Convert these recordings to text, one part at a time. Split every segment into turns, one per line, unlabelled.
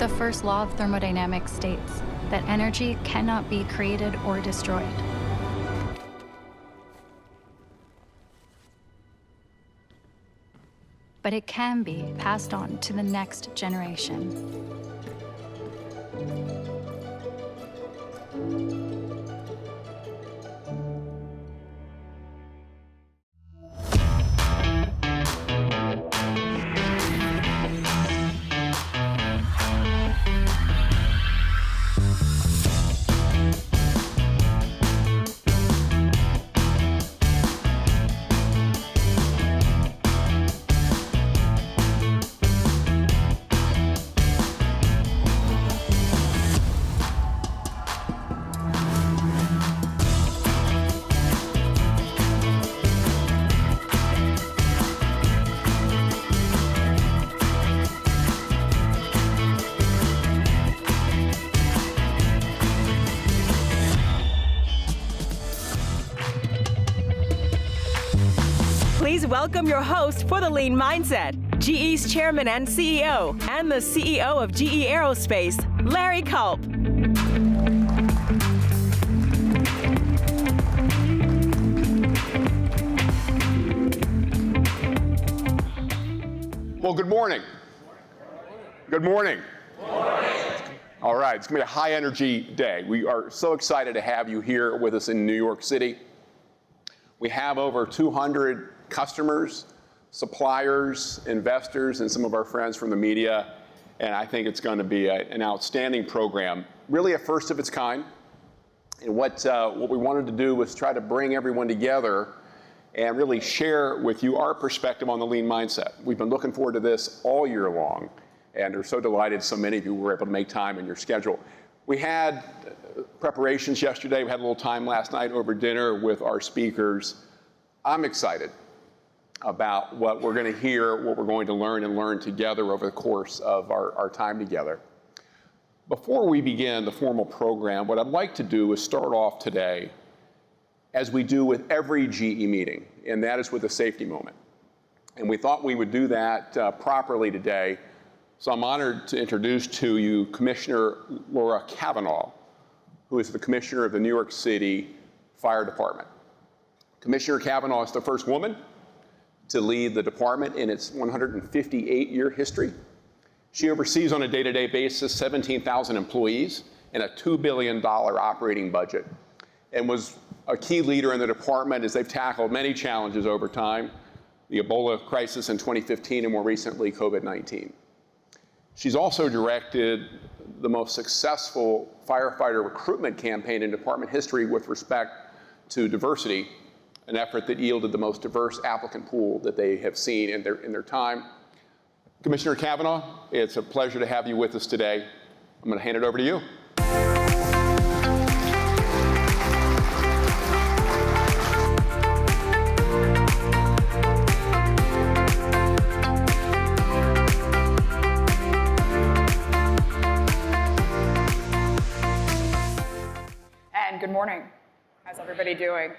The first law of thermodynamics states that energy cannot be created or destroyed. But it can be passed on to the next generation.
Please welcome your host for the Lean Mindset, GE's chairman and CEO, and the CEO of GE Aerospace, Larry Culp.
Well, good morning. Good morning. All right, it's going to be a high-energy day. We are so excited to have you here with us in New York City. We have over 200 customers, suppliers, investors, and some of our friends from the media, and I think it's going to be an outstanding program, really a first of its kind. And what we wanted to do was try to bring everyone together and really share with you our perspective on the lean mindset. We've been looking forward to this all year long, and are so delighted so many of you were able to make time in your schedule. We had preparations yesterday. We had a little time last night over dinner with our speakers. I'm excited about what we're going to hear, what we're going to learn and learn together over the course of our time together. Before we begin the formal program, what I'd like to do is start off today as we do with every GE meeting, and that is with a safety moment. And we thought we would do that properly today. So I'm honored to introduce to you Commissioner Laura Kavanaugh, who is the Commissioner of the New York City Fire Department. Commissioner Kavanaugh is the first woman to lead the department in its 158-year history. She oversees on a day-to-day basis 17,000 employees and a $2 billion operating budget, and was a key leader in the department as they've tackled many challenges over time, the Ebola crisis in 2015 and more recently COVID-19. She's also directed the most successful firefighter recruitment campaign in department history with respect to diversity, an effort that yielded the most diverse applicant pool that they have seen in their time. Commissioner Kavanaugh, it's a pleasure to have you with us today. I'm going to hand it over to you.
And good morning. How's everybody doing?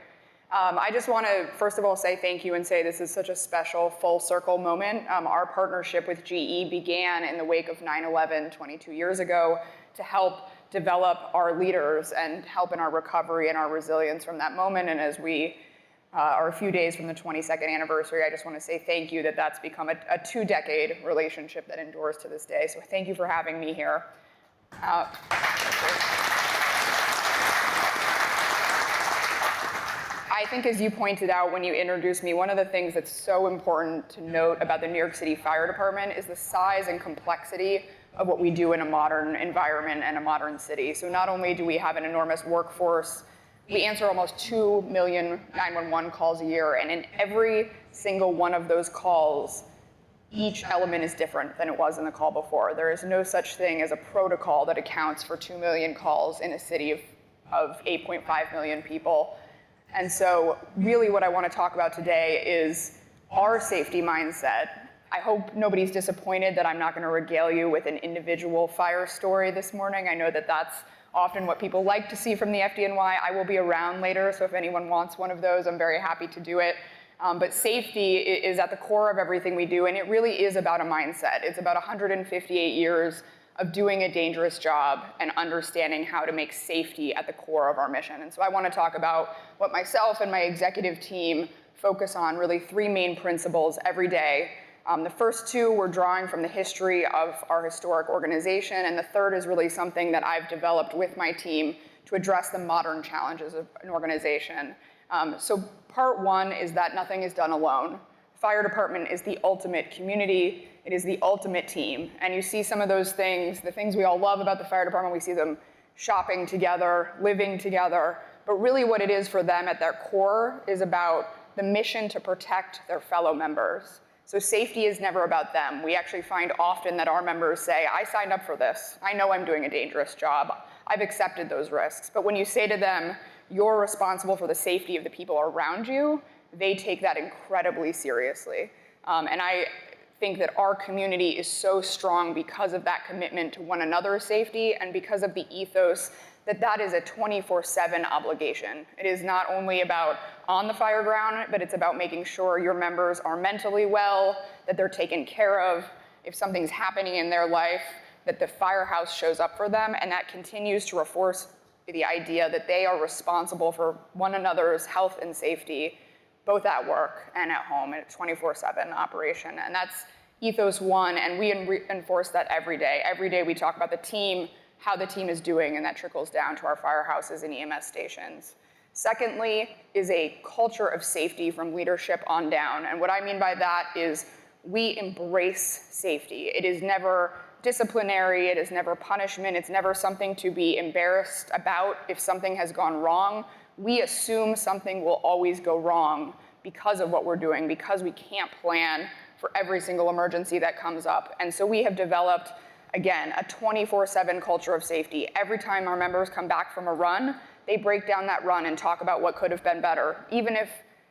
I just want to, first of all, say thank you and say this is such a special full circle moment. Our partnership with GE began in the wake of 9/11 22 years ago to help develop our leaders and help in our recovery and our resilience from that moment. And as we are a few days from the 22nd anniversary, I just want to say thank you that that's become a 2-decade relationship that endures to this day. So thank you for having me here. I think as you pointed out when you introduced me, one of the things that's so important to note about the New York City Fire Department is the size and complexity of what we do in a modern environment and a modern city. So not only do we have an enormous workforce, we answer almost 2 million 911 calls a year, and in every single one of those calls, each element is different than it was in the call before. There is no such thing as a protocol that accounts for 2 million calls in a city of 8.5 million people. And so really what I want to talk about today is our safety mindset. I hope nobody's disappointed that I'm not going to regale you with an individual fire story this morning. I know that that's often what people like to see from the FDNY. I will be around later, so if anyone wants one of those, I'm very happy to do it. But safety is at the core of everything we do, and it really is about a mindset. It's about 158 years of doing a dangerous job and understanding how to make safety at the core of our mission. And so I want to talk about what myself and my executive team focus on, really 3 main principles every day. The first 2 we're drawing from the history of our historic organization, and the third is really something that I've developed with my team to address the modern challenges of an organization. So part 1 is that nothing is done alone. Fire department is the ultimate community. It is the ultimate team. And you see some of those things, the things we all love about the fire department, we see them shopping together, living together. But really what it is for them at their core is about the mission to protect their fellow members. So safety is never about them. We actually find often that our members say, I signed up for this. I know I'm doing a dangerous job. I've accepted those risks. But when you say to them, you're responsible for the safety of the people around you, they take that incredibly seriously. And I think that our community is so strong because of that commitment to one another's safety and because of the ethos that is a 24/7 obligation. It is not only about on the fire ground, but it's about making sure your members are mentally well, that they're taken care of. If something's happening in their life, that the firehouse shows up for them, and that continues to reinforce the idea that they are responsible for one another's health and safety, both at work and at home, in a 24/7 operation. And that's ethos 1, and we enforce that every day. Every day we talk about the team, how the team is doing, and that trickles down to our firehouses and EMS stations. Secondly is a culture of safety from leadership on down. And what I mean by that is we embrace safety. It is never disciplinary, it is never punishment, it's never something to be embarrassed about if something has gone wrong. We assume something will always go wrong because of what we're doing, because we can't plan for every single emergency that comes up. And so we have developed, again, a 24/7 culture of safety. Every time our members come back from a run, they break down that run and talk about what could have been better, even if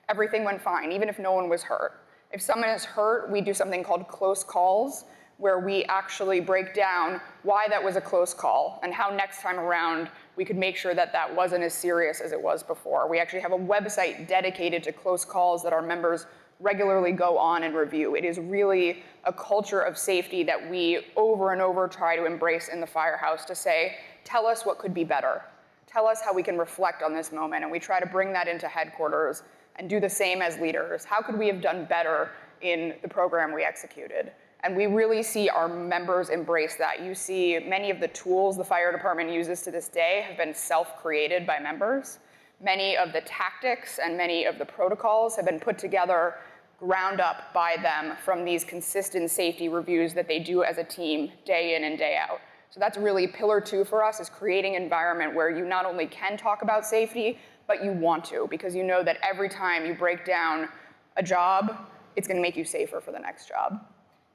everything went fine, even if no one was hurt. If someone is hurt, we do something called close calls, where we actually break down why that was a close call and how next time around we could make sure that that wasn't as serious as it was before. We actually have a website dedicated to close calls that our members regularly go on and review. It is really a culture of safety that we over and over try to embrace in the firehouse to say, tell us what could be better. Tell us how we can reflect on this moment. And we try to bring that into headquarters and do the same as leaders. How could we have done better in the program we executed? And we really see our members embrace that. You see many of the tools the fire department uses to this day have been self-created by members. Many of the tactics and many of the protocols have been put together, ground up by them from these consistent safety reviews that they do as a team day in and day out. So that's really pillar 2 for us, is creating an environment where you not only can talk about safety, but you want to, because you know that every time you break down a job, it's gonna make you safer for the next job.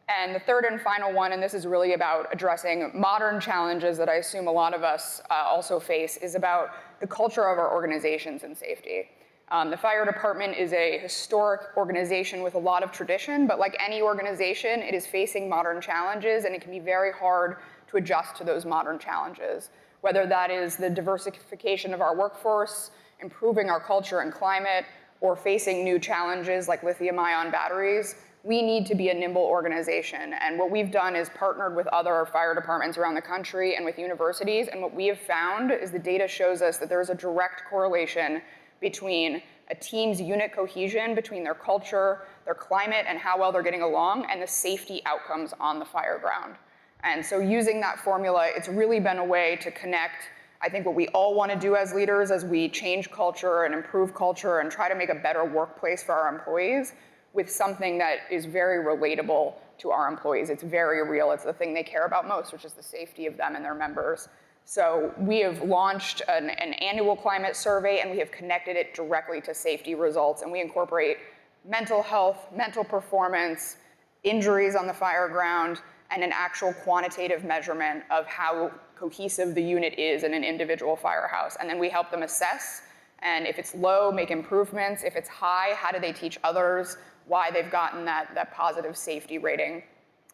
And the third and final one, and this is really about addressing modern challenges that I assume a lot of us also face, is about the culture of our organizations and safety. The fire department is a historic organization with a lot of tradition, but like any organization, it is facing modern challenges, and it can be very hard to adjust to those modern challenges. Whether that is the diversification of our workforce, improving our culture and climate, or facing new challenges like lithium-ion batteries, we need to be a nimble organization. And what we've done is partnered with other fire departments around the country and with universities. And what we have found is the data shows us that there is a direct correlation between a team's unit cohesion, between their culture, their climate, and how well they're getting along, and the safety outcomes on the fire ground. And so using that formula, it's really been a way to connect, I think, what we all want to do as leaders as we change culture and improve culture and try to make a better workplace for our employees, with something that is very relatable to our employees. It's very real. It's the thing they care about most, which is the safety of them and their members. So we have launched an annual climate survey, and we have connected it directly to safety results. And we incorporate mental health, mental performance, injuries on the fire ground, and an actual quantitative measurement of how cohesive the unit is in an individual firehouse. And then we help them assess, and if it's low, make improvements. If it's high, how do they teach others why they've gotten that positive safety rating.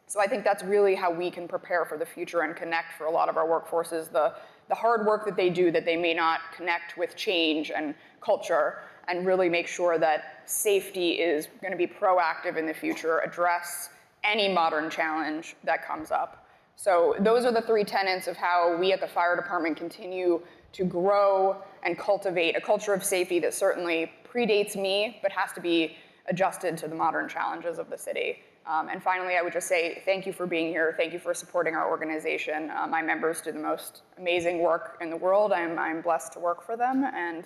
So I think that's really how we can prepare for the future and connect for a lot of our workforces, the hard work that they do that they may not connect with change and culture, and really make sure that safety is going to be proactive in the future, address any modern challenge that comes up. So those are the three tenets of how we at the fire department continue to grow and cultivate a culture of safety that certainly predates me, but has to be adjusted to the modern challenges of the city. And finally, I would just say thank you for being here. Thank you for supporting our organization. My members do the most amazing work in the world. I'm blessed to work for them and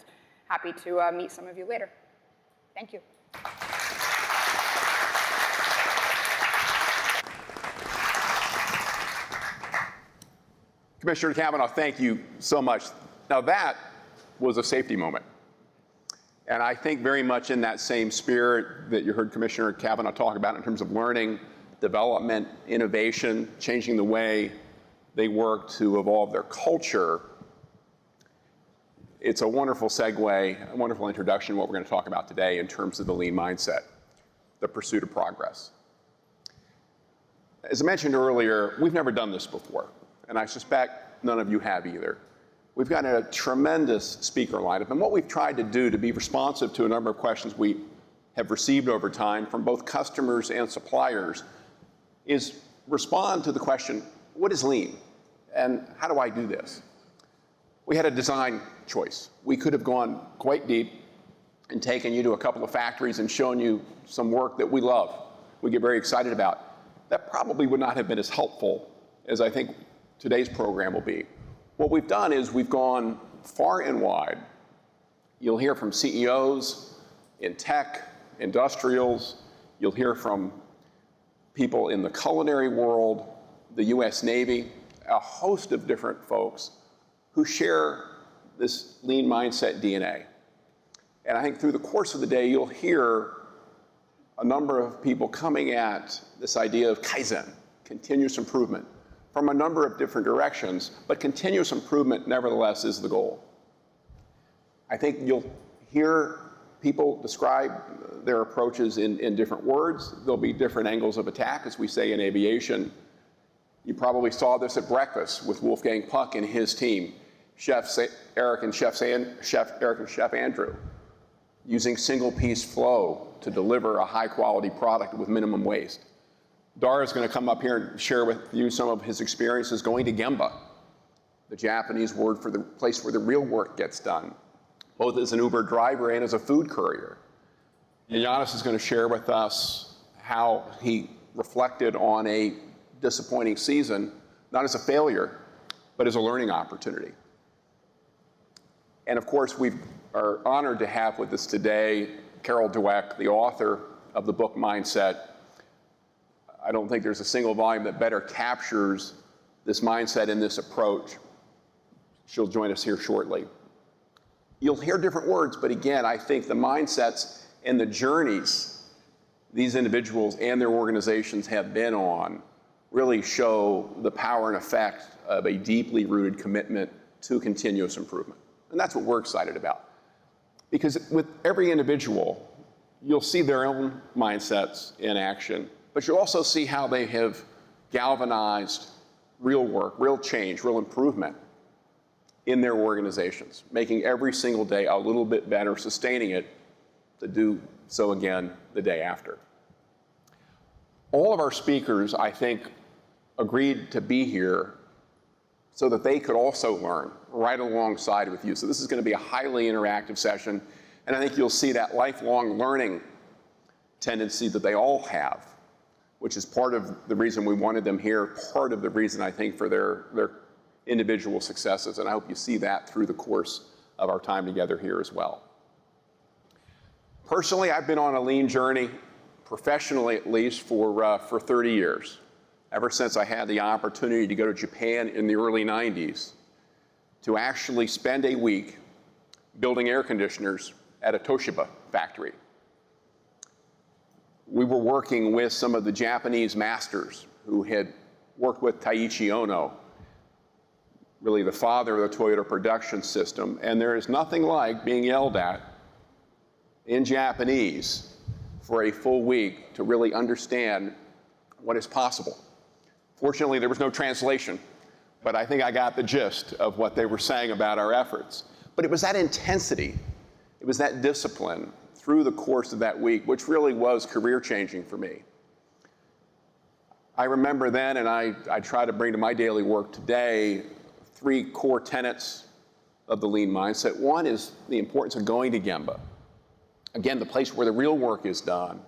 happy to meet some of you later. Thank you.
Commissioner Cavanaugh, thank you so much. Now that was a safety moment. And I think very much in that same spirit that you heard Commissioner Cavanaugh talk about in terms of learning, development, innovation, changing the way they work to evolve their culture, it's a wonderful segue, a wonderful introduction to what we're going to talk about today in terms of the lean mindset, the pursuit of progress. As I mentioned earlier, we've never done this before, and I suspect none of you have either. We've got a tremendous speaker lineup, and what we've tried to do to be responsive to a number of questions we have received over time from both customers and suppliers is respond to the question, what is lean, and how do I do this? We had a design choice. We could have gone quite deep and taken you to a couple of factories and shown you some work that we love, we get very excited about. That probably would not have been as helpful as I think today's program will be. What we've done is we've gone far and wide. You'll hear from CEOs in tech, industrials. You'll hear from people in the culinary world, the US Navy, a host of different folks who share this lean mindset DNA. And I think through the course of the day, you'll hear a number of people coming at this idea of Kaizen, continuous improvement, from a number of different directions, but continuous improvement nevertheless is the goal. I think you'll hear people describe their approaches in different words. There'll be different angles of attack, as we say in aviation. You probably saw this at breakfast with Wolfgang Puck and his team, Chef Eric and Chef Andrew, using single piece flow to deliver a high quality product with minimum waste. Dara is going to come up here and share with you some of his experiences going to Gemba, the Japanese word for the place where the real work gets done, both as an Uber driver and as a food courier. And Giannis is going to share with us how he reflected on a disappointing season, not as a failure, but as a learning opportunity. And of course, we are honored to have with us today Carol Dweck, the author of the book Mindset. I don't think there's a single volume that better captures this mindset and this approach. She'll join us here shortly. You'll hear different words, but again, I think the mindsets and the journeys these individuals and their organizations have been on really show the power and effect of a deeply rooted commitment to continuous improvement. And that's what we're excited about. Because with every individual, you'll see their own mindsets in action, but you'll also see how they have galvanized real work, real change, real improvement in their organizations, making every single day a little bit better, sustaining it to do so again the day after. All of our speakers, I think, agreed to be here so that they could also learn right alongside with you. So this is going to be a highly interactive session, and I think you'll see that lifelong learning tendency that they all have, which is part of the reason we wanted them here, part of the reason, I think, for their individual successes, and I hope you see that through the course of our time together here as well. Personally, I've been on a lean journey, professionally at least, for 30 years, ever since I had the opportunity to go to Japan in the early 90s to actually spend a week building air conditioners at a Toshiba factory. We were working with some of the Japanese masters who had worked with Taiichi Ohno, really the father of the Toyota production system, and there is nothing like being yelled at in Japanese for a full week to really understand what is possible. Fortunately, there was no translation, but I think I got the gist of what they were saying about our efforts. But it was that intensity, it was that discipline through the course of that week, which really was career changing for me. I remember then, and I try to bring to my daily work today, 3 core tenets of the lean mindset. One is the importance of going to Gemba. Again, the place where the real work is done,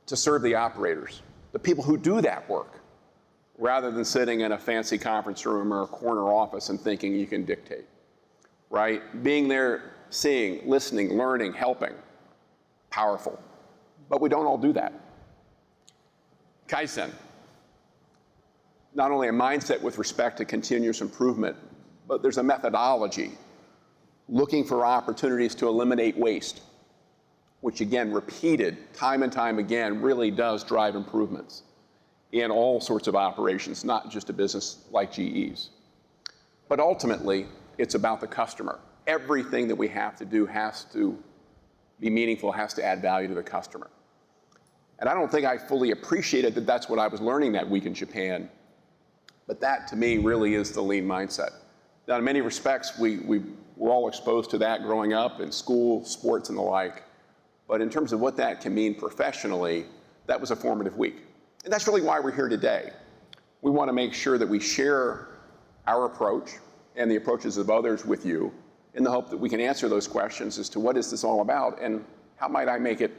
to serve the operators, the people who do that work, rather than sitting in a fancy conference room or a corner office and thinking you can dictate, right? Being there, seeing, listening, learning, helping, powerful. But we don't all do that. Kaizen, not only a mindset with respect to continuous improvement, but there's a methodology looking for opportunities to eliminate waste, which again, repeated time and time again, really does drive improvements in all sorts of operations, not just a business like GE's. But ultimately, it's about the customer. Everything that we have to do has to be meaningful, has to add value to the customer. And I don't think I fully appreciated that that's what I was learning that week in Japan. But that, to me, really is the lean mindset. Now, in many respects, we were all exposed to that growing up in school, sports, and the like. But in terms of what that can mean professionally, that was a formative week. And that's really why we're here today. We want to make sure that we share our approach and the approaches of others with you in the hope that we can answer those questions as to what is this all about and how might I make it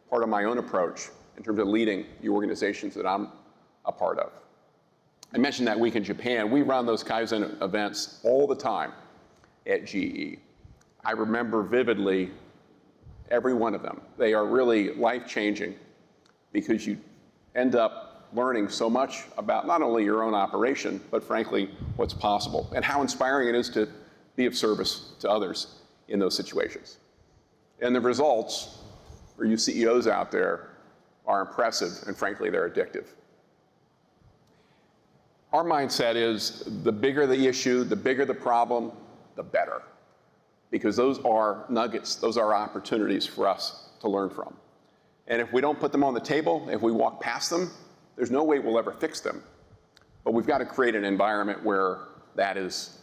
part of my own approach in terms of leading the organizations that I'm a part of. I mentioned that week in Japan. We run those Kaizen events all the time at GE. I remember vividly every one of them. They are really life-changing because you end up learning so much about not only your own operation, but frankly, what's possible and how inspiring it is to be of service to others in those situations. And the results for you CEOs out there are impressive, and frankly, they're addictive. Our mindset is the bigger the issue, the bigger the problem, the better. Because those are nuggets, those are opportunities for us to learn from. And if we don't put them on the table, if we walk past them, there's no way we'll ever fix them. But we've got to create an environment where that is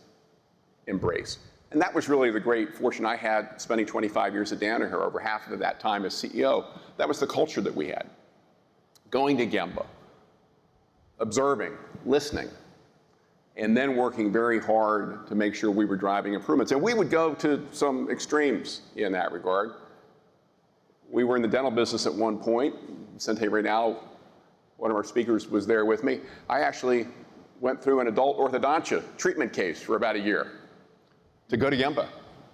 embraced. And that was really the great fortune I had spending 25 years at Danaher, over half of that time as CEO. That was the culture that we had. Going to Gemba, observing, listening, and then working very hard to make sure we were driving improvements. And we would go to some extremes in that regard. We were in the dental business at one point. Vicente Reynal, one of our speakers, was there with me. I actually went through an adult orthodontia treatment case for about a year to go to Gemba,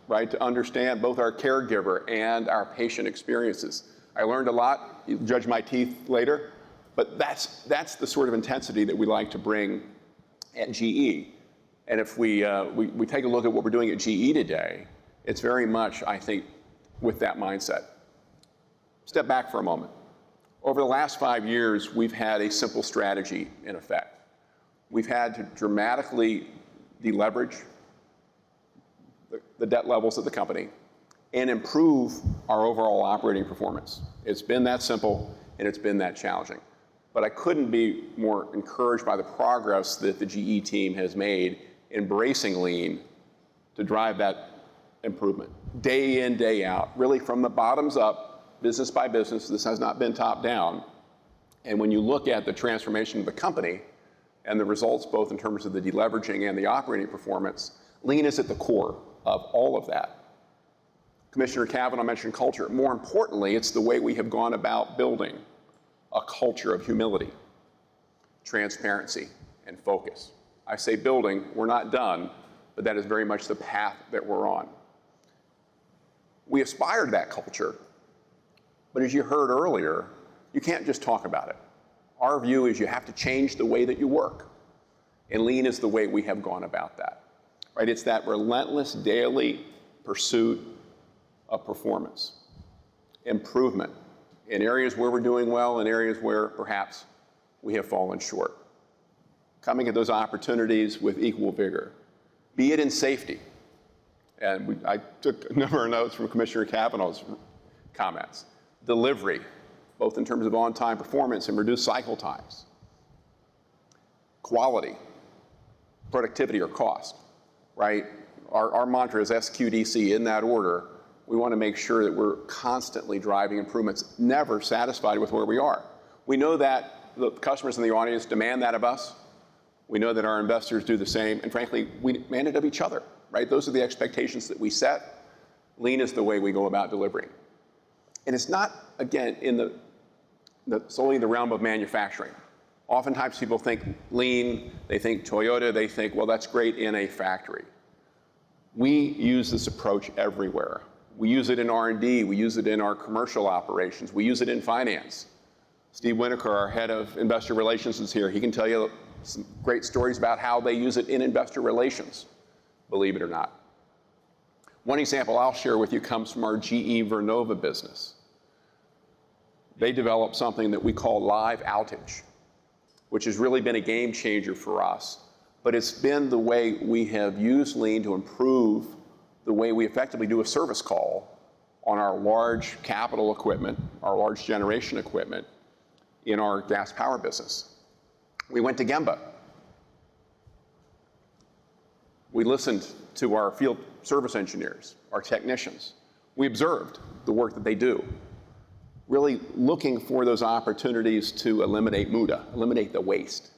right, to understand both our caregiver and our patient experiences. I learned a lot. You judge my teeth later. But that's the sort of intensity that we like to bring at GE. And if we take a look at what we're doing at GE today, it's very much, I think, with that mindset. Step back for a moment. Over the last 5 years, we've had a simple strategy in effect. We've had to dramatically deleverage the debt levels of the company and improve our overall operating performance. It's been that simple, and it's been that challenging. But I couldn't be more encouraged by the progress that the GE team has made embracing lean to drive that improvement. Day in, day out, really from the bottoms up, business by business. This has not been top down. And when you look at the transformation of the company and the results, both in terms of the deleveraging and the operating performance, lean is at the core of all of that. Commissioner Kavanaugh mentioned culture. More importantly, it's the way we have gone about building a culture of humility, transparency, and focus. I say building, we're not done, but that is very much the path that we're on. We aspire to that culture, but as you heard earlier, you can't just talk about it. Our view is you have to change the way that you work, and lean is the way we have gone about that, right? It's that relentless daily pursuit of performance, improvement, in areas where we're doing well, in areas where perhaps we have fallen short. Coming at those opportunities with equal vigor, be it in safety. And I took a number of notes from Commissioner Kavanaugh's comments. Delivery, both in terms of on-time performance and reduced cycle times. Quality, productivity, or cost, right? Our mantra is SQDC in that order. We want to make sure that we're constantly driving improvements, never satisfied with where we are. We know that the customers in the audience demand that of us. We know that our investors do the same, and frankly, we demand it of each other, right? Those are the expectations that we set. Lean is the way we go about delivering. And it's not, again, in solely the realm of manufacturing. Oftentimes people think lean, they think Toyota, they think, well, that's great in a factory. We use this approach everywhere. We use it in R&D, we use it in our commercial operations, we use it in finance. Steve Winokur, our head of investor relations, is here. He can tell you some great stories about how they use it in investor relations, believe it or not. One example I'll share with you comes from our GE Vernova business. They developed something that we call live outage, which has really been a game changer for us. But it's been the way we have used lean to improve the way we effectively do a service call on our large capital equipment, our large generation equipment in our gas power business. We went to Gemba. We listened to our field service engineers, our technicians. We observed the work that they do, really looking for those opportunities to eliminate muda, eliminate the waste.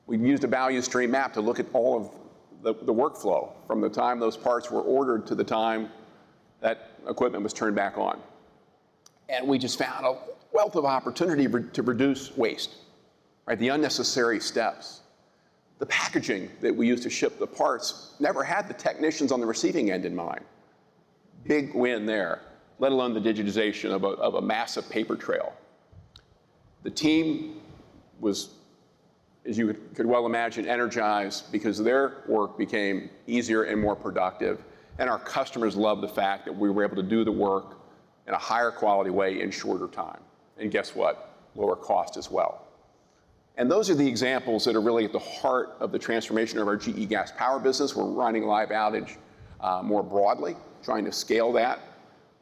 We've used a value stream map to look at all of the workflow from the time those parts were ordered to the time that equipment was turned back on. And we just found a wealth of opportunity to reduce waste, right? The unnecessary steps. The packaging that we used to ship the parts never had the technicians on the receiving end in mind. Big win there, let alone the digitization of a massive paper trail. The team was, as you could well imagine, energized because their work became easier and more productive, and our customers loved the fact that we were able to do the work in a higher quality way in shorter time. And guess what? Lower cost as well. And those are the examples that are really at the heart of the transformation of our GE gas power business. We're running live outage more broadly, trying to scale that,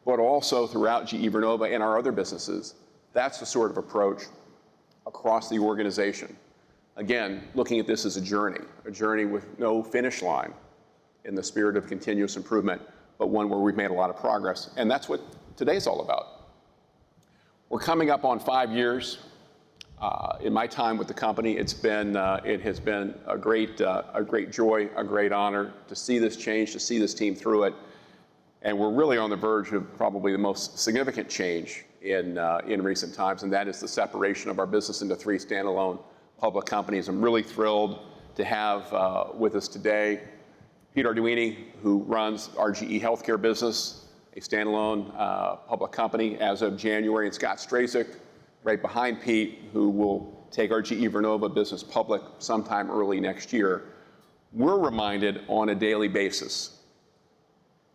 but also throughout GE Vernova and our other businesses. That's the sort of approach across the organization. Again, looking at this as a journey with no finish line in the spirit of continuous improvement, but one where we've made a lot of progress. And that's what today's all about. We're coming up on 5 years. In my time with the company, it has been a great joy, a great honor to see this change, to see this team through it. And we're really on the verge of probably the most significant change in recent times, and that is the separation of our business into 3 standalone public companies. I'm really thrilled to have with us today Pete Arduini, who runs our GE Healthcare business, a standalone public company as of January, and Scott Strazik, right behind Pete, who will take our GE Vernova business public sometime early next year. We're reminded on a daily basis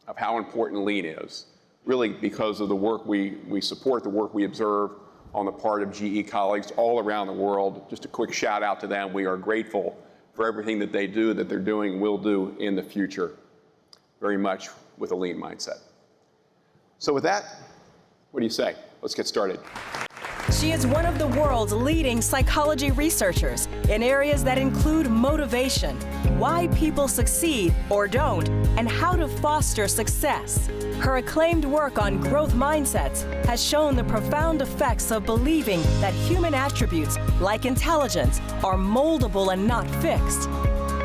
of how important lean is, really because of the work we support, the work we observe on the part of GE colleagues all around the world. Just a quick shout out to them. We are grateful for everything that they do, that they're doing, will do in the future, very much with a lean mindset. So with that, what do you say? Let's get started.
She is one of the world's leading psychology researchers in areas that include motivation, why people succeed or don't, and how to foster success. Her acclaimed work on growth mindsets has shown the profound effects of believing that human attributes, like intelligence, are moldable and not fixed.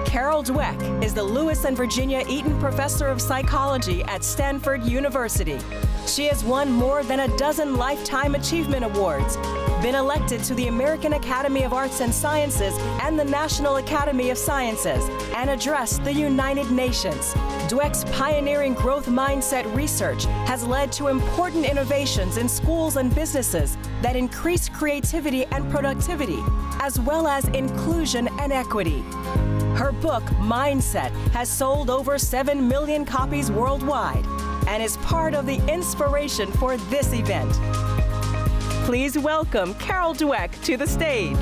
Carol Dweck is the Lewis and Virginia Eaton Professor of Psychology at Stanford University. She has won more than a dozen Lifetime Achievement Awards, been elected to the American Academy of Arts and Sciences and the National Academy of Sciences, and addressed the United Nations. Dweck's pioneering growth mindset research has led to important innovations in schools and businesses that increase creativity and productivity, as well as inclusion and equity. Her book, Mindset, has sold over 7 million copies worldwide and is part of the inspiration for this event. Please welcome Carol Dweck to the stage.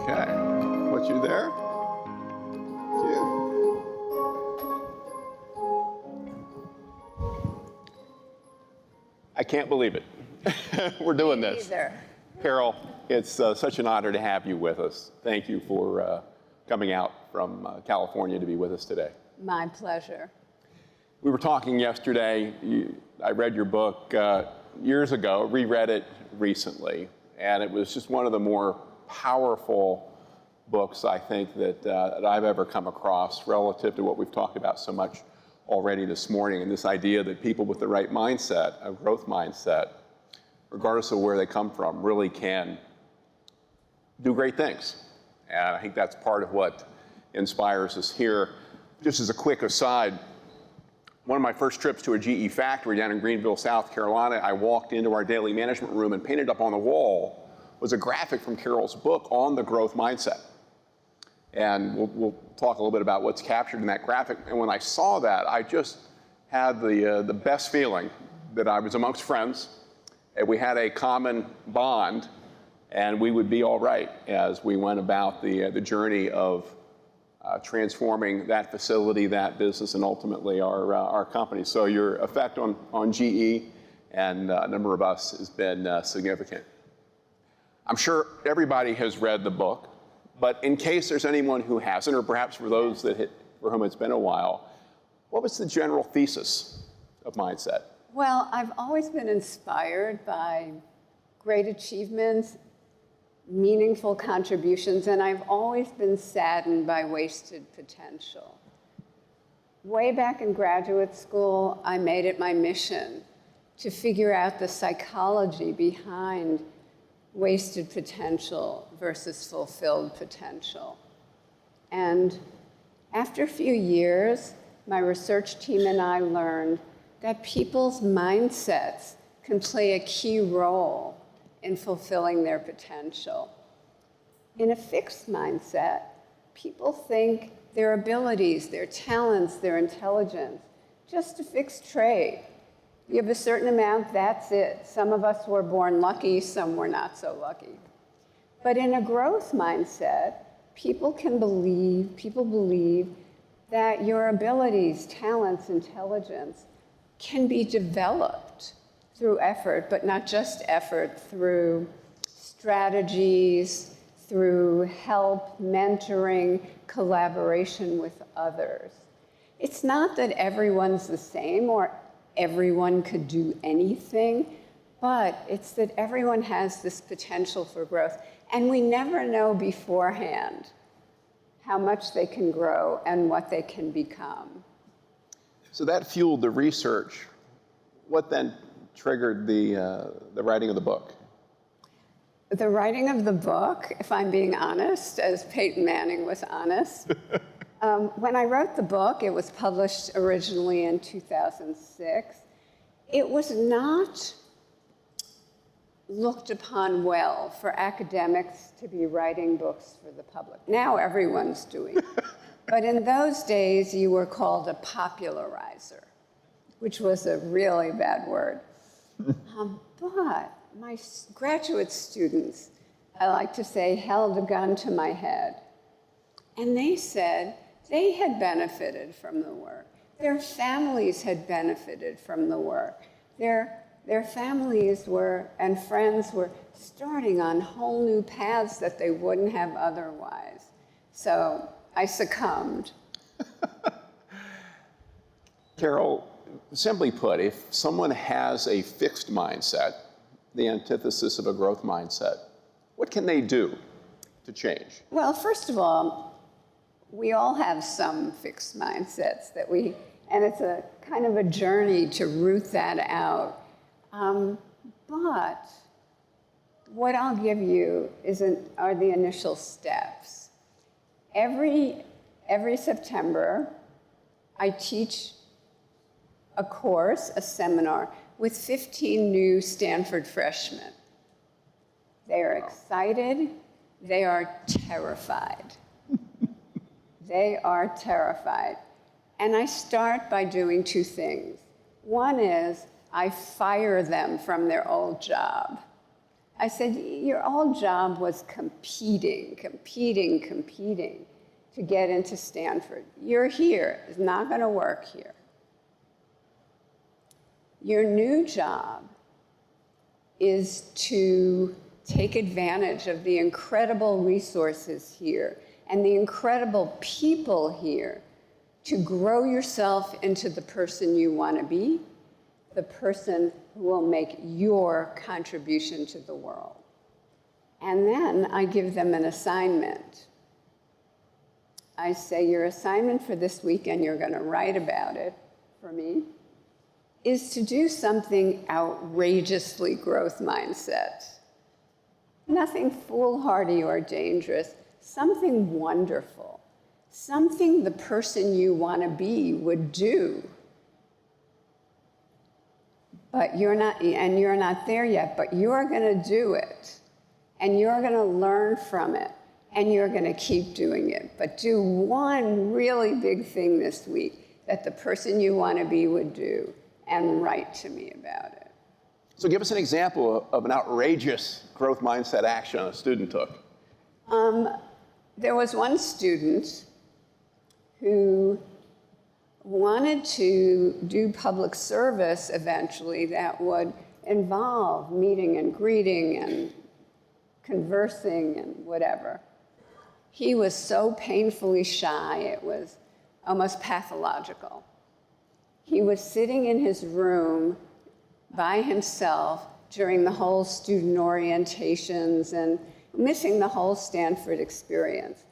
Okay, put you there. I can't believe it. We're doing this. Carol, it's such an honor to have you with us. Thank you for coming out from California to be with us today.
My pleasure.
We were talking yesterday. I read your book years ago, reread it recently, and it was just one of the more powerful books, I think, that I've ever come across relative to what we've talked about so much already this morning, and this idea that people with the right mindset, a growth mindset, regardless of where they come from, really can do great things. And I think that's part of what inspires us here. Just as a quick aside, one of my first trips to a GE factory down in Greenville, South Carolina, I walked into our daily management room, and painted up on the wall was a graphic from Carol's book on the growth mindset. And we'll talk a little bit about what's captured in that graphic. And when I saw that, I just had the best feeling that I was amongst friends, and we had a common bond, and we would be all right as we went about the journey of transforming that facility, that business, and ultimately our company. So your effect on GE and a number of us has been significant. I'm sure everybody has read the book, but in case there's anyone who hasn't, or perhaps for those for whom it's been a while, what was the general thesis of Mindset?
Well, I've always been inspired by great achievements, meaningful contributions, and I've always been saddened by wasted potential. Way back in graduate school, I made it my mission to figure out the psychology behind wasted potential versus fulfilled potential. And after a few years, my research team and I learned that people's mindsets can play a key role in fulfilling their potential. In a fixed mindset, people think their abilities, their talents, their intelligence, just a fixed trait. You have a certain amount, that's it. Some of us were born lucky, some were not so lucky. But in a growth mindset, people believe that your abilities, talents, intelligence can be developed through effort, but not just effort, through strategies, through help, mentoring, collaboration with others. It's not that everyone's the same or everyone could do anything, but it's that everyone has this potential for growth. And we never know beforehand how much they can grow and what they can become.
So that fueled the research. What then triggered the writing of the book?
The writing of the book, if I'm being honest, as Peyton Manning was honest, when I wrote the book, it was published originally in 2006. It was not looked upon well for academics to be writing books for the public. Now everyone's doing it. But in those days, you were called a popularizer, which was a really bad word. But my graduate students, I like to say, held a gun to my head. And they said they had benefited from the work. Their families had benefited from the work. Their families and friends were starting on whole new paths that they wouldn't have otherwise. So I succumbed.
Carol, simply put, if someone has a fixed mindset, the antithesis of a growth mindset, what can they do to change?
Well, first of all, we all have some fixed mindsets and it's a kind of a journey to root that out. But what I'll give you are the initial steps. Every September, I teach a course, a seminar, with 15 new Stanford freshmen. They are excited. They are terrified. They are terrified. And I start by doing two things. One is I fire them from their old job. I said, your old job was competing to get into Stanford. You're here. It's not going to work here. Your new job is to take advantage of the incredible resources here and the incredible people here to grow yourself into the person you want to be, the person who will make your contribution to the world. And then I give them an assignment. I say, your assignment for this weekend, you're going to write about it for me, is to do something outrageously growth mindset. Nothing foolhardy or dangerous, something wonderful, something the person you want to be would do. But you're not there yet, but you're going to do it. And you're going to learn from it. And you're going to keep doing it. But do one really big thing this week that the person you want to be would do, and write to me about it.
So give us an example of an outrageous growth mindset action a student took.
There was one student who wanted to do public service eventually that would involve meeting and greeting and conversing and whatever. He was so painfully shy, it was almost pathological. He was sitting in his room by himself during the whole student orientations and missing the whole Stanford experience.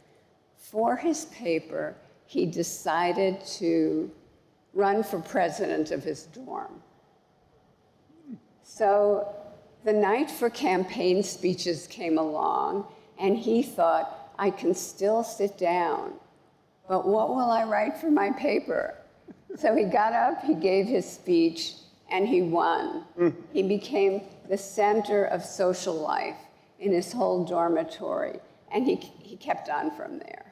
For his paper, he decided to run for president of his dorm. So the night for campaign speeches came along, and he thought, I can still sit down, but what will I write for my paper? So he got up, he gave his speech, and he won. He became the center of social life in his whole dormitory, and he kept on from there.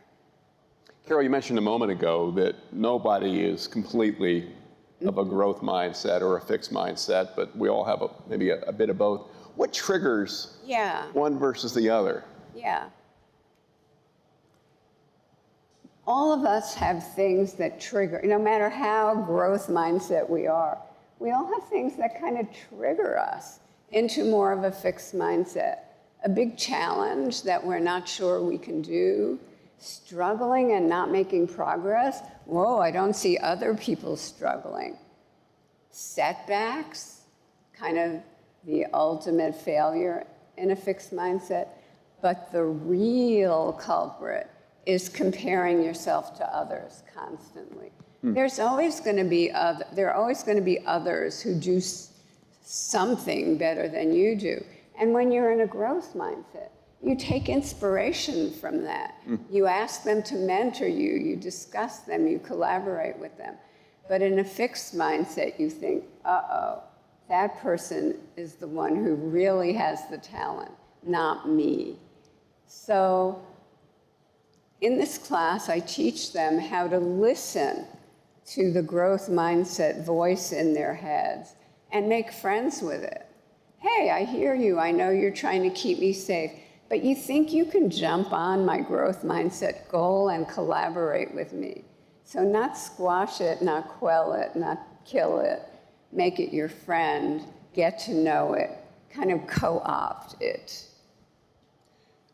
Carol, you mentioned a moment ago that nobody is completely of a growth mindset or a fixed mindset, but we all have maybe a bit of both. What triggers one versus the other?
Yeah. All of us have things that trigger, no matter how growth mindset we are, we all have things that kind of trigger us into more of a fixed mindset. A big challenge that we're not sure we can do, struggling and not making progress. Whoa, I don't see other people struggling. Setbacks, kind of the ultimate failure in a fixed mindset. But the real culprit is comparing yourself to others constantly. There's always going to be there are always going to be others who do something better than you do. And when you're in a growth mindset, you take inspiration from that. You ask them to mentor you, you discuss them, you collaborate with them. But in a fixed mindset, you think, uh-oh, that person is the one who really has the talent, not me. So in this class, I teach them how to listen to the growth mindset voice in their heads and make friends with it. Hey, I hear you. I know you're trying to keep me safe, but you think you can jump on my growth mindset goal and collaborate with me. So not squash it, not quell it, not kill it. Make it your friend, get to know it, kind of co-opt it.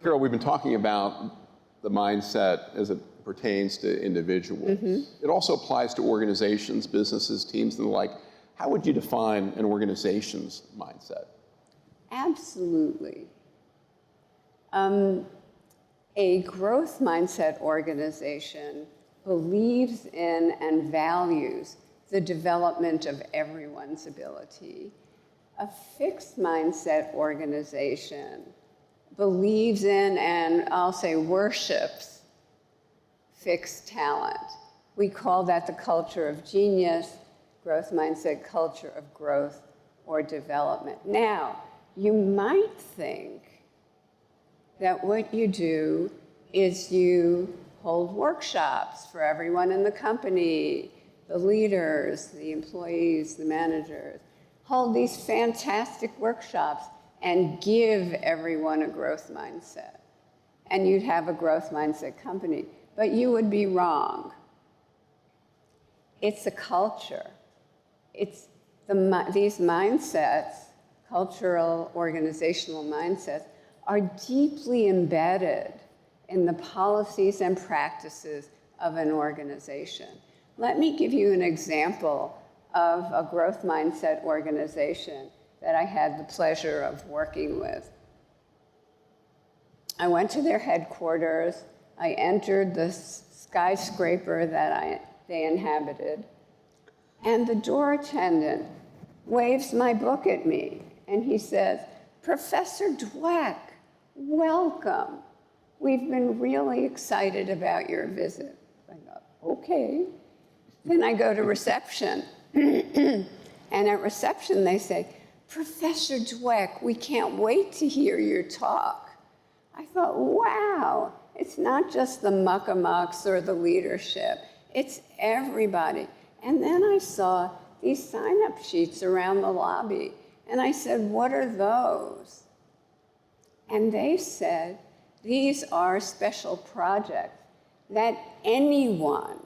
Carol, we've been talking about the mindset as it pertains to individuals. It also applies to organizations, businesses, teams, and the like. How would you define an organization's mindset?
Absolutely. A growth mindset organization believes in and values the development of everyone's ability. A fixed mindset organization believes in and I'll say worships fixed talent. We call that the culture of genius, growth mindset culture of growth or development. Now, you might think that what you do is you hold workshops for everyone in the company, the leaders, the employees, the managers, hold these fantastic workshops and give everyone a growth mindset. And you'd have a growth mindset company. But you would be wrong. It's a culture. It's these mindsets, cultural, organizational mindsets, are deeply embedded in the policies and practices of an organization. Let me give you an example of a growth mindset organization that I had the pleasure of working with. I went to their headquarters. I entered the skyscraper that they inhabited, and the door attendant waves my book at me, and he says, "Professor Dweck, welcome. We've been really excited about your visit." I go, okay. Then I go to reception, and at reception they say, "Professor Dweck, we can't wait to hear your talk." I thought, wow, it's not just the muckamucks or the leadership, it's everybody. And then I saw these sign-up sheets around the lobby, and I said, "What are those?" And they said, "These are special projects that anyone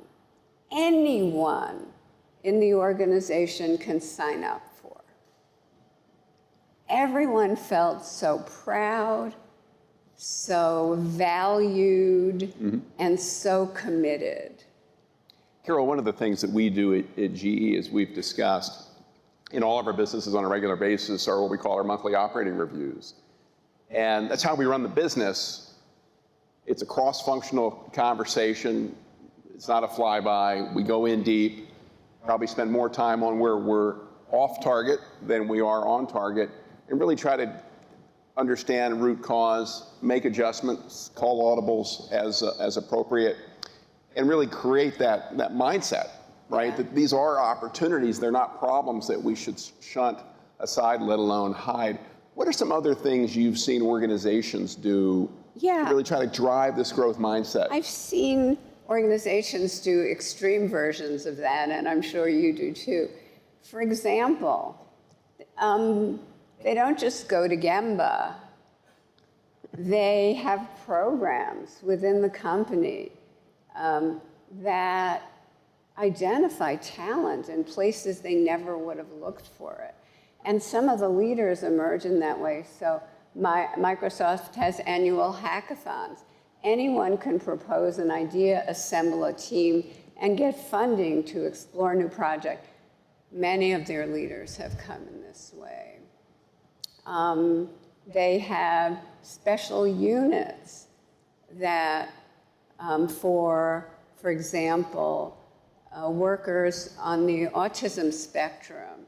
in the organization can sign up for." Everyone felt so proud, so valued, and so committed.
Carol, one of the things that we do at GE, as we've discussed in all of our businesses on a regular basis, are what we call our monthly operating reviews. And that's how we run the business. It's a cross-functional conversation. It's not a flyby. We go in deep, probably spend more time on where we're off target than we are on target, and really try to understand root cause, make adjustments, call audibles as appropriate, and really create that mindset, right? That these are opportunities, they're not problems that we should shunt aside, let alone hide. What are some other things you've seen organizations do to really try to drive this growth mindset?
I've seen organizations do extreme versions of that, and I'm sure you do too. For example, they don't just go to Gemba. They have programs within the company that identify talent in places they never would have looked for it. And some of the leaders emerge in that way. So Microsoft has annual hackathons. Anyone can propose an idea, assemble a team, and get funding to explore a new project. Many of their leaders have come in this way. They have special units that, for example, workers on the autism spectrum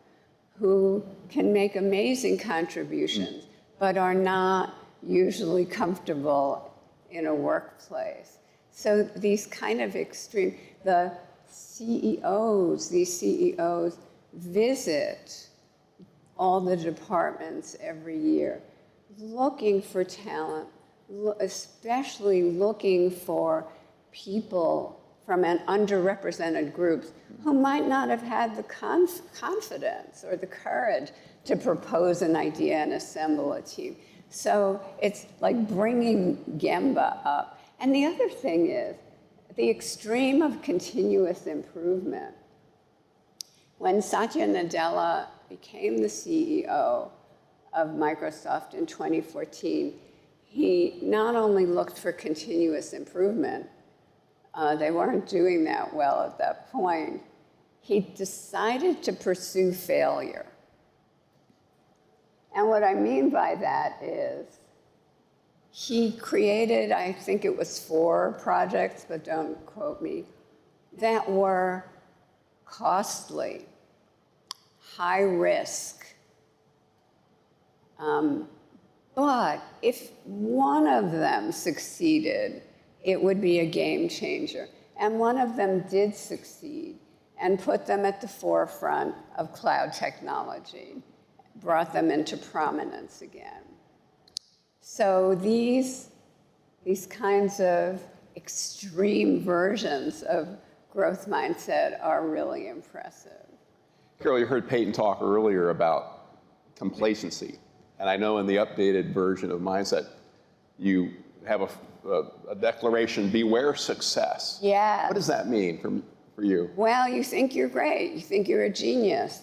who can make amazing contributions, but are not usually comfortable in a workplace. So these kind of extreme, these CEOs visit all the departments every year, looking for talent, especially looking for people from an underrepresented groups who might not have had the confidence or the courage to propose an idea and assemble a team. So it's like bringing Gemba up. And the other thing is the extreme of continuous improvement. When Satya Nadella became the CEO of Microsoft in 2014, he not only looked for continuous improvement, they weren't doing that well at that point, he decided to pursue failure. And what I mean by that is he created, I think it was 4 projects, but don't quote me, that were costly, high risk. But if one of them succeeded, it would be a game changer. And one of them did succeed and put them at the forefront of cloud technology, brought them into prominence again. So these kinds of extreme versions of growth mindset are really impressive.
Carol, you heard Peyton talk earlier about complacency. And I know in the updated version of Mindset, you have a declaration, beware success.
Yeah.
What does that mean for you?
Well, you think you're great. You think you're a genius.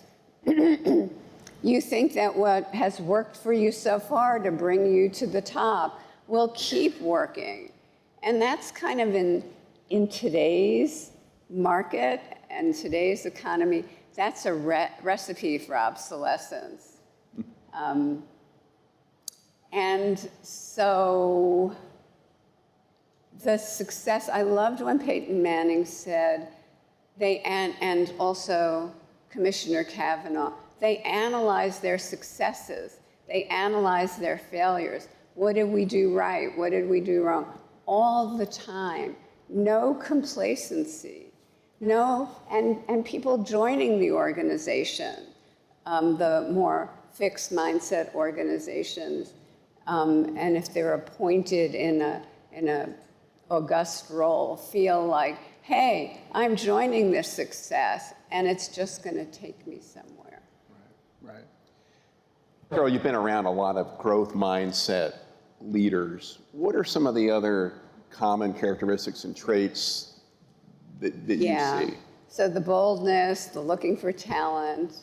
You think that what has worked for you so far to bring you to the top will keep working. And that's kind of in today's market and today's economy, that's a recipe for obsolescence. And so the success, I loved when Peyton Manning said, and also Commissioner Kavanaugh, they analyze their successes, they analyze their failures. What did we do right? What did we do wrong? All the time. No complacency. No, and people joining the organization, the more fixed mindset organizations, and if they're appointed in a august role, feel like, hey, I'm joining this success, and it's just going to take me somewhere.
Right. Carol, you've been around a lot of growth mindset leaders. What are some of the other common characteristics and traits that you see?
So the boldness, the looking for talent.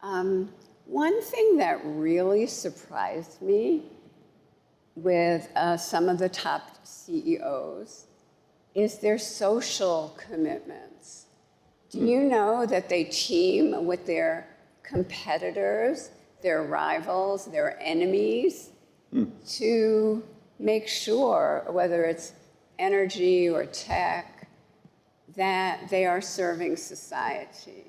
One thing that really surprised me with some of the top CEOs is their social commitments. Do you know that they team with their competitors, their rivals, their enemies, to make sure, whether it's energy or tech, that they are serving society?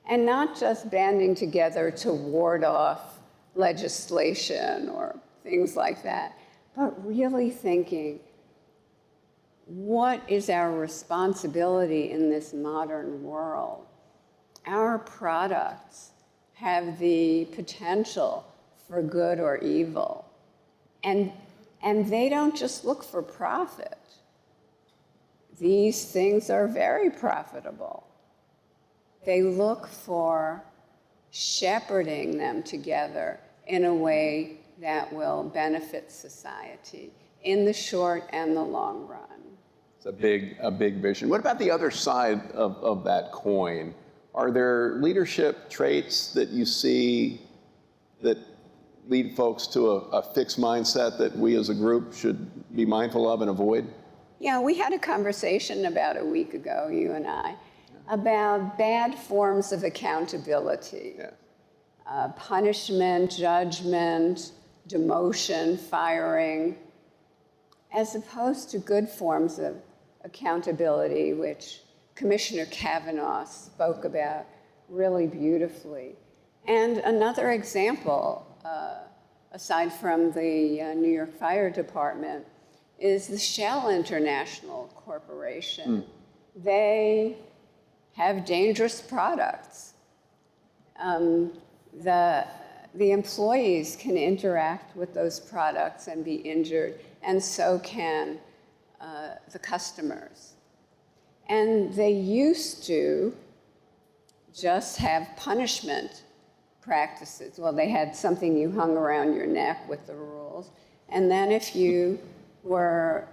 And not just banding together to ward off legislation or things like that, but really thinking, what is our responsibility in this modern world? Our products have the potential for good or evil. And they don't just look for profit. These things are very profitable. They look for shepherding them together in a way that will benefit society in the short and the long run.
It's a big vision. What about the other side of that coin? Are there leadership traits that you see that lead folks to a fixed mindset that we as a group should be mindful of and avoid?
Yeah, we had a conversation about a week ago, you and I, about bad forms of accountability.
Yeah.
Punishment, judgment, demotion, firing, as opposed to good forms of accountability, which Commissioner Kavanaugh spoke about really beautifully. And another example, aside from the New York Fire Department, is the Shell International Corporation. They have dangerous products. The employees can interact with those products and be injured, and so can the customers. And they used to just have punishment practices. Well, they had something you hung around your neck with the rules. And then if you were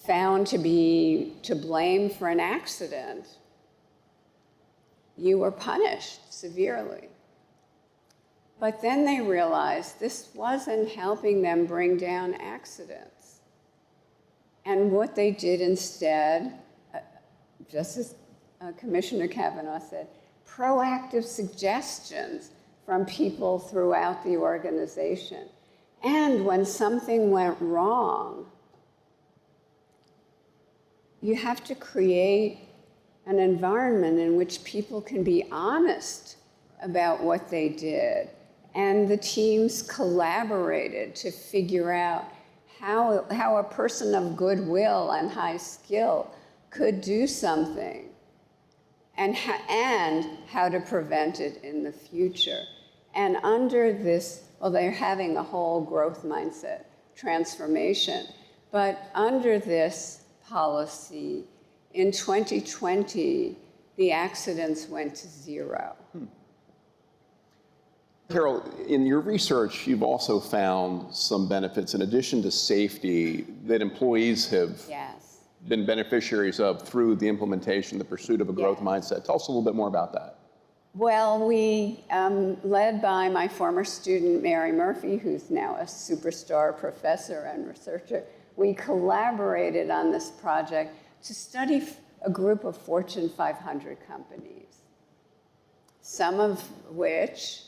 found to be to blame for an accident, you were punished severely. But then they realized this wasn't helping them bring down accidents. And what they did instead, just as Commissioner Kavanaugh said, proactive suggestions from people throughout the organization. And when something went wrong, you have to create an environment in which people can be honest about what they did. And the teams collaborated to figure out how a person of goodwill and high skill could do something, and how to prevent it in the future. And under this, well, they're having a whole growth mindset transformation, but under this policy, in 2020, the accidents went to zero.
Carol, in your research, you've also found some benefits in addition to safety that employees have been beneficiaries of through the implementation, the pursuit of a growth mindset. Tell us a little bit more about that.
Well, we, led by my former student, Mary Murphy, who's now a superstar professor and researcher, we collaborated on this project to study a group of Fortune 500 companies, some of which,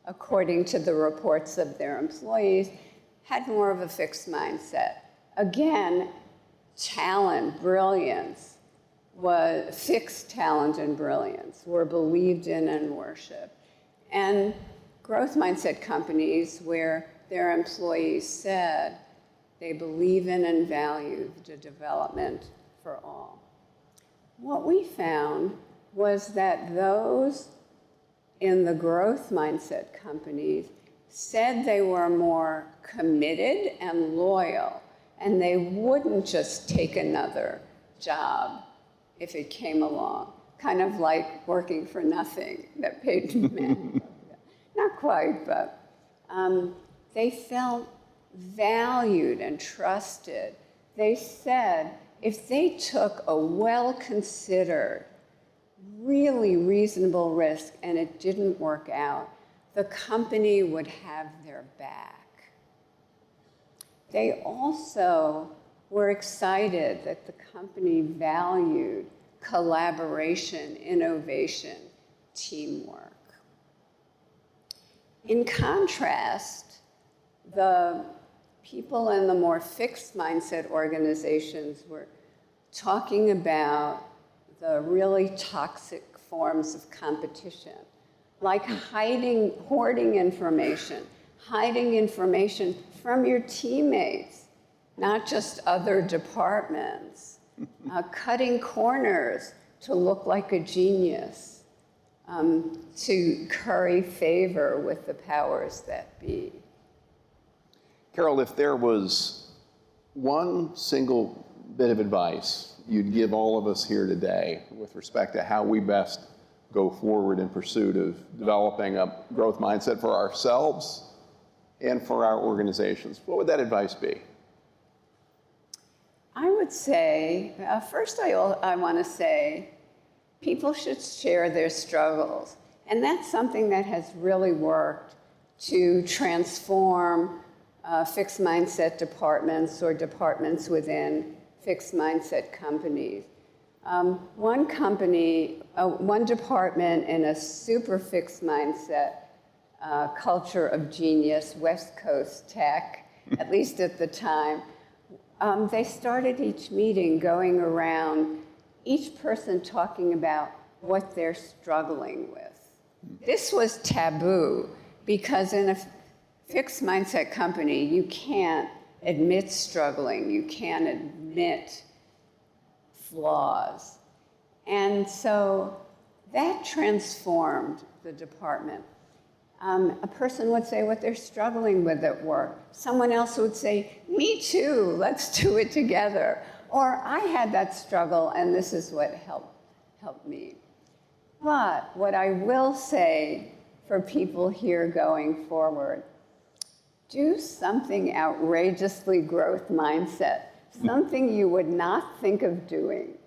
according to the reports of their employees, had more of a fixed mindset. Again, talent, brilliance, fixed talent and brilliance were believed in and worshiped. And growth mindset companies where their employees said they believe in and value the development for all. What we found was that those in the growth mindset companies said they were more committed and loyal, and they wouldn't just take another job if it came along, kind of like working for nothing that paid men. Not quite, but they felt valued and trusted. They said if they took a well-considered, really reasonable risk and it didn't work out, the company would have their back. They also were excited that the company valued collaboration, innovation, teamwork. In contrast, the people in the more fixed mindset organizations were talking about the really toxic forms of competition, like hoarding information from your teammates, not just other departments, cutting corners to look like a genius, to curry favor with the powers that be.
Carol, if there was one single bit of advice you'd give all of us here today with respect to how we best go forward in pursuit of developing a growth mindset for ourselves and for our organizations, what would that advice be?
I would say, first I want to say, people should share their struggles. And that's something that has really worked to transform fixed mindset departments or departments within fixed mindset companies. One department in a super fixed mindset culture of genius, West Coast Tech, at least at the time, they started each meeting going around, each person talking about what they're struggling with. This was taboo because in a fixed mindset company, you can't admit struggling, you can't admit flaws. And so that transformed the department. A person would say what they're struggling with at work. Someone else would say, me too, let's do it together. Or I had that struggle and this is what helped me. But what I will say for people here going forward, do something outrageously growth mindset, something you would not think of doing,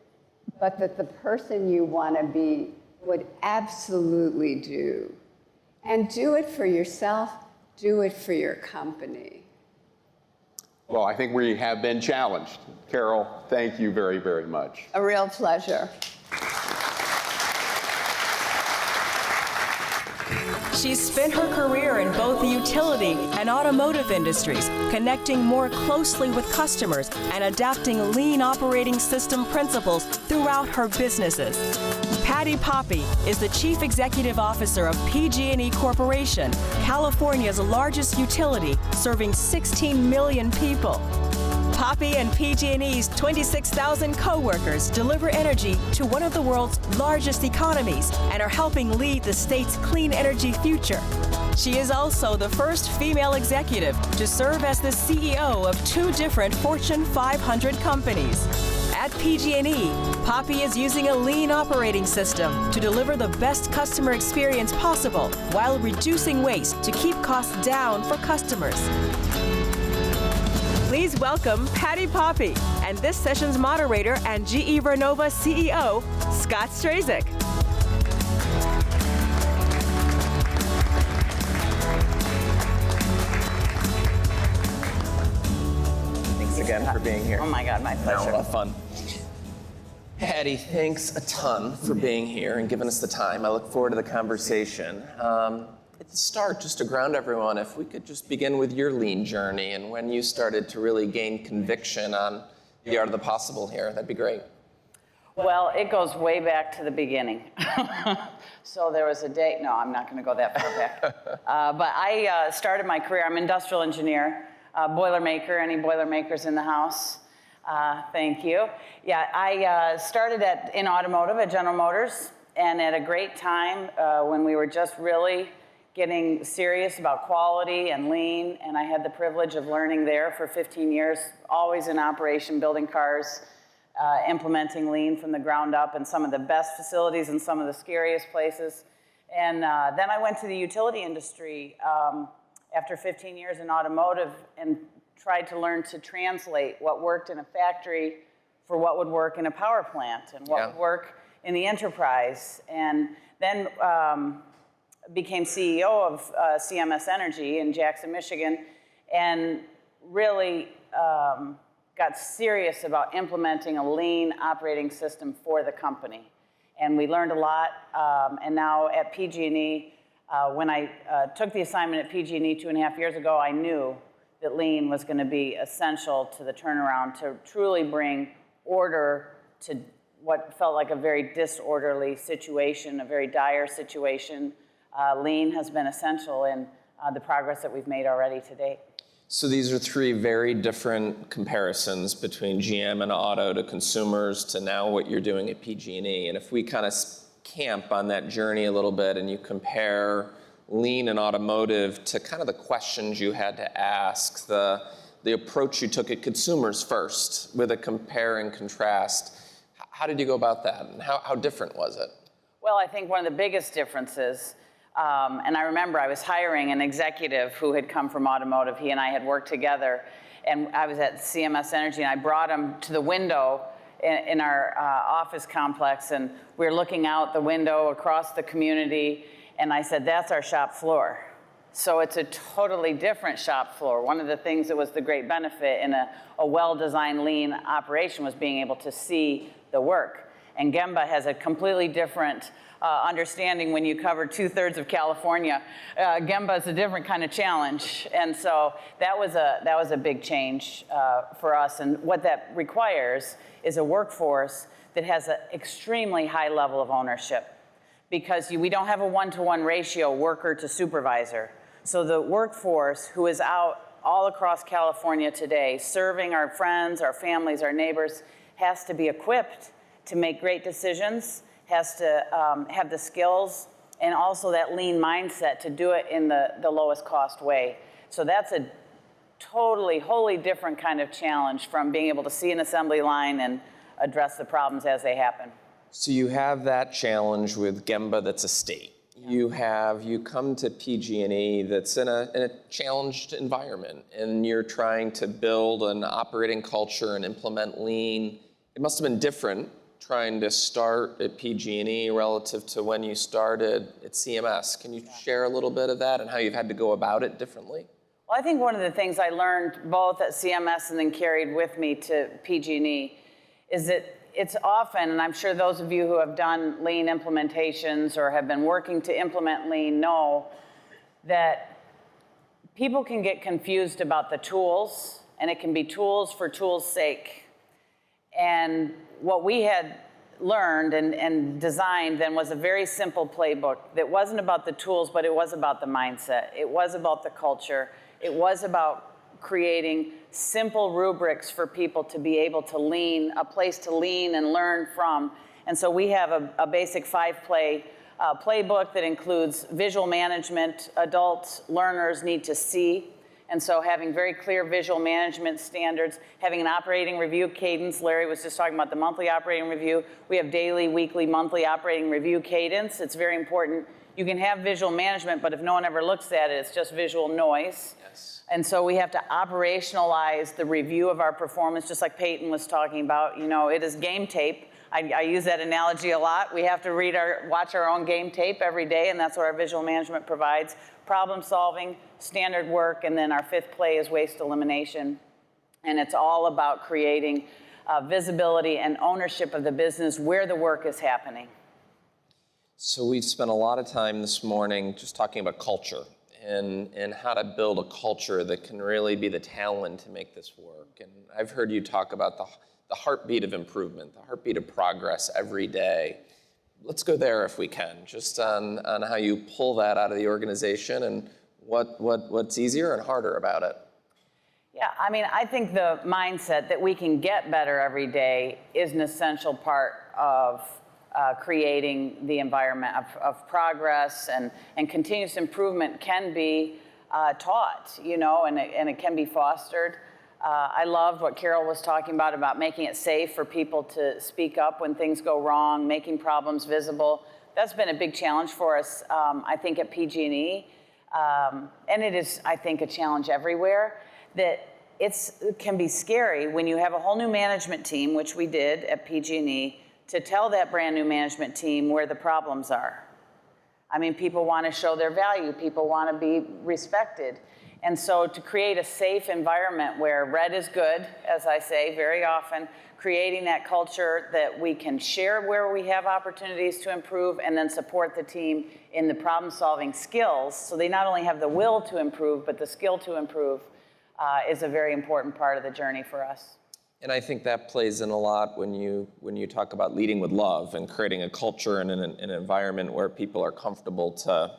but that the person you want to be would absolutely do. And do it for yourself, do it for your company.
Well, I think we have been challenged. Carol, thank you very, very much.
A real pleasure.
She's spent her career in both the utility and automotive industries, connecting more closely with customers and adapting lean operating system principles throughout her businesses. Patti Poppe is the Chief Executive Officer of PG&E Corporation, California's largest utility, serving 16 million people. Poppe and PG&E's 26,000 co-workers deliver energy to one of the world's largest economies and are helping lead the state's clean energy future. She is also the first female executive to serve as the CEO of 2 different Fortune 500 companies. At PG&E, Poppe is using a lean operating system to deliver the best customer experience possible while reducing waste to keep costs down for customers. Please welcome Patti Poppe and this session's moderator and GE Vernova CEO, Scott Strazik.
again for being here.
Oh my God, my
A
pleasure.
lot of fun. Hattie, thanks a ton for being here and giving us the time. I look forward to the conversation. At the start, just to ground everyone, if we could just begin with your lean journey and when you started to really gain conviction on the art of the possible here, that'd be great.
Well, it goes way back to the beginning. So there was a day, no, I'm not gonna go that far back. But I started my career, I'm an industrial engineer, Boilermaker, any Boilermakers in the house? Thank you. Yeah, I started in automotive at General Motors, and at a great time when we were just really getting serious about quality and lean, and I had the privilege of learning there for 15 years, always in operation, building cars, implementing lean from the ground up in some of the best facilities and some of the scariest places. And then I went to the utility industry after 15 years in automotive and tried to learn to translate what worked in a factory for what would work in a power plant and what would work in the enterprise. And then became CEO of CMS Energy in Jackson, Michigan, and really got serious about implementing a lean operating system for the company. And we learned a lot, and now at PG&E, when I took the assignment at PG&E 2.5 years ago, I knew that lean was going to be essential to the turnaround to truly bring order to what felt like a very disorderly situation, a very dire situation. Lean has been essential in the progress that we've made already to date.
So these are three very different comparisons between GM and auto to consumers to now what you're doing at PG&E. And if we kind of camp on that journey a little bit and you compare lean and automotive to kind of the questions you had to ask, the approach you took at consumers first with a compare and contrast, how did you go about that and how different was it?
Well, I think one of the biggest differences, and I remember I was hiring an executive who had come from automotive. He and I had worked together, and I was at CMS Energy, and I brought him to the window in our office complex, and we were looking out the window across the community, and I said, that's our shop floor. So it's a totally different shop floor. One of the things that was the great benefit in a well-designed lean operation was being able to see the work. And Gemba has a completely different understanding when you cover 2/3 of California. Gemba is a different kind of challenge. And so that was a big change for us. And what that requires is a workforce that has an extremely high level of ownership, because we don't have a 1-to-1 ratio worker to supervisor. So the workforce who is out all across California today, serving our friends, our families, our neighbors, has to be equipped to make great decisions, has to have the skills and also that lean mindset to do it in the lowest cost way. So that's a totally, wholly different kind of challenge from being able to see an assembly line and address the problems as they happen.
So you have that challenge with Gemba that's a state. You come to PG&E that's in a challenged environment, and you're trying to build an operating culture and implement lean. It must have been different trying to start at PG&E relative to when you started at CMS. Can you share a little bit of that and how you've had to go about it differently?
Well, I think one of the things I learned both at CMS and then carried with me to PG&E is that it's often, and I'm sure those of you who have done lean implementations or have been working to implement lean know that people can get confused about the tools, and it can be tools for tools' sake. And what we had learned and designed then was a very simple playbook that wasn't about the tools, but it was about the mindset. It was about the culture. It was about creating simple rubrics for people to be able to lean, a place to lean and learn from. And so we have a basic 5-play playbook that includes visual management. Adult learners need to see. And so having very clear visual management standards, having an operating review cadence. Larry was just talking about the monthly operating review. We have daily, weekly, monthly operating review cadence. It's very important. You can have visual management, but if no one ever looks at it, it's just visual noise.
Yes.
And so we have to operationalize the review of our performance, just like Peyton was talking about. You know, it is game tape. I use that analogy a lot. We have to watch our own game tape every day, and that's what our visual management provides. Problem solving, standard work, and then our 5th play is waste elimination. And it's all about creating visibility and ownership of the business where the work is happening.
So we've spent a lot of time this morning just talking about culture and how to build a culture that can really be the talent to make this work. And I've heard you talk about the heartbeat of improvement, the heartbeat of progress every day. Let's go there if we can, just on how you pull that out of the organization and what's easier and harder about it.
Yeah, I mean, I think the mindset that we can get better every day is an essential part of creating the environment of progress, and continuous improvement can be taught, you know, and it can be fostered. I loved what Carol was talking about making it safe for people to speak up when things go wrong, making problems visible. That's been a big challenge for us, I think, at PG&E. And it is, I think, a challenge everywhere, that it can be scary when you have a whole new management team, which we did at PG&E, to tell that brand new management team where the problems are. I mean, people want to show their value, people want to be respected. And so to create a safe environment where red is good, as I say very often, creating that culture that we can share where we have opportunities to improve, and then support the team in the problem-solving skills, so they not only have the will to improve, but the skill to improve, is a very important part of the journey for us.
And I think that plays in a lot when you talk about leading with love and creating a culture and an environment where people are comfortable to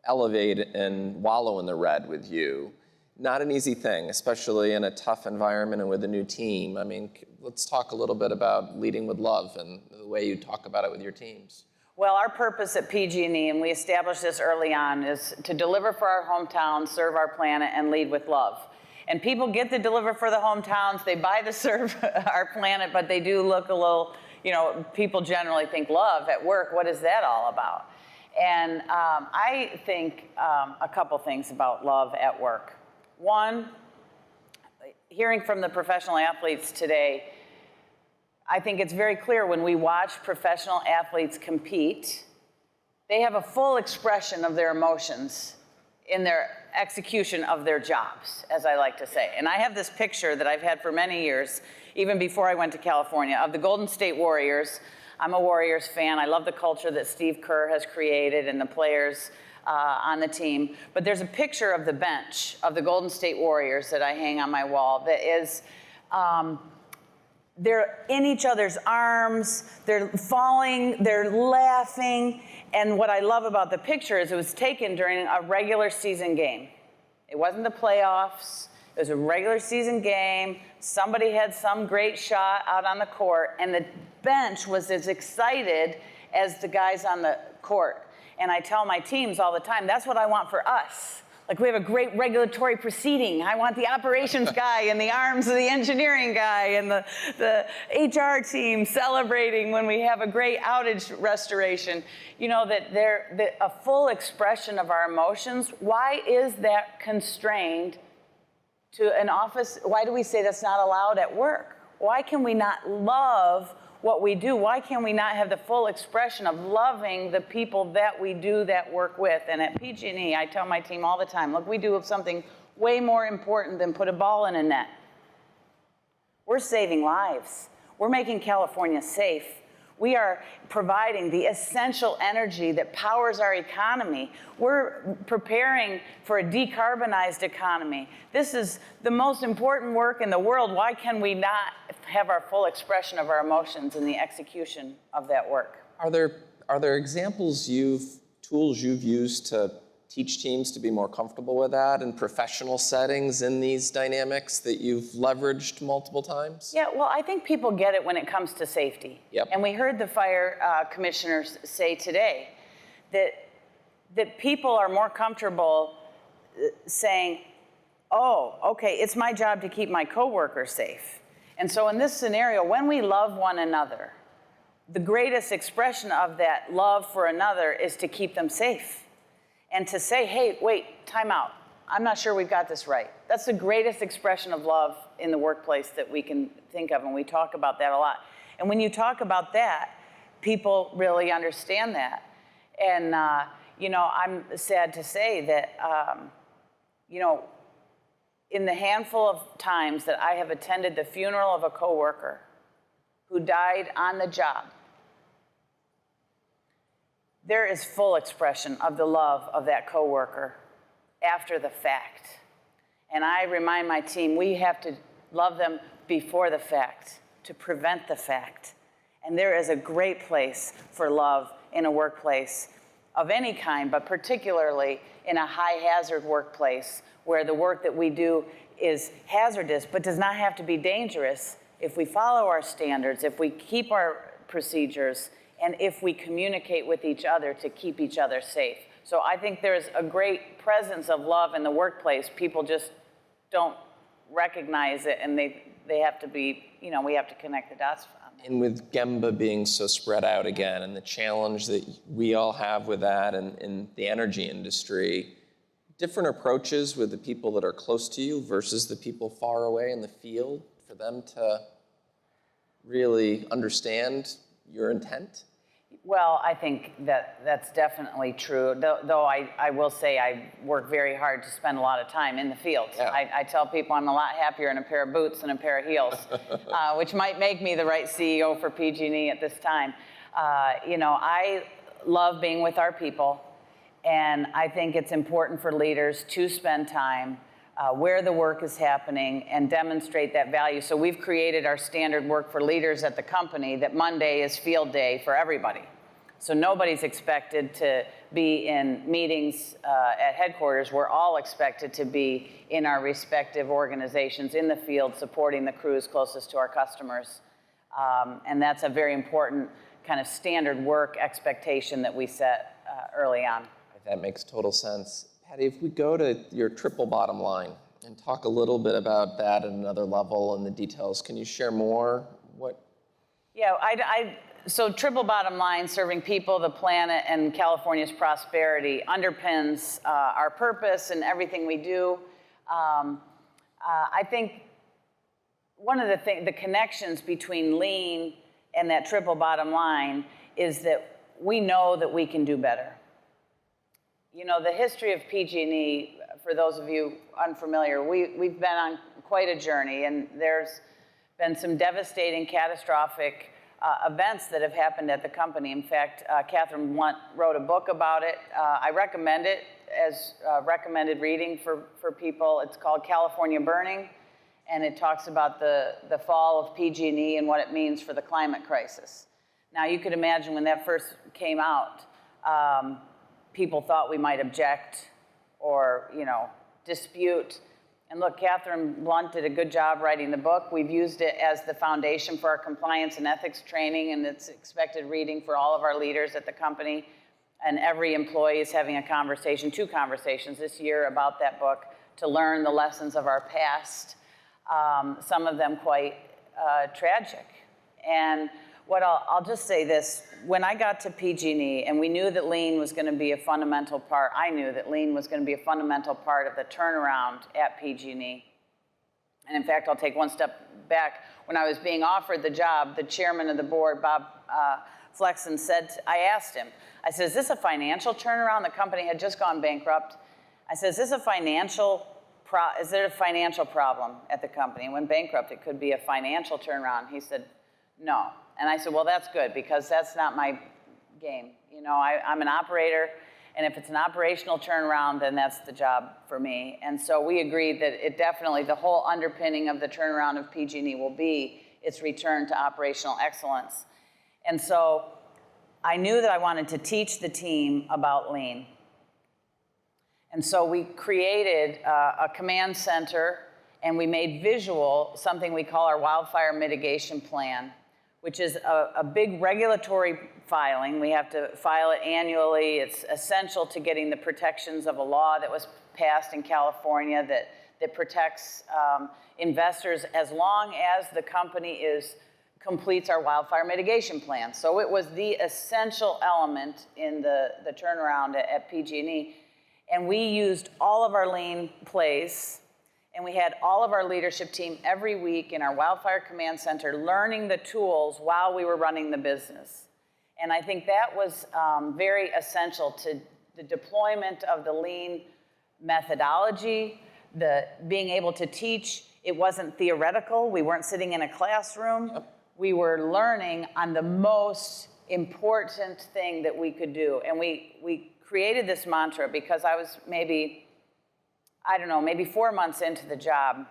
elevate and wallow in the red with you. Not an easy thing, especially in a tough environment and with a new team. I mean, let's talk a little bit about leading with love and the way you talk about it with your teams.
Well, our purpose at PG&E, and we established this early on, is to deliver for our hometown, serve our planet, and lead with love. And people get the deliver for the hometowns, they buy the serve our planet, but they do look a little, you know, people generally think love at work, what is that all about? And I think a couple things about love at work. One, hearing from the professional athletes today, I think it's very clear when we watch professional athletes compete, they have a full expression of their emotions in their execution of their jobs, as I like to say. And I have this picture that I've had for many years, even before I went to California, of the Golden State Warriors. I'm a Warriors fan. I love the culture that Steve Kerr has created and the players on the team. But there's a picture of the bench of the Golden State Warriors that I hang on my wall that is, they're in each other's arms, they're falling, they're laughing. And what I love about the picture is it was taken during a regular season game. It wasn't the playoffs. It was a regular season game. Somebody had some great shot out on the court, and the bench was as excited as the guys on the court. And I tell my teams all the time, that's what I want for us. Like, we have a great regulatory proceeding. I want the operations guy in the arms of the engineering guy and the HR team celebrating when we have a great outage restoration. You know, that they're a full expression of our emotions. Why is that constrained to an office? Why do we say that's not allowed at work? Why can we not love what we do? Why can we not have the full expression of loving the people that we do that work with? And at PG&E, I tell my team all the time, look, we do something way more important than put a ball in a net. We're saving lives. We're making California safe. We are providing the essential energy that powers our economy. We're preparing for a decarbonized economy. This is the most important work in the world. Why can we not have our full expression of our emotions in the execution of that work?
Are there examples tools you've used to teach teams to be more comfortable with that in professional settings in these dynamics that you've leveraged multiple times?
Yeah, well, I think people get it when it comes to safety.
Yep.
And we heard the fire commissioners say today that people are more comfortable saying, oh, okay, it's my job to keep my coworkers safe. And so in this scenario, when we love one another, the greatest expression of that love for another is to keep them safe. And to say, hey, wait, time out. I'm not sure we've got this right. That's the greatest expression of love in the workplace that we can think of, and we talk about that a lot. And when you talk about that, people really understand that. And, you know, I'm sad to say that, you know, in the handful of times that I have attended the funeral of a coworker who died on the job, there is full expression of the love of that coworker after the fact. And I remind my team, we have to love them before the fact to prevent the fact. And there is a great place for love in a workplace of any kind, but particularly in a high hazard workplace where the work that we do is hazardous but does not have to be dangerous if we follow our standards, if we keep our procedures, and if we communicate with each other to keep each other safe. So I think there's a great presence of love in the workplace. People just don't recognize it, and they have to be, we have to connect the dots.
And with Gemba being so spread out again, and the challenge that we all have with that and in the energy industry, different approaches with the people that are close to you versus the people far away in the field, for them to really understand your intent?
Well, I think that's definitely true, though I will say I work very hard to spend a lot of time in the field.
Yeah.
I tell people I'm a lot happier in a pair of boots than a pair of heels, which might make me the right CEO for PG&E at this time. I love being with our people, and I think it's important for leaders to spend time where the work is happening and demonstrate that value. So we've created our standard work for leaders at the company that Monday is field day for everybody. So nobody's expected to be in meetings at headquarters. We're all expected to be in our respective organizations in the field supporting the crews closest to our customers. And that's a very important kind of standard work expectation that we set early on.
That makes total sense. Patty, if we go to your triple bottom line and talk a little bit about that at another level and the details, can you share more?
Yeah, so triple bottom line, serving people, the planet, and California's prosperity underpins our purpose and everything we do. I think one of the connections between lean and that triple bottom line is that we know that we can do better. The history of PG&E, for those of you unfamiliar, we've been on quite a journey, and there's been some devastating, catastrophic events that have happened at the company. In fact, Catherine Blunt wrote a book about it. I recommend it as recommended reading for people. It's called California Burning, and it talks about the fall of PG&E and what it means for the climate crisis. Now, you could imagine when that first came out, people thought we might object or, dispute. And look, Catherine Blunt did a good job writing the book. We've used it as the foundation for our compliance and ethics training, and it's expected reading for all of our leaders at the company. And every employee is having two conversations this year about that book to learn the lessons of our past, some of them quite tragic. And I'll just say this, when I got to PG&E and we knew that lean was going to be a fundamental part, I knew that lean was going to be a fundamental part of the turnaround at PG&E. And in fact, I'll take one step back. When I was being offered the job, the chairman of the board, Bob Flexen, I asked him, I said, is this a financial turnaround? The company had just gone bankrupt. I said, is there a financial problem at the company? And when bankrupt, it could be a financial turnaround. He said, no. And I said, well, that's good, because that's not my game. I'm an operator, and if it's an operational turnaround, then that's the job for me. And so we agreed that the whole underpinning of the turnaround of PG&E will be its return to operational excellence. And so I knew that I wanted to teach the team about lean. And so we created a command center, and we made visual something we call our wildfire mitigation plan, which is a big regulatory filing. We have to file it annually. It's essential to getting the protections of a law that was passed in California that protects investors as long as the company completes our wildfire mitigation plan. So it was the essential element in the turnaround at PG&E. And we used all of our lean plays, and we had all of our leadership team every week in our Wildfire Command Center learning the tools while we were running the business. And I think that was very essential to the deployment of the lean methodology, the being able to teach, it wasn't theoretical. We weren't sitting in a classroom.
Yep.
We were learning on the most important thing that we could do. And we created this mantra because I was maybe 4 months into the job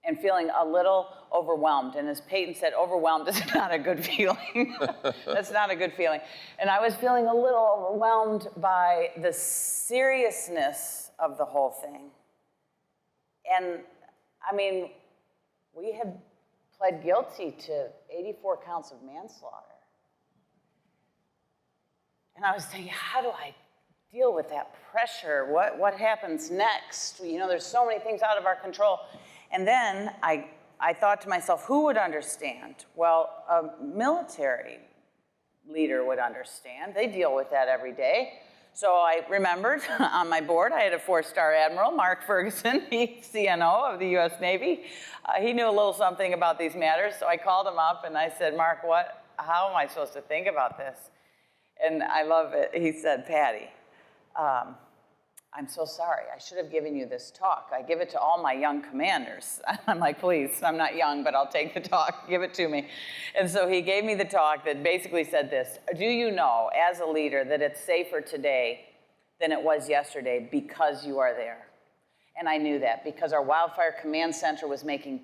and feeling a little overwhelmed. And as Peyton said, overwhelmed is not a good feeling. That's not a good feeling. And I was feeling a little overwhelmed by the seriousness of the whole thing. And I mean, we had pled guilty to 84 counts of manslaughter. And I was thinking, how do I deal with that pressure? What happens next? You know, there's so many things out of our control. And then I thought to myself, who would understand? Well, a military leader would understand. They deal with that every day. So I remembered on my board, I had a 4-star admiral, Mark Ferguson, he's CNO of the U.S. Navy. He knew a little something about these matters, so I called him up and I said, Mark, how am I supposed to think about this? And I love it. He said, Patty, I'm so sorry. I should have given you this talk. I give it to all my young commanders. I'm like, please, I'm not young, but I'll take the talk. Give it to me. And so he gave me the talk that basically said this: do you know, as a leader, that it's safer today than it was yesterday because you are there? And I knew that because our Wildfire Command Center was making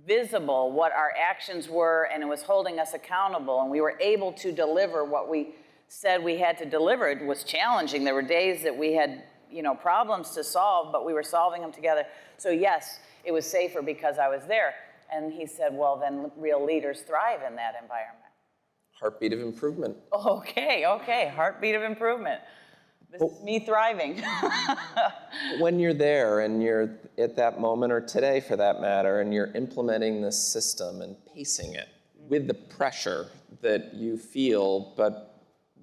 visible what our actions were, and it was holding us accountable, and we were able to deliver what we said we had to deliver. It was challenging. There were days that we had problems to solve, but we were solving them together. So yes, it was safer because I was there. And he said, well, then real leaders thrive in that environment.
Heartbeat of improvement.
Okay, heartbeat of improvement. This is me thriving.
When you're there and you're at that moment, or today for that matter, and you're implementing this system and pacing it with the pressure that you feel, but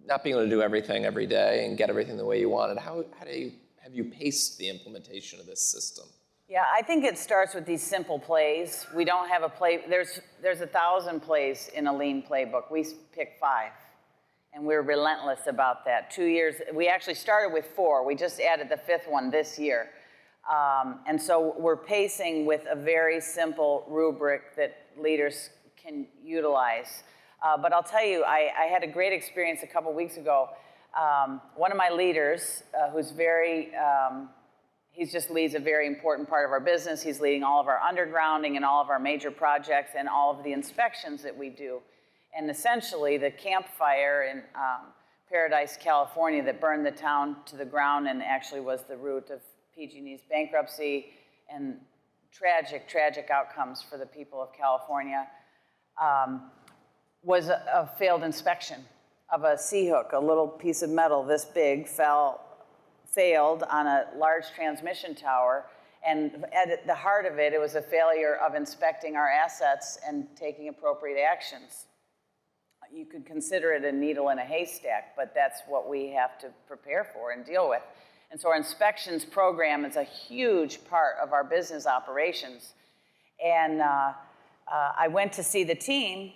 not being able to do everything every day and get everything the way you wanted, have you paced the implementation of this system?
Yeah, I think it starts with these simple plays. We don't have a play. There's 1,000 plays in a lean playbook. We pick 5, and we're relentless about that. 2 years, we actually started with 4. We just added the 5th one this year. And so we're pacing with a very simple rubric that leaders can utilize. But I'll tell you, I had a great experience a couple weeks ago. One of my leaders, who's he just leads a very important part of our business. He's leading all of our undergrounding and all of our major projects and all of the inspections that we do. And essentially, the Camp Fire in Paradise, California, that burned the town to the ground and actually was the root of PG&E's bankruptcy and tragic, tragic outcomes for the people of California, was a failed inspection of a C-hook, a little piece of metal this big failed on a large transmission tower. And at the heart of it, it was a failure of inspecting our assets and taking appropriate actions. You could consider it a needle in a haystack, but that's what we have to prepare for and deal with. And so our inspections program is a huge part of our business operations. And I went to see the team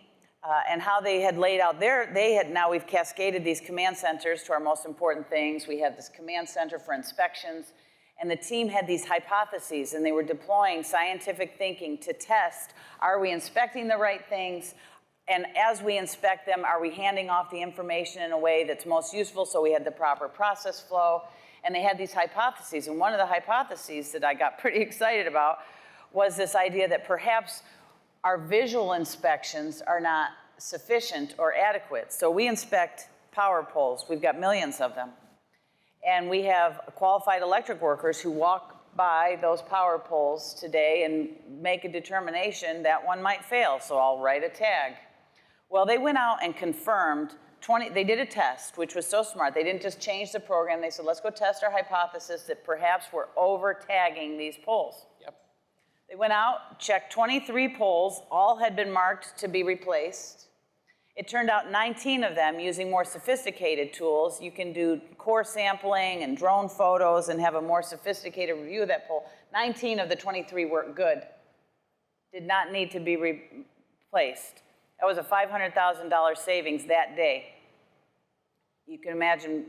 and how they had laid out now we've cascaded these command centers to our most important things. We have this command center for inspections, and the team had these hypotheses, and they were deploying scientific thinking to test, are we inspecting the right things? And as we inspect them, are we handing off the information in a way that's most useful, so we had the proper process flow? And they had these hypotheses, and one of the hypotheses that I got pretty excited about was this idea that perhaps our visual inspections are not sufficient or adequate. So we inspect power poles. We've got millions of them. And we have qualified electric workers who walk by those power poles today and make a determination that one might fail, so I'll write a tag. Well, they went out and confirmed they did a test, which was so smart. They didn't just change the program. They said, let's go test our hypothesis that perhaps we're over-tagging these poles.
Yep.
They went out, checked 23 poles, all had been marked to be replaced. It turned out 19 of them, using more sophisticated tools, you can do core sampling and drone photos and have a more sophisticated review of that pole. 19 of the 23 were good, did not need to be replaced. That was a $500,000 savings that day. You can imagine,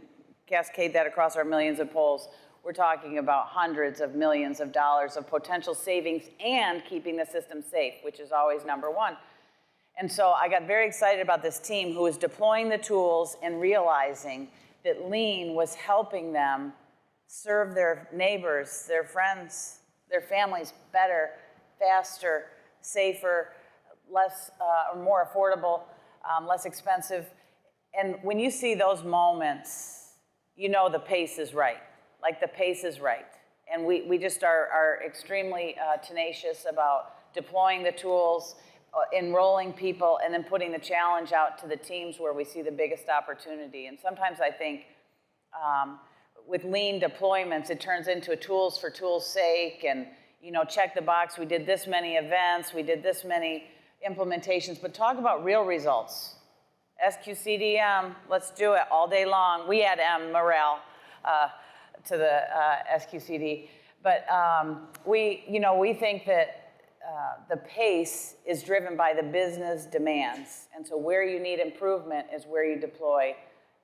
cascade that across our millions of poles. we're talking about hundreds of millions of dollars of potential savings and keeping the system safe, which is always number one. And so I got very excited about this team who was deploying the tools and realizing that Lean was helping them serve their neighbors, their friends, their families better, faster, safer, less, more affordable, less expensive. And when you see those moments, you know the pace is right. Like the pace is right. And we just are extremely tenacious about deploying the tools, enrolling people, and then putting the challenge out to the teams where we see the biggest opportunity. And sometimes I think with Lean deployments, it turns into a tools for tools' sake, and check the box, we did this many events, we did this many implementations, but talk about real results. SQCDM, let's do it all day long. We add morale to the SQCD, but we think that the pace is driven by the business demands, and so where you need improvement is where you deploy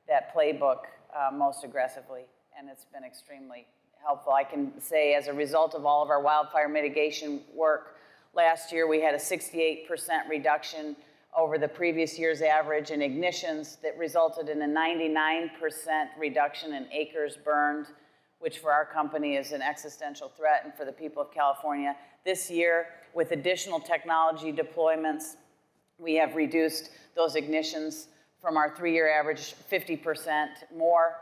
that playbook most aggressively, and it's been extremely helpful. I can say as a result of all of our wildfire mitigation work, last year we had a 68% reduction over the previous year's average in ignitions that resulted in a 99% reduction in acres burned, which for our company is an existential threat, and for the people of California. This year, with additional technology deployments, we have reduced those ignitions from our 3-year average 50% more,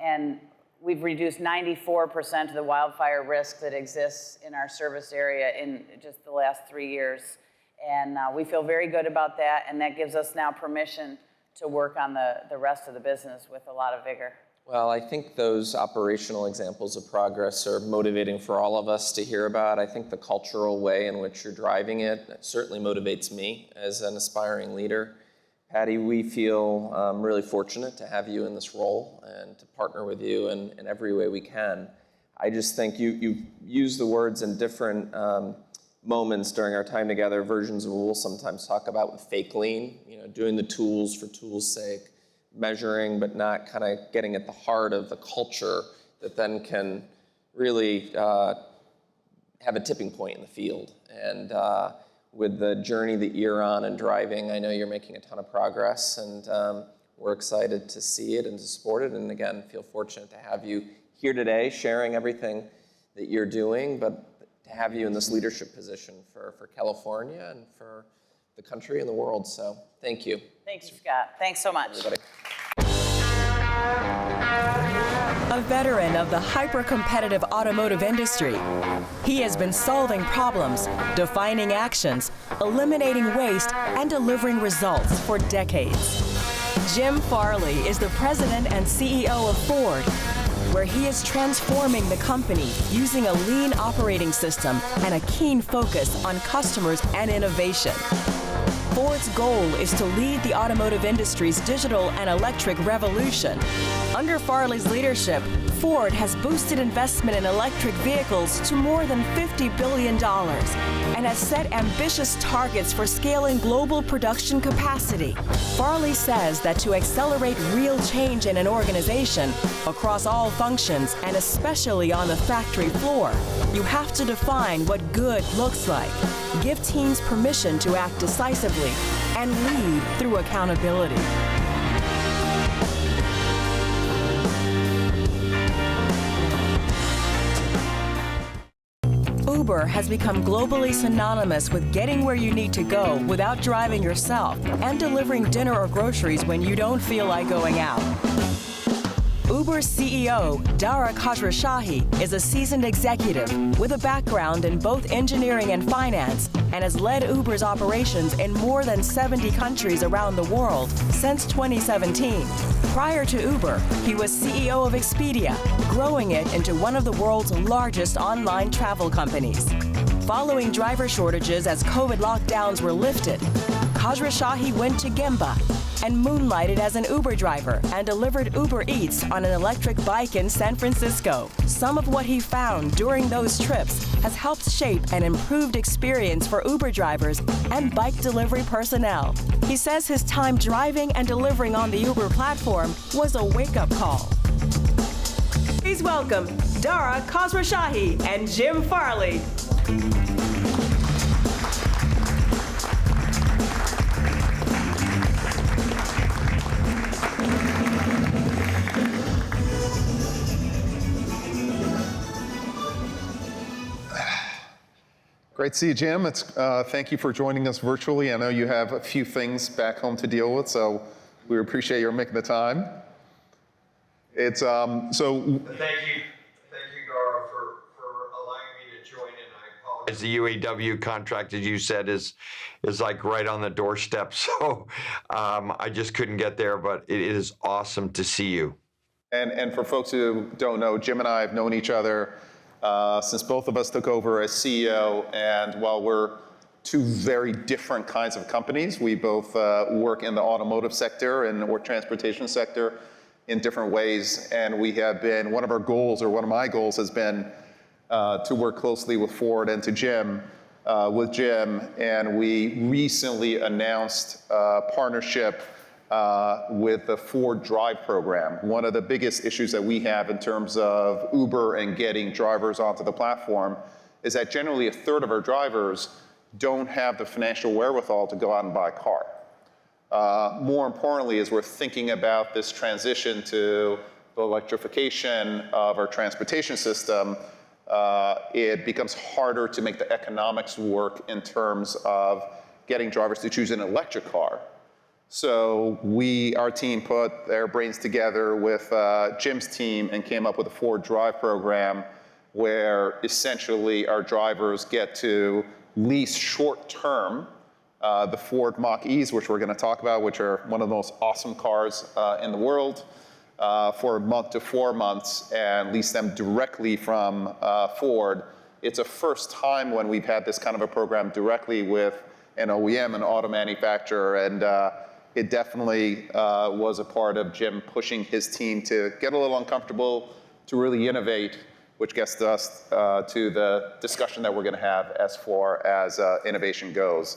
and we've reduced 94% of the wildfire risk that exists in our service area in just the last 3 years. And we feel very good about that, and that gives us now permission to work on the rest of the business with a lot of vigor.
Well, I think those operational examples of progress are motivating for all of us to hear about. I think the cultural way in which you're driving it certainly motivates me as an aspiring leader. Patty, we feel really fortunate to have you in this role and to partner with you in every way we can. I just think you use the words in different moments during our time together, versions of what we'll sometimes talk about with fake lean, doing the tools for tools' sake, measuring but not kind of getting at the heart of the culture that then can really have a tipping point in the field. And with the journey that you're on and driving, I know you're making a ton of progress, and we're excited to see it and to support it. And again, feel fortunate to have you here today sharing everything that you're doing, but to have you in this leadership position for California and for the country and the world. So thank you.
Thank you, Scott. Thanks so much.
Everybody.
A veteran of the hyper-competitive automotive industry, he has been solving problems, defining actions, eliminating waste, and delivering results for decades. Jim Farley is the president and CEO of Ford, where he is transforming the company using a lean operating system and a keen focus on customers and innovation. Ford's goal is to lead the automotive industry's digital and electric revolution. Under Farley's leadership, Ford has boosted investment in electric vehicles to more than $50 billion and has set ambitious targets for scaling global production capacity. Farley says that to accelerate real change in an organization across all functions and especially on the factory floor, you have to define what good looks like, give teams permission to act decisively, and lead through accountability. Uber has become globally synonymous with getting where you need to go without driving yourself and delivering dinner or groceries when you don't feel like going out. Uber's CEO, Dara Khosrowshahi, is a seasoned executive with a background in both engineering and finance and has led Uber's operations in more than 70 countries around the world since 2017. Prior to Uber, he was CEO of Expedia, growing it into one of the world's largest online travel companies. Following driver shortages as COVID lockdowns were lifted, Khosrowshahi went to Gemba and moonlighted as an Uber driver and delivered Uber Eats on an electric bike in San Francisco. Some of what he found during those trips has helped shape an improved experience for Uber drivers and bike delivery personnel. He says his time driving and delivering on the Uber platform was a wake-up call. Please welcome Dara Khosrowshahi and Jim Farley.
Great to see you, Jim. Thank you for joining us virtually. I know you have a few things back home to deal with, so we appreciate your making the time. It's so.
Thank you, Dara, for allowing me to join in. I apologize. The UAW contract, as you said, is like right on the doorstep. So I just couldn't get there, but it is awesome to see you.
And for folks who don't know, Jim and I have known each other since both of us took over as CEO, and while we're two very different kinds of companies, we both work in the automotive sector or transportation sector in different ways, and we have been, one of our goals, or one of my goals has been to work closely with Ford and with Jim, and we recently announced a partnership with the Ford Drive program. One of the biggest issues that we have in terms of Uber and getting drivers onto the platform is that generally a third of our drivers don't have the financial wherewithal to go out and buy a car. More importantly, as we're thinking about this transition to the electrification of our transportation system, it becomes harder to make the economics work in terms of getting drivers to choose an electric car. So our team put their brains together with Jim's team and came up with a Ford Drive program where essentially our drivers get to lease short-term the Ford Mach-E's, which we're going to talk about, which are one of the most awesome cars in the world, for a month to 4 months and lease them directly from Ford. It's a first time when we've had this kind of a program directly with an OEM, an auto manufacturer, and it definitely was a part of Jim pushing his team to get a little uncomfortable, to really innovate, which gets us to the discussion that we're going to have as far as innovation goes.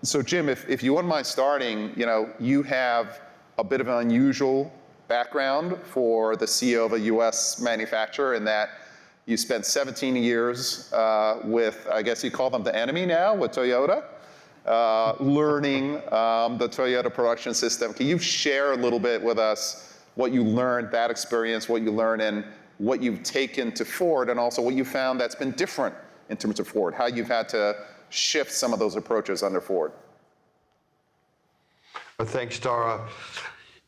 So Jim, if you wouldn't mind starting, you have a bit of an unusual background for the CEO of a US manufacturer in that you spent 17 years with, I guess you call them the enemy now, with Toyota. Learning the Toyota production system. Can you share a little bit with us what you learned, that experience, what you learned, and what you've taken to Ford, and also what you found that's been different in terms of Ford, how you've had to shift some of those approaches under Ford?
Thanks, Dara.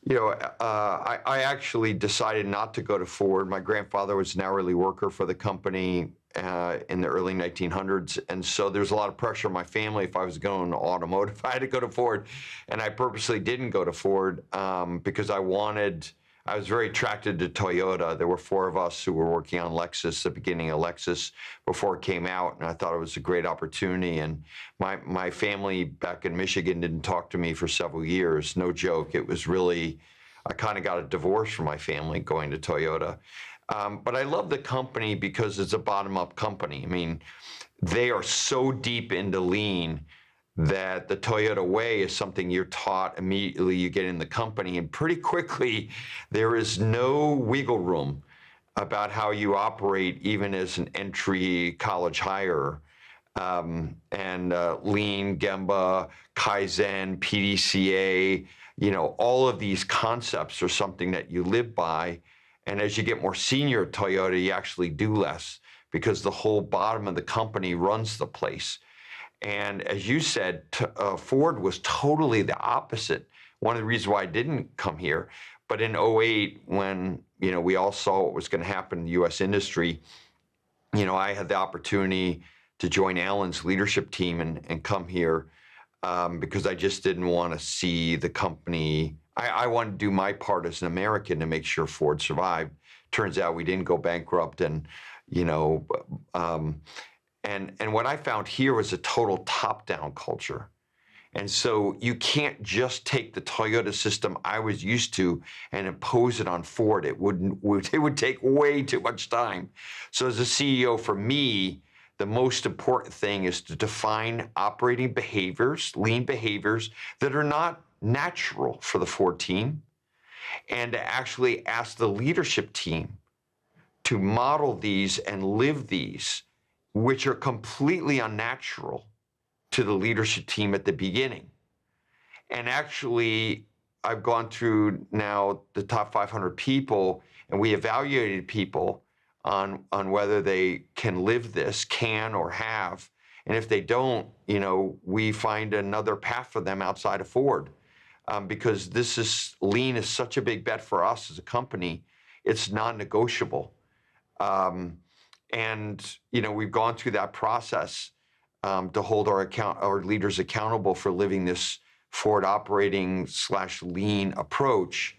I actually decided not to go to Ford. My grandfather was an hourly worker for the company in the early 1900s, and so there's a lot of pressure on my family if I was going to automotive. I had to go to Ford, and I purposely didn't go to Ford because I was very attracted to Toyota. There were 4 of us who were working on Lexus, the beginning of Lexus, before it came out, and I thought it was a great opportunity. And my family back in Michigan didn't talk to me for several years. No joke. It was really, I kind of got a divorce from my family going to Toyota. But I love the company because it's a bottom-up company. I mean, they are so deep into lean that the Toyota way is something you're taught immediately you get in the company, and pretty quickly there is no wiggle room about how you operate even as an entry college hire. Lean, Gemba, Kaizen, PDCA, all of these concepts are something that you live by. And as you get more senior at Toyota, you actually do less because the whole bottom of the company runs the place. And as you said, Ford was totally the opposite. One of the reasons why I didn't come here, but in 2008, when we all saw what was going to happen in the U.S. industry, I had the opportunity to join Alan's leadership team and come here because I just didn't want to see the company. I wanted to do my part as an American to make sure Ford survived. Turns out we didn't go bankrupt, and And what I found here was a total top-down culture. And so you can't just take the Toyota system I was used to and impose it on Ford. It would take way too much time. So as a CEO, for me, the most important thing is to define operating behaviors, lean behaviors that are not natural for the Ford team, and to actually ask the leadership team to model these and live these, which are completely unnatural to the leadership team at the beginning. And actually, I've gone through now the top 500 people, and we evaluated people on whether they can live this, can or have. And if they don't, we find another path for them outside of Ford. Because lean is such a big bet for us as a company, it's non-negotiable. And we've gone through that process to hold our leaders accountable for living this Ford operating / lean approach.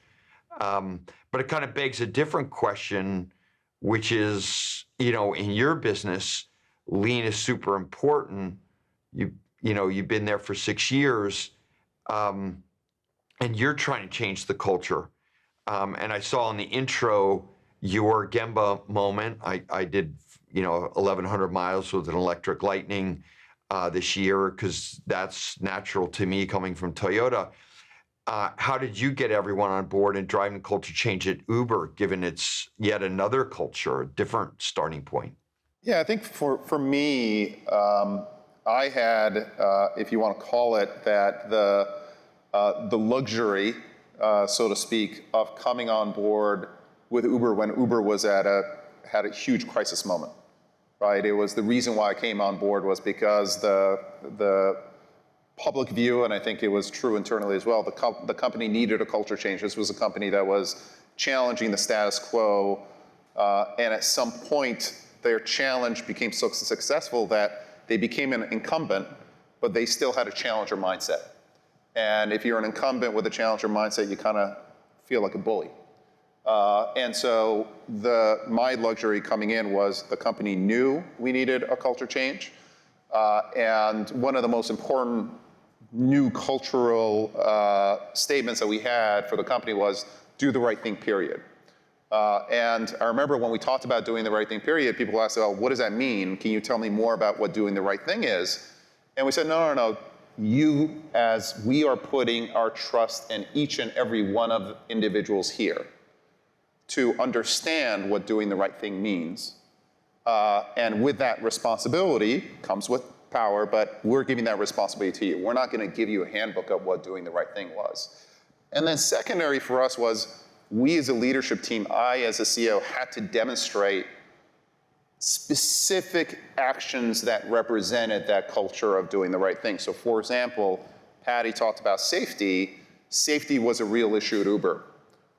But it kind of begs a different question, which is, in your business, lean is super important. You've been there for 6 years, and you're trying to change the culture. And I saw in the intro your Gemba moment. I did 1,100 miles with an electric Lightning this year, because that's natural to me coming from Toyota. How did you get everyone on board and driving culture change at Uber, given it's yet another culture, a different starting point?
Yeah, I think for me, I had, if you want to call it that, the luxury, so to speak, of coming on board with Uber when Uber was had a huge crisis moment, right? It was the reason why I came on board was because the public view, and I think it was true internally as well, the company needed a culture change. This was a company that was challenging the status quo, and at some point, their challenge became so successful that they became an incumbent, but they still had a challenger mindset. And if you're an incumbent with a challenger mindset, you kind of feel like a bully. And so my luxury coming in was the company knew we needed a culture change. And one of the most important new cultural statements that we had for the company was do the right thing, period. And I remember when we talked about doing the right thing, period, people asked, well, what does that mean? Can you tell me more about what doing the right thing is? And we said, no. We are putting our trust in each and every one of the individuals here to understand what doing the right thing means. And with that responsibility comes with power, but we're giving that responsibility to you. We're not going to give you a handbook of what doing the right thing was. And then secondary for us was, we as a leadership team, I as a CEO, had to demonstrate specific actions that represented that culture of doing the right thing. So for example, Patty talked about safety. Safety was a real issue at Uber.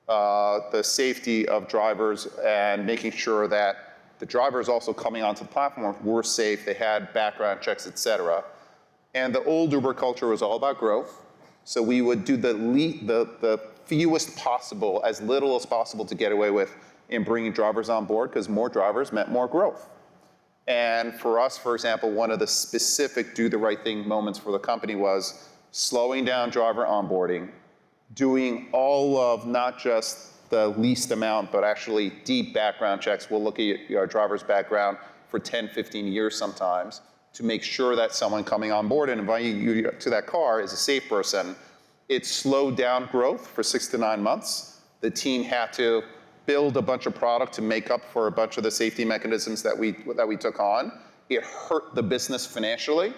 The safety of drivers and making sure that the drivers also coming onto the platform were safe, they had background checks, et cetera. And the old Uber culture was all about growth. So we would do the fewest possible, as little as possible to get away with in bringing drivers on board, because more drivers meant more growth. And for us, for example, one of the specific do the right thing moments for the company was slowing down driver onboarding, doing all of not just the least amount, but actually deep background checks. We'll look at our driver's background for 10, 15 years sometimes to make sure that someone coming on board and inviting you to that car is a safe person. It slowed down growth for 6 to 9 months. The team had to build a bunch of product to make up for a bunch of the safety mechanisms that we took on. It hurt the business financially,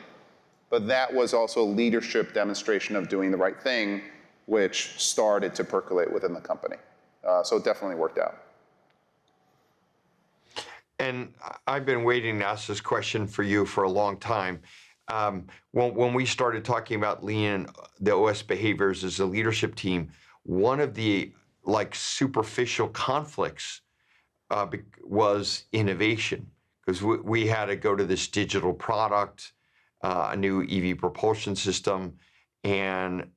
but that was also a leadership demonstration of doing the right thing, which started to percolate within the company. So it definitely worked out.
And I've been waiting to ask this question for you for a long time. When we started talking about lean, the OS behaviors as a leadership team, one of the superficial conflicts was innovation, because we had to go to this digital product, a new EV propulsion system, and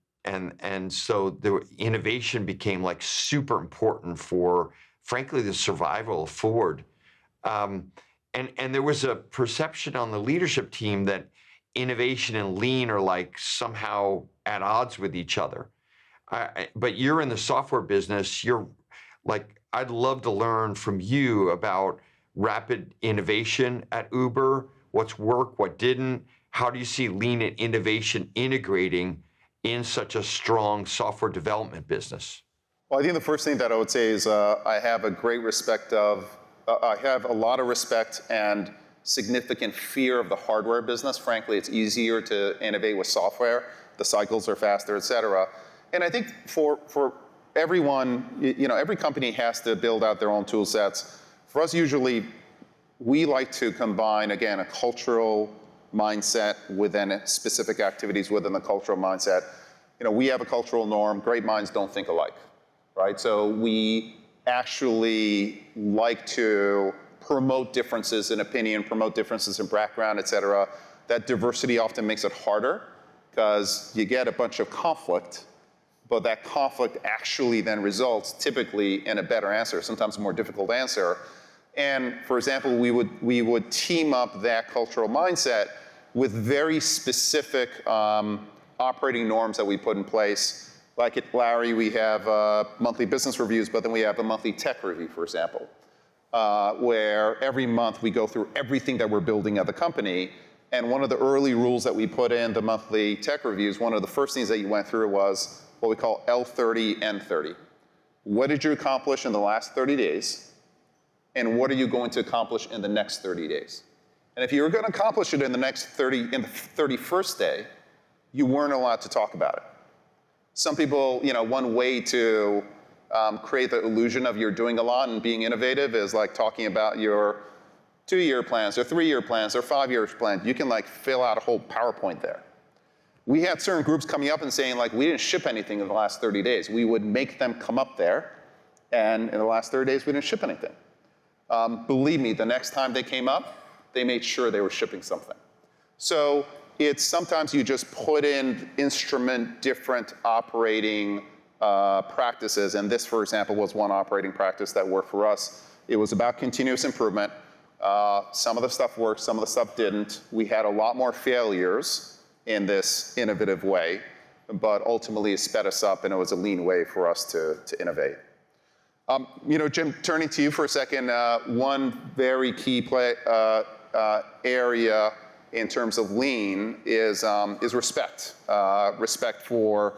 so the innovation became super important for, frankly, the survival of Ford. And there was a perception on the leadership team that innovation and lean are somehow at odds with each other. But you're in the software business. I'd love to learn from you about rapid innovation at Uber. What's worked, what didn't? How do you see lean and innovation integrating in such a strong software development business?
Well, I think the first thing that I would say is I have a great respect of I have a lot of respect and significant fear of the hardware business. Frankly, it's easier to innovate with software. The cycles are faster, et cetera. And I think for everyone, every company has to build out their own tool sets. For us, usually, we like to combine, again, a cultural mindset within specific activities within the cultural mindset. We have a cultural norm. Great minds don't think alike, right? So we actually like to promote differences in opinion, promote differences in background, et cetera. That diversity often makes it harder because you get a bunch of conflict, but that conflict actually then results typically in a better answer, sometimes a more difficult answer. And for example, we would team up that cultural mindset with very specific operating norms that we put in place. Like at Larry, we have monthly business reviews, but then we have a monthly tech review, for example, where every month we go through everything that we're building at the company. And one of the early rules that we put in the monthly tech reviews, one of the first things that you went through was what we call L30, N30. What did you accomplish in the last 30 days? And what are you going to accomplish in the next 30 days? And if you were going to accomplish it in the 31st day, you weren't allowed to talk about it. Some people, one way to create the illusion of you're doing a lot and being innovative is like talking about your 2-year plans or 3-year plans or 5-year plans. You can fill out a whole PowerPoint there. We had certain groups coming up and saying we didn't ship anything in the last 30 days. We would make them come up there, and in the last 30 days, we didn't ship anything. Believe me, the next time they came up, they made sure they were shipping something. So it's sometimes you just put instrument different operating practices, and this, for example, was one operating practice that worked for us. It was about continuous improvement. Some of the stuff worked, some of the stuff didn't. We had a lot more failures in this innovative way, but ultimately it sped us up, and it was a lean way for us to innovate. Jim, turning to you for a second, one very key area in terms of lean is respect. Respect for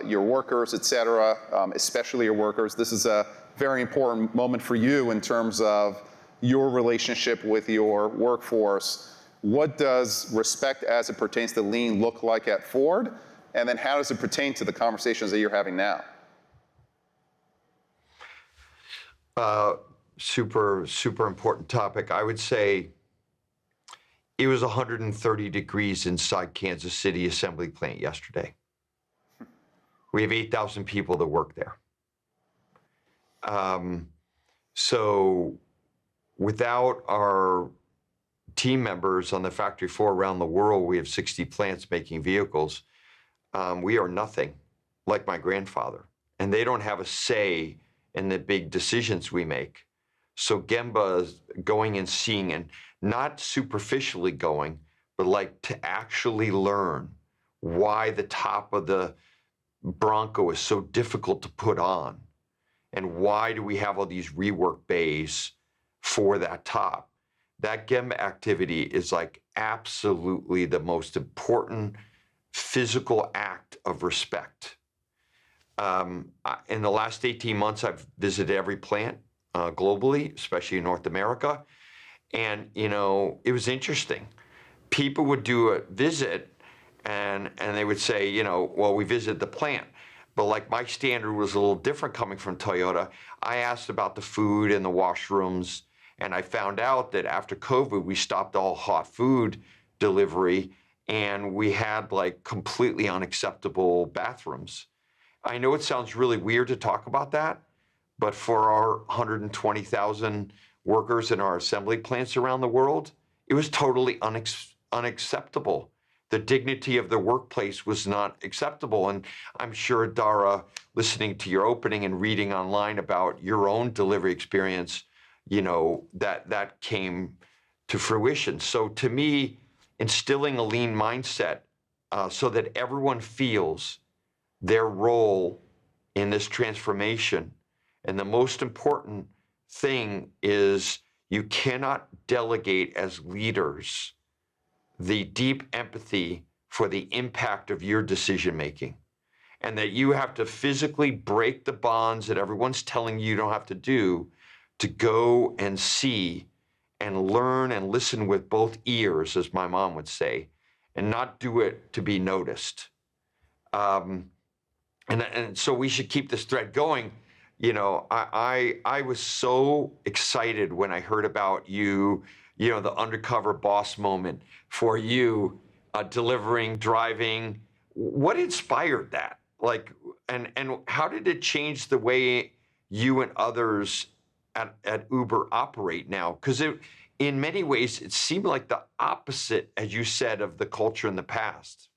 your workers, et cetera, especially your workers. This is a very important moment for you in terms of your relationship with your workforce. What does respect as it pertains to lean look like at Ford? And then how does it pertain to the conversations that you're having now?
Super important topic. I would say it was 130 degrees inside Kansas City assembly plant yesterday. We have 8,000 people that work there. So without our team members on the factory floor around the world, we have 60 plants making vehicles. We are nothing, like my grandfather. And they don't have a say in the big decisions we make. So Gemba is going and seeing, and not superficially going, but to actually learn why the top of the Bronco is so difficult to put on. And why do we have all these rework bays for that top? That Gemba activity is absolutely the most important physical act of respect. In the last 18 months, I've visited every plant globally, especially in North America. And, it was interesting. People would do a visit and they would say, well, we visited the plant. But my standard was a little different coming from Toyota. I asked about the food and the washrooms, and I found out that after COVID, we stopped all hot food delivery, and we had completely unacceptable bathrooms. I know it sounds really weird to talk about that, but for our 120,000 workers in our assembly plants around the world, it was totally unacceptable. The dignity of the workplace was not acceptable. And I'm sure, Dara, listening to your opening and reading online about your own delivery experience, that came to fruition. So to me, instilling a lean mindset so that everyone feels their role in this transformation. And the most important thing is you cannot delegate as leaders the deep empathy for the impact of your decision making. And that you have to physically break the bonds that everyone's telling you don't have to do to go and see and learn and listen with both ears, as my mom would say, and not do it to be noticed. And so we should keep this thread going. You know, I was so excited when I heard about you, you know, the undercover boss moment for you, delivering, driving. What inspired that? Like, and how did it change the way you and others at Uber operate now? Because in many ways, it seemed like the opposite, as you said, of the culture in the past.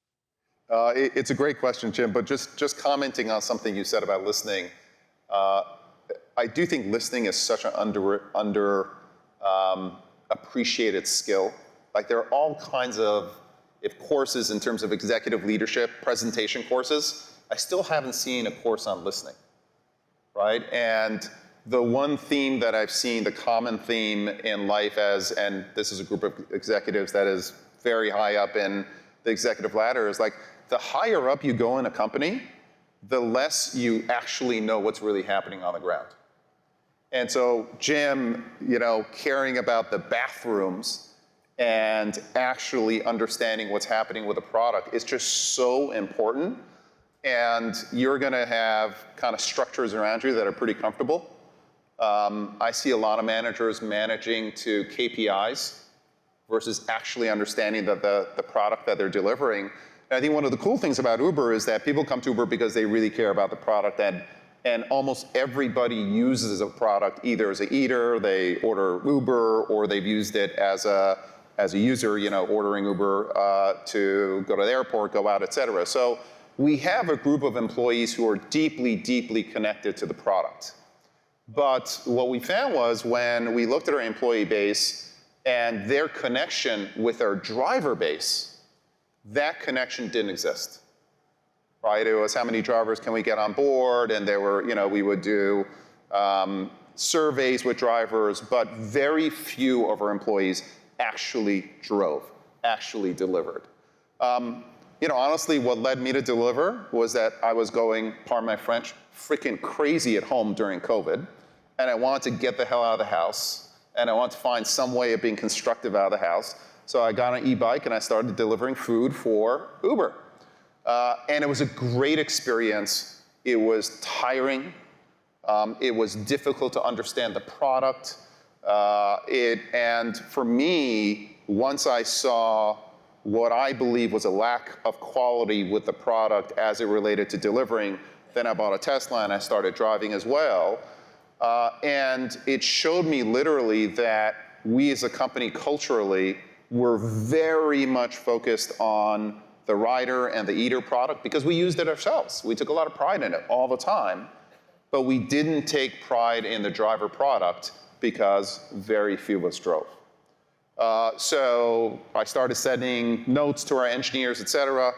It's a great question, Jim, but just commenting on something you said about listening, I do think listening is such an appreciated skill. Like, there are all kinds of courses in terms of executive leadership, presentation courses. I still haven't seen a course on listening, right? And the one theme that I've seen, the common theme in life and this is a group of executives that is very high up in the executive ladder, is like, the higher up you go in a company, the less you actually know what's really happening on the ground. And so Jim, you know, caring about the bathrooms and actually understanding what's happening with a product is just so important. And you're gonna have kind of structures around you that are pretty comfortable. I see a lot of managers managing to KPIs versus actually understanding the product that they're delivering. And I think one of the cool things about Uber is that people come to Uber because they really care about the product, and almost everybody uses a product either as an eater, they order Uber, or they've used it as a user, you know, ordering Uber to go to the airport, go out, et cetera. So we have a group of employees who are deeply, deeply connected to the product. But what we found was when we looked at our employee base and their connection with our driver base, that connection didn't exist, right? It was how many drivers can we get on board? And there were, you know, we would do surveys with drivers, but very few of our employees actually drove, actually delivered. You know, honestly, what led me to deliver was that I was going, pardon my French, freaking crazy at home during COVID, and I wanted to get the hell out of the house, and I wanted to find some way of being constructive out of the house. So I got an e-bike and I started delivering food for Uber. And it was a great experience. It was tiring. It was difficult to understand the product. And for me, once I saw what I believe was a lack of quality with the product as it related to delivering, then I bought a Tesla and I started driving as well. And it showed me literally that we as a company culturally were very much focused on the rider and the eater product because we used it ourselves. We took a lot of pride in it all the time, but we didn't take pride in the driver product because very few of us drove. So I started sending notes to our engineers, et cetera,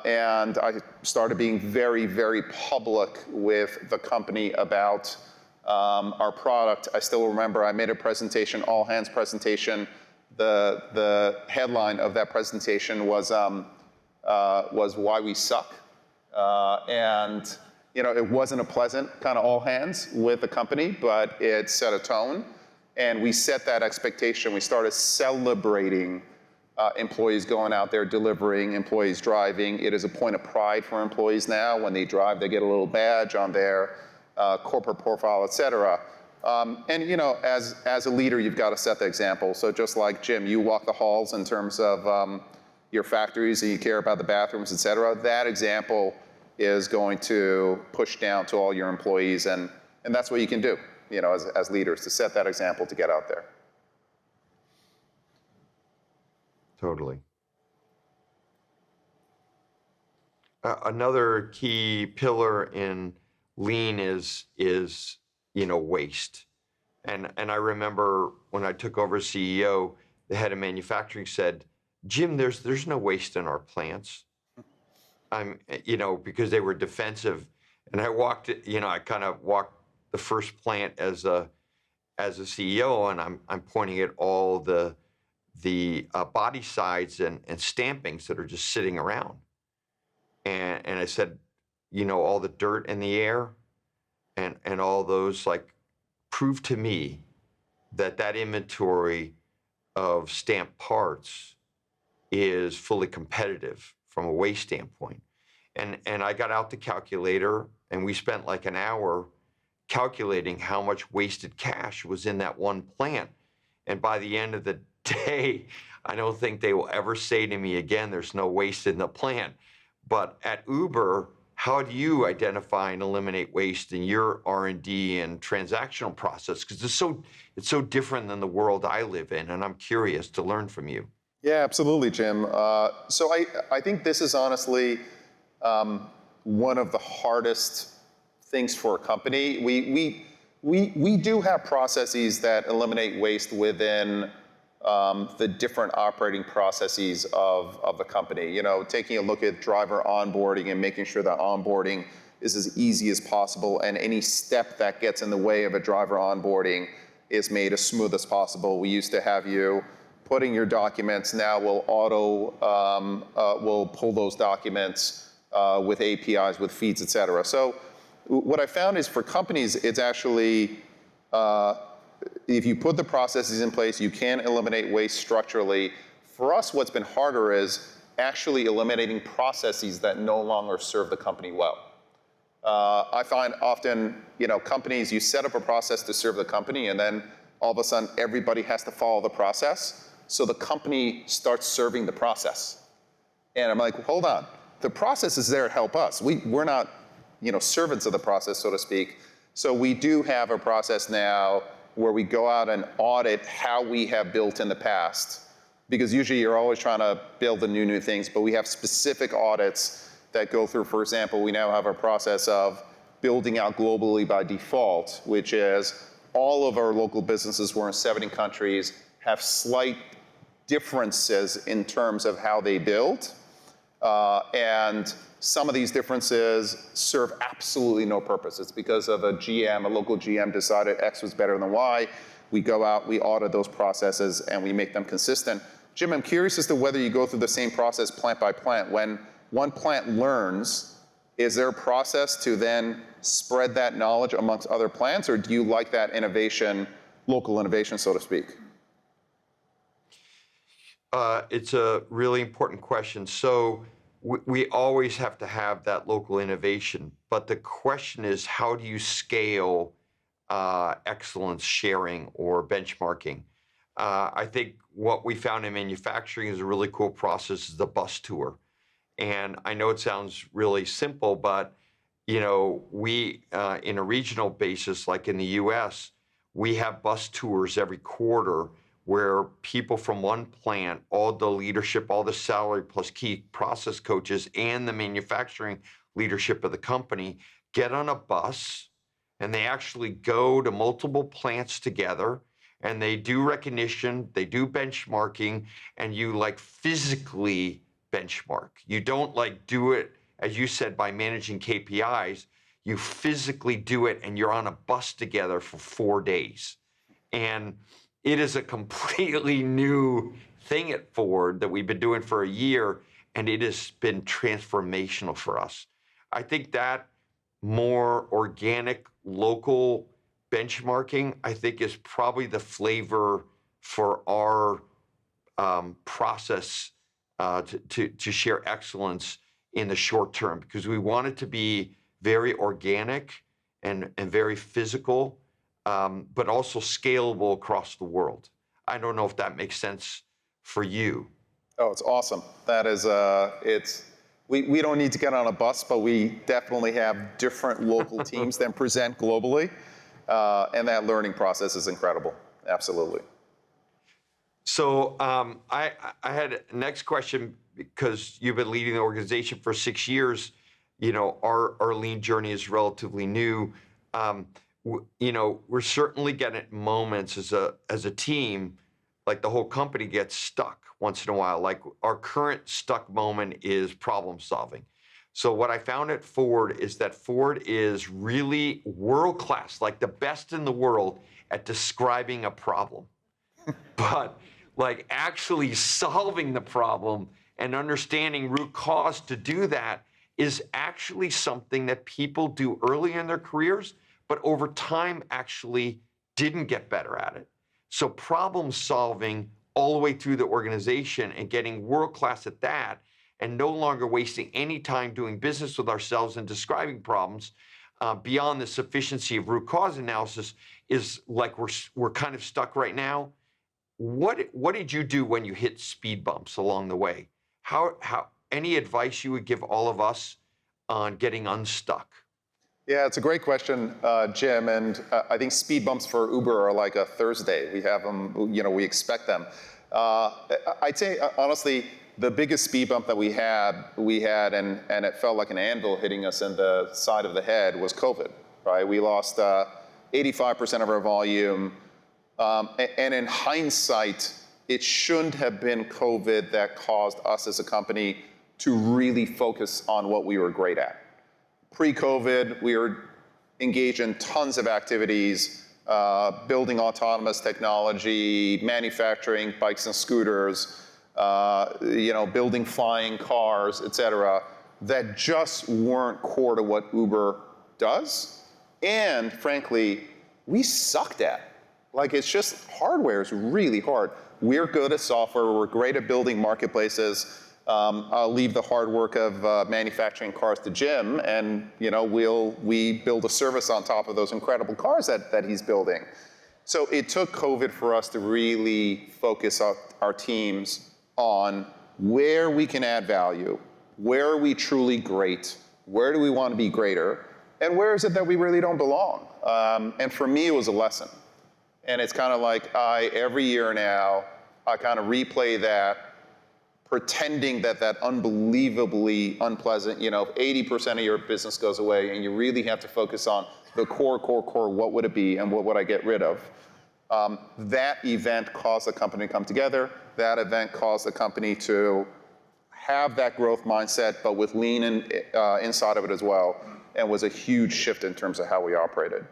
and I started being very, very public with the company about our product. I still remember I made a presentation, all hands presentation. The headline of that presentation was Why We Suck. And you know, it wasn't a pleasant kind of all hands with the company, but it set a tone. And we set that expectation. We started celebrating employees going out there delivering, employees driving. It is a point of pride for employees now. When they drive, they get a little badge on their corporate profile, et cetera. And you know, as a leader, you've got to set the example. So just like Jim, you walk the halls in terms of your factories and you care about the bathrooms, et cetera. That example is going to push down to all your employees, and that's what you can do, you know, as leaders, to set that example to get out there.
Totally. Another key pillar in lean is you know, waste. And I remember when I took over as CEO, the head of manufacturing said, Jim, there's no waste in our plants. You know, because they were defensive. And I walked, you know, I kind of walked the first plant as a CEO, and I'm pointing at all the body sides and stampings that are just sitting around. And I said, you know, all the dirt in the air and all those like prove to me that that inventory of stamped parts is fully competitive from a waste standpoint. And I got out the calculator, and we spent like an hour calculating how much wasted cash was in that one plant. And by the end of the day, I don't think they will ever say to me again, there's no waste in the plant. But at Uber, how do you identify and eliminate waste in your R&D and transactional process? Because it's so different than the world I live in, and I'm curious to learn from you.
Yeah, absolutely, Jim. So I think this is honestly one of the hardest things for a company. We do have processes that eliminate waste within the different operating processes of the company. You know, taking a look at driver onboarding and making sure that onboarding is as easy as possible, and any step that gets in the way of a driver onboarding is made as smooth as possible. We used to have you putting your documents. Now we'll we'll pull those documents with APIs, with feeds, et cetera. So what I found is for companies, it's actually, if you put the processes in place, you can eliminate waste structurally. For us, what's been harder is actually eliminating processes that no longer serve the company well. I find often, you know, companies, you set up a process to serve the company, and then all of a sudden everybody has to follow the process. So the company starts serving the process. And I'm like, hold on, the process is there to help us. We're not, you know, servants of the process, so to speak. So we do have a process now where we go out and audit how we have built in the past. Because usually you're always trying to build the new things, but we have specific audits that go through. For example, we now have a process of building out globally by default, which is all of our local businesses, we're in 70 countries, have slight differences in terms of how they build. And some of these differences serve absolutely no purpose. It's because of a local GM decided X was better than Y. We go out, we audit those processes, and we make them consistent. Jim, I'm curious as to whether you go through the same process plant by plant. When one plant learns, is there a process to then spread that knowledge amongst other plants, or do you like that innovation, local innovation, so to speak?
It's a really important question. So we always have to have that local innovation, but the question is, how do you scale excellence sharing or benchmarking? I think what we found in manufacturing is a really cool process is the bus tour. And I know it sounds really simple, but you know, we in a regional basis, like in the US, we have bus tours every quarter where people from one plant, all the leadership, all the salary plus key process coaches and the manufacturing leadership of the company get on a bus, and they actually go to multiple plants together, and they do recognition, they do benchmarking, and you like physically benchmark. You don't like do it, as you said, by managing KPIs. You physically do it, and you're on a bus together for 4 days. And it is a completely new thing at Ford that we've been doing for a year, and it has been transformational for us. I think that more organic, local benchmarking, I think, is probably the flavor for our process to share excellence in the short term, because we want it to be very organic and very physical, but also scalable across the world. I don't know if that makes sense for you.
Oh, it's awesome. That is, we don't need to get on a bus, but we definitely have different local teams that present globally. And that learning process is incredible. Absolutely.
So I had a next question, because you've been leading the organization for 6 years. You know, our lean journey is relatively new. You know, we're certainly getting moments as a team, like the whole company gets stuck once in a while. Like our current stuck moment is problem solving. So what I found at Ford is that Ford is really world-class, like the best in the world at describing a problem. But like actually solving the problem and understanding root cause to do that is actually something that people do early in their careers, but over time actually didn't get better at it. So problem solving all the way through the organization and getting world-class at that, and no longer wasting any time doing business with ourselves and describing problems beyond the sufficiency of root cause analysis is like we're kind of stuck right now. What did you do when you hit speed bumps along the way? How any advice you would give all of us on getting unstuck?
Yeah, it's a great question, Jim. And I think speed bumps for Uber are like a Thursday. We have them, we expect them. I'd say, honestly, the biggest speed bump that we had, and it felt like an anvil hitting us in the side of the head, was COVID, right? We lost 85% of our volume. And in hindsight, it shouldn't have been COVID that caused us as a company to really focus on what we were great at. Pre-COVID, we were engaged in tons of activities, building autonomous technology, manufacturing bikes and scooters, building flying cars, et cetera, that just weren't core to what Uber does. And frankly, we sucked at. Like, it's just, hardware is really hard. We're good at software, we're great at building marketplaces. I'll leave the hard work of manufacturing cars to Jim, and we build a service on top of those incredible cars that he's building. So it took COVID for us to really focus our teams on where we can add value, where are we truly great, where do we want to be greater, and where is it that we really don't belong? And for me, it was a lesson. And it's kind of like every year now, I kind of replay that, pretending that unbelievably unpleasant, if 80% of your business goes away and you really have to focus on the core, what would it be and what would I get rid of? That event caused the company to come together. That event caused the company to have that growth mindset, but with lean inside of it as well, and was a huge shift in terms of how we operated.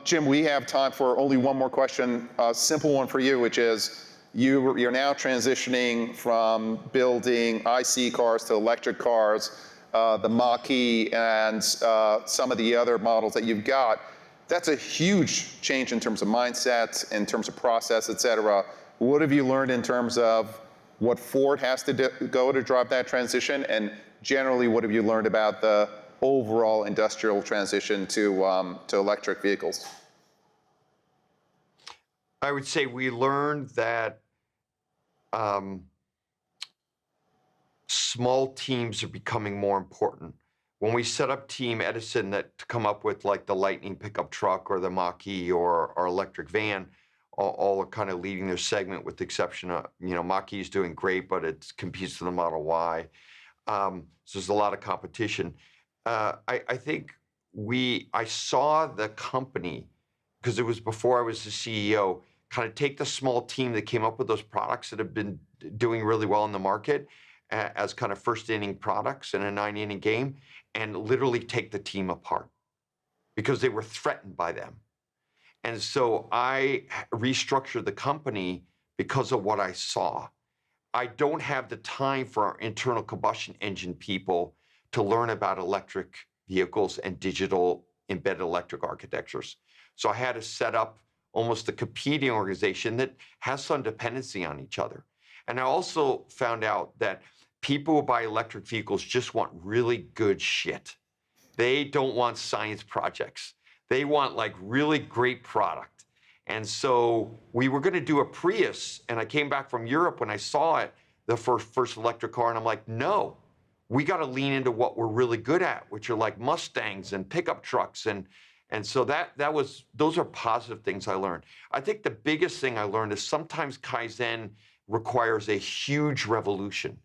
Jim, we have time for only one more question, a simple one for you, which is, you're now transitioning from building IC cars to electric cars, the Mach-E and some of the other models that you've got. That's a huge change in terms of mindset, in terms of process, et cetera. What have you learned in terms of what Ford has to go to drive that transition? And generally, what have you learned about the overall industrial transition to electric vehicles?
I would say we learned that small teams are becoming more important. When we set up Team Edison to come up with like the Lightning pickup truck or the Mach-E or our electric van, all are kind of leading their segment with the exception of, Mach-E is doing great, but it competes with the Model Y. So there's a lot of competition. I think I saw the company, because it was before I was the CEO, kind of take the small team that came up with those products that have been doing really well in the market as kind of first inning products in a 9-inning game, and literally take the team apart because they were threatened by them. And so I restructured the company because of what I saw. I don't have the time for our internal combustion engine people to learn about electric vehicles and digital embedded electric architectures. So I had to set up almost a competing organization that has some dependency on each other. And I also found out that people who buy electric vehicles just want really good shit. They don't want science projects. They want like really great product. And so we were gonna do a Prius, and I came back from Europe when I saw it, the first electric car, and I'm like, no, we gotta lean into what we're really good at, which are like Mustangs and pickup trucks. And so those are positive things I learned. I think the biggest thing I learned is sometimes Kaizen requires a huge revolution.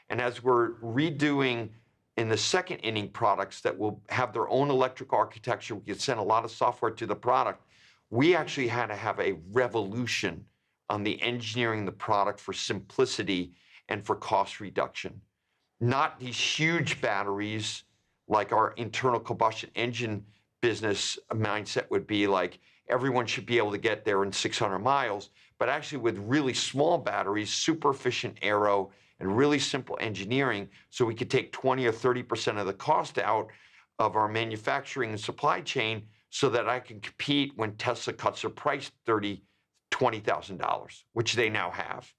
And as we're redoing in the second inning products that will have their own electric architecture, we can send a lot of software to the product, we actually had to have a revolution on the engineering the product for simplicity and for cost reduction. Not these huge batteries like our internal combustion engine business mindset would be like, everyone should be able to get there in 600 miles, but actually with really small batteries, super efficient aero, and really simple engineering, so we could take 20 or 30% of the cost out of our manufacturing and supply chain, so that I can compete when Tesla cuts their price $30,000, $20,000, which they now have.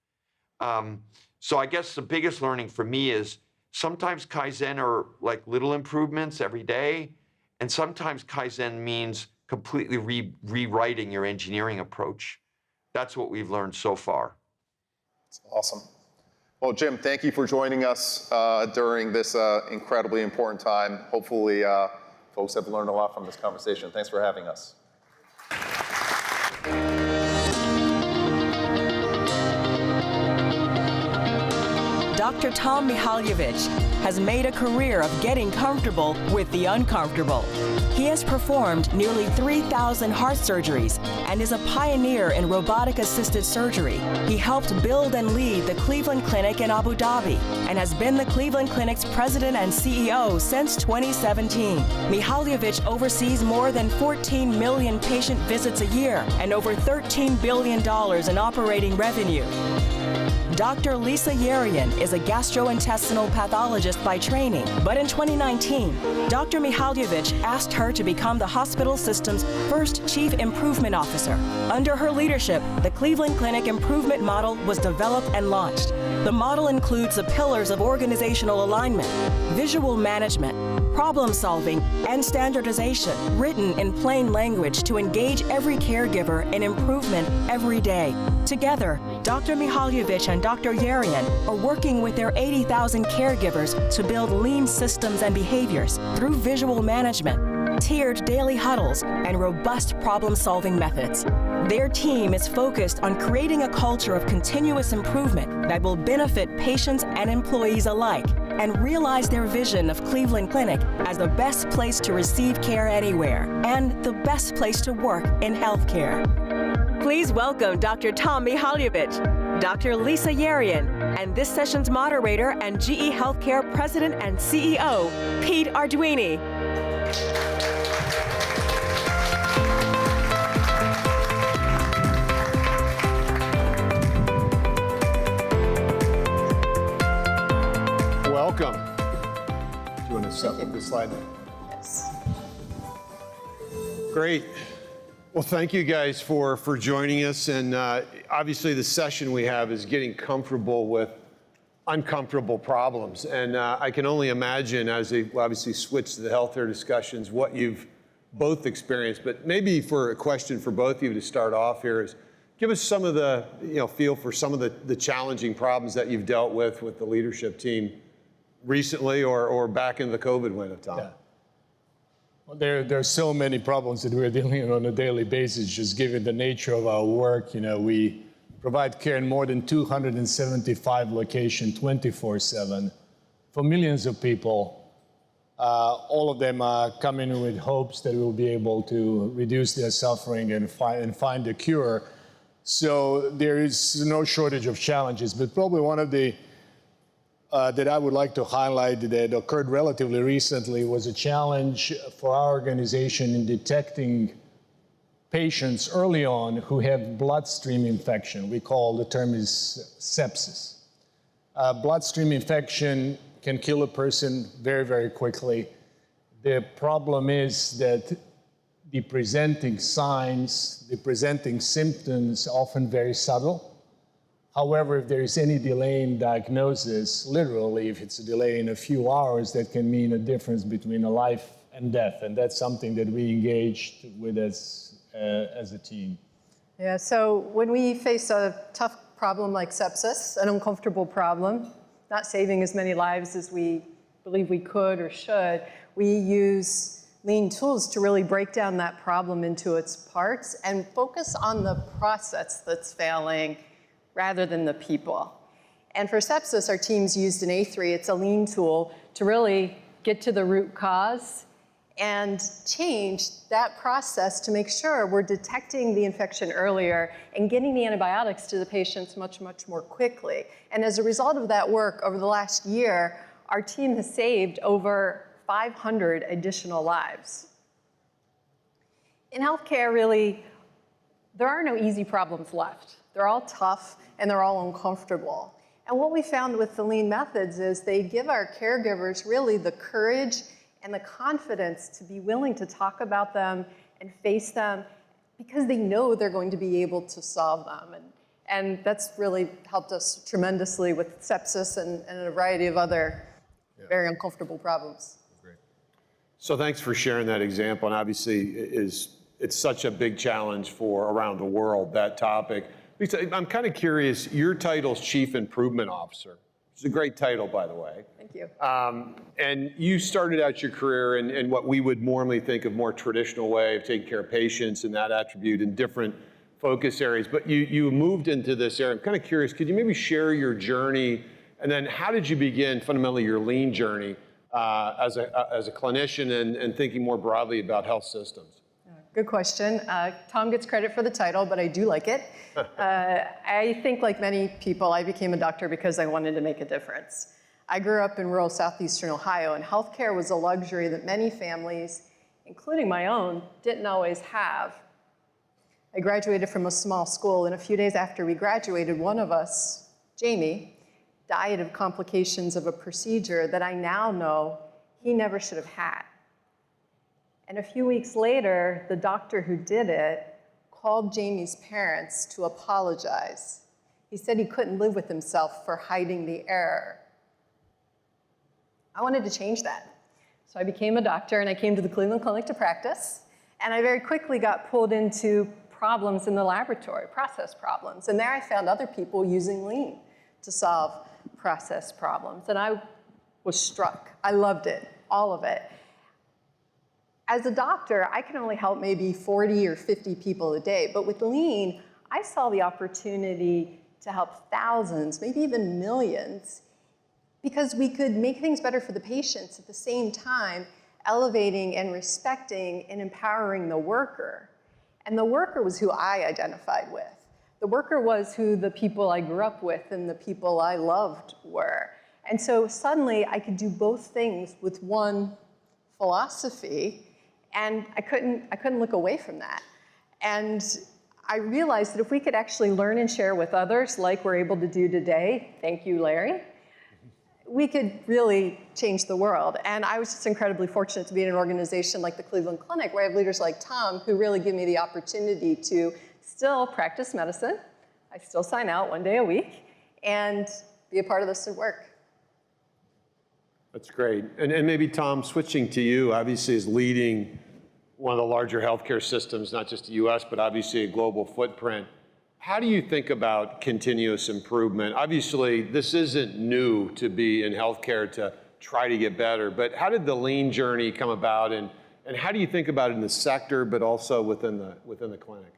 So I guess the biggest learning for me is sometimes Kaizen are like little improvements every day, and sometimes Kaizen means completely rewriting your engineering approach. That's what we've learned so far.
That's awesome. Well, Jim, thank you for joining us during this incredibly important time. Hopefully, folks have learned a lot from this conversation. Thanks for having us.
Dr. Tom Mihaljevic has made a career of getting comfortable with the uncomfortable. He has performed nearly 3,000 heart surgeries and is a pioneer in robotic-assisted surgery. He helped build and lead the Cleveland Clinic in Abu Dhabi and has been the Cleveland Clinic's president and CEO since 2017. Mihaljevic oversees more than 14 million patient visits a year and over $13 billion in operating revenue. Dr. Lisa Yerian is a gastrointestinal pathologist by training, but in 2019, Dr. Mihaljevic asked her to become the hospital system's first Chief Improvement Officer. Under her leadership, the Cleveland Clinic Improvement Model was developed and launched. The model includes the pillars of organizational alignment, visual management, problem solving, and standardization, written in plain language to engage every caregiver in improvement every day. Together, Dr. Mihaljevic and Dr. Yerian are working with their 80,000 caregivers to build lean systems and behaviors through visual management, tiered daily huddles, and robust problem-solving methods. Their team is focused on creating a culture of continuous improvement that will benefit patients and employees alike and realize their vision of Cleveland Clinic as the best place to receive care anywhere and the best place to work in healthcare. Please welcome Dr. Tom Mihaljevic, Dr. Lisa Yerian, and this session's moderator and GE Healthcare President and CEO, Pete Arduini.
Welcome. Do you want to set up this slide?
Yes.
Great. Well, thank you guys for joining us. And obviously the session we have is getting comfortable with uncomfortable problems. And I can only imagine, as we obviously switch to the healthcare discussions, what you've both experienced. But maybe for a question for both of you to start off here is, give us some of the feel for some of the challenging problems that you've dealt with the leadership team recently or back in the COVID window, Tom.
Yeah. Well, there are so many problems that we're dealing with on a daily basis, just given the nature of our work. We provide care in more than 275 locations, 24/7, for millions of people. All of them are coming with hopes that we'll be able to reduce their suffering and find a cure. So there is no shortage of challenges, but probably one of the that I would like to highlight that occurred relatively recently was a challenge for our organization in detecting patients early on who have bloodstream infection. We call the term is sepsis. Bloodstream infection can kill a person very, very quickly. The problem is that the presenting signs, the presenting symptoms, often very subtle. However, if there is any delay in diagnosis, literally, if it's a delay in a few hours, that can mean a difference between a life and death. And that's something that we engaged with as a team.
Yeah, so when we face a tough problem like sepsis, an uncomfortable problem, not saving as many lives as we believe we could or should, we use lean tools to really break down that problem into its parts and focus on the process that's failing rather than the people. And for sepsis, our teams used an A3. It's a lean tool to really get to the root cause and change that process to make sure we're detecting the infection earlier and getting the antibiotics to the patients much, much more quickly. And as a result of that work over the last year, our team has saved over 500 additional lives. In healthcare, really, there are no easy problems left. They're all tough and they're all uncomfortable. And what we found with the lean methods is they give our caregivers really the courage and the confidence to be willing to talk about them and face them because they know they're going to be able to solve them. And that's really helped us tremendously with sepsis and a variety of other very uncomfortable problems.
So thanks for sharing that example. And obviously, it's such a big challenge for around the world, that topic. Lisa, I'm kind of curious, your title's Chief Improvement Officer. It's a great title, by the way.
Thank you.
And you started out your career in what we would normally think of more traditional way of taking care of patients and that attribute in different focus areas. But you moved into this area. I'm kind of curious, could you maybe share your journey? And then how did you begin fundamentally your lean journey as a clinician and thinking more broadly about health systems?
Good question. Tom gets credit for the title, but I do like it. I think like many people, I became a doctor because I wanted to make a difference. I grew up in rural southeastern Ohio, and healthcare was a luxury that many families, including my own, didn't always have. I graduated from a small school, and a few days after we graduated, one of us, Jamie, died of complications of a procedure that I now know he never should have had. And a few weeks later, the doctor who did it called Jamie's parents to apologize. He said he couldn't live with himself for hiding the error. I wanted to change that. So I became a doctor, and I came to the Cleveland Clinic to practice. And I very quickly got pulled into problems in the laboratory, process problems. And there I found other people using lean to solve process problems. And I was struck. I loved it, all of it. As a doctor, I can only help maybe 40 or 50 people a day. But with lean, I saw the opportunity to help thousands, maybe even millions, because we could make things better for the patients at the same time, elevating and respecting and empowering the worker. And the worker was who I identified with. The worker was who the people I grew up with and the people I loved were. And so suddenly I could do both things with one philosophy, and I couldn't look away from that. And I realized that if we could actually learn and share with others like we're able to do today, thank you, Larry, we could really change the world. And I was just incredibly fortunate to be in an organization like the Cleveland Clinic, where I have leaders like Tom who really give me the opportunity to still practice medicine. I still sign out one day a week and be a part of this work.
That's great. And maybe, Tom, switching to you, obviously is leading one of the larger healthcare systems, not just the US, but obviously a global footprint. How do you think about continuous improvement? Obviously, this isn't new to be in healthcare to try to get better, but how did the lean journey come about, and how do you think about it in the sector, but also within the clinic?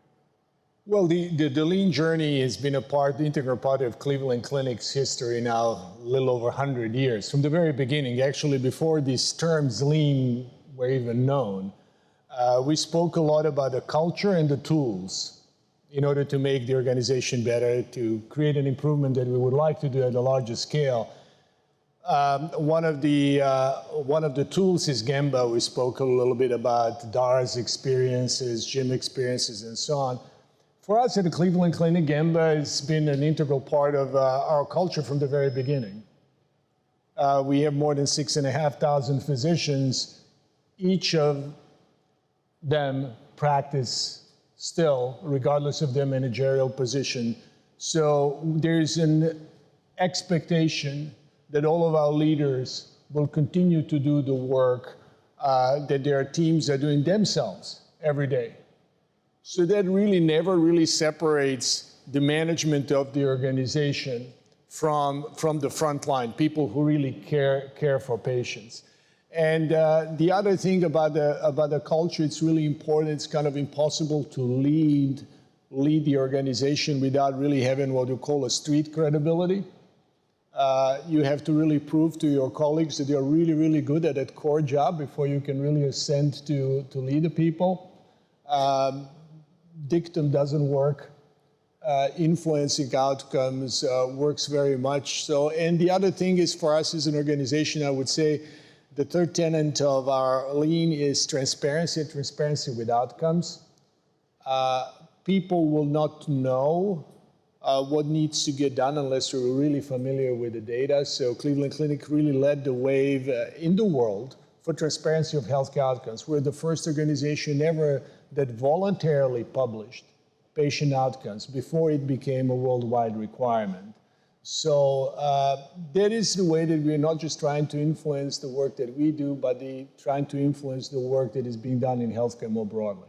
Well, the lean journey has been integral part of Cleveland Clinic's history now, a little over 100 years. From the very beginning, actually before these terms lean were even known, we spoke a lot about the culture and the tools in order to make the organization better, to create an improvement that we would like to do at a larger scale. One of the tools is Gemba. We spoke a little bit about Dara's experiences, Jim experiences, and so on. For us at the Cleveland Clinic, Gemba has been an integral part of our culture from the very beginning. We have more than 6,500 physicians. Each of them practice still, regardless of their managerial position. So there's an expectation that all of our leaders will continue to do the work that their teams are doing themselves every day. So that really never really separates the management of the organization from the front line, people who really care for patients. And the other thing about the culture, it's really important. It's kind of impossible to lead the organization without really having what you call a street credibility. You have to really prove to your colleagues that you're really, really good at that core job before you can really ascend to lead the people. Dictum doesn't work. Influencing outcomes works very much so. And the other thing is, for us as an organization, I would say the third tenet of our lean is transparency with outcomes. People will not know what needs to get done unless we're really familiar with the data. So Cleveland Clinic really led the wave in the world for transparency of healthcare outcomes. We're the first organization ever that voluntarily published patient outcomes before it became a worldwide requirement. So that is the way that we're not just trying to influence the work that we do, but trying to influence the work that is being done in healthcare more broadly.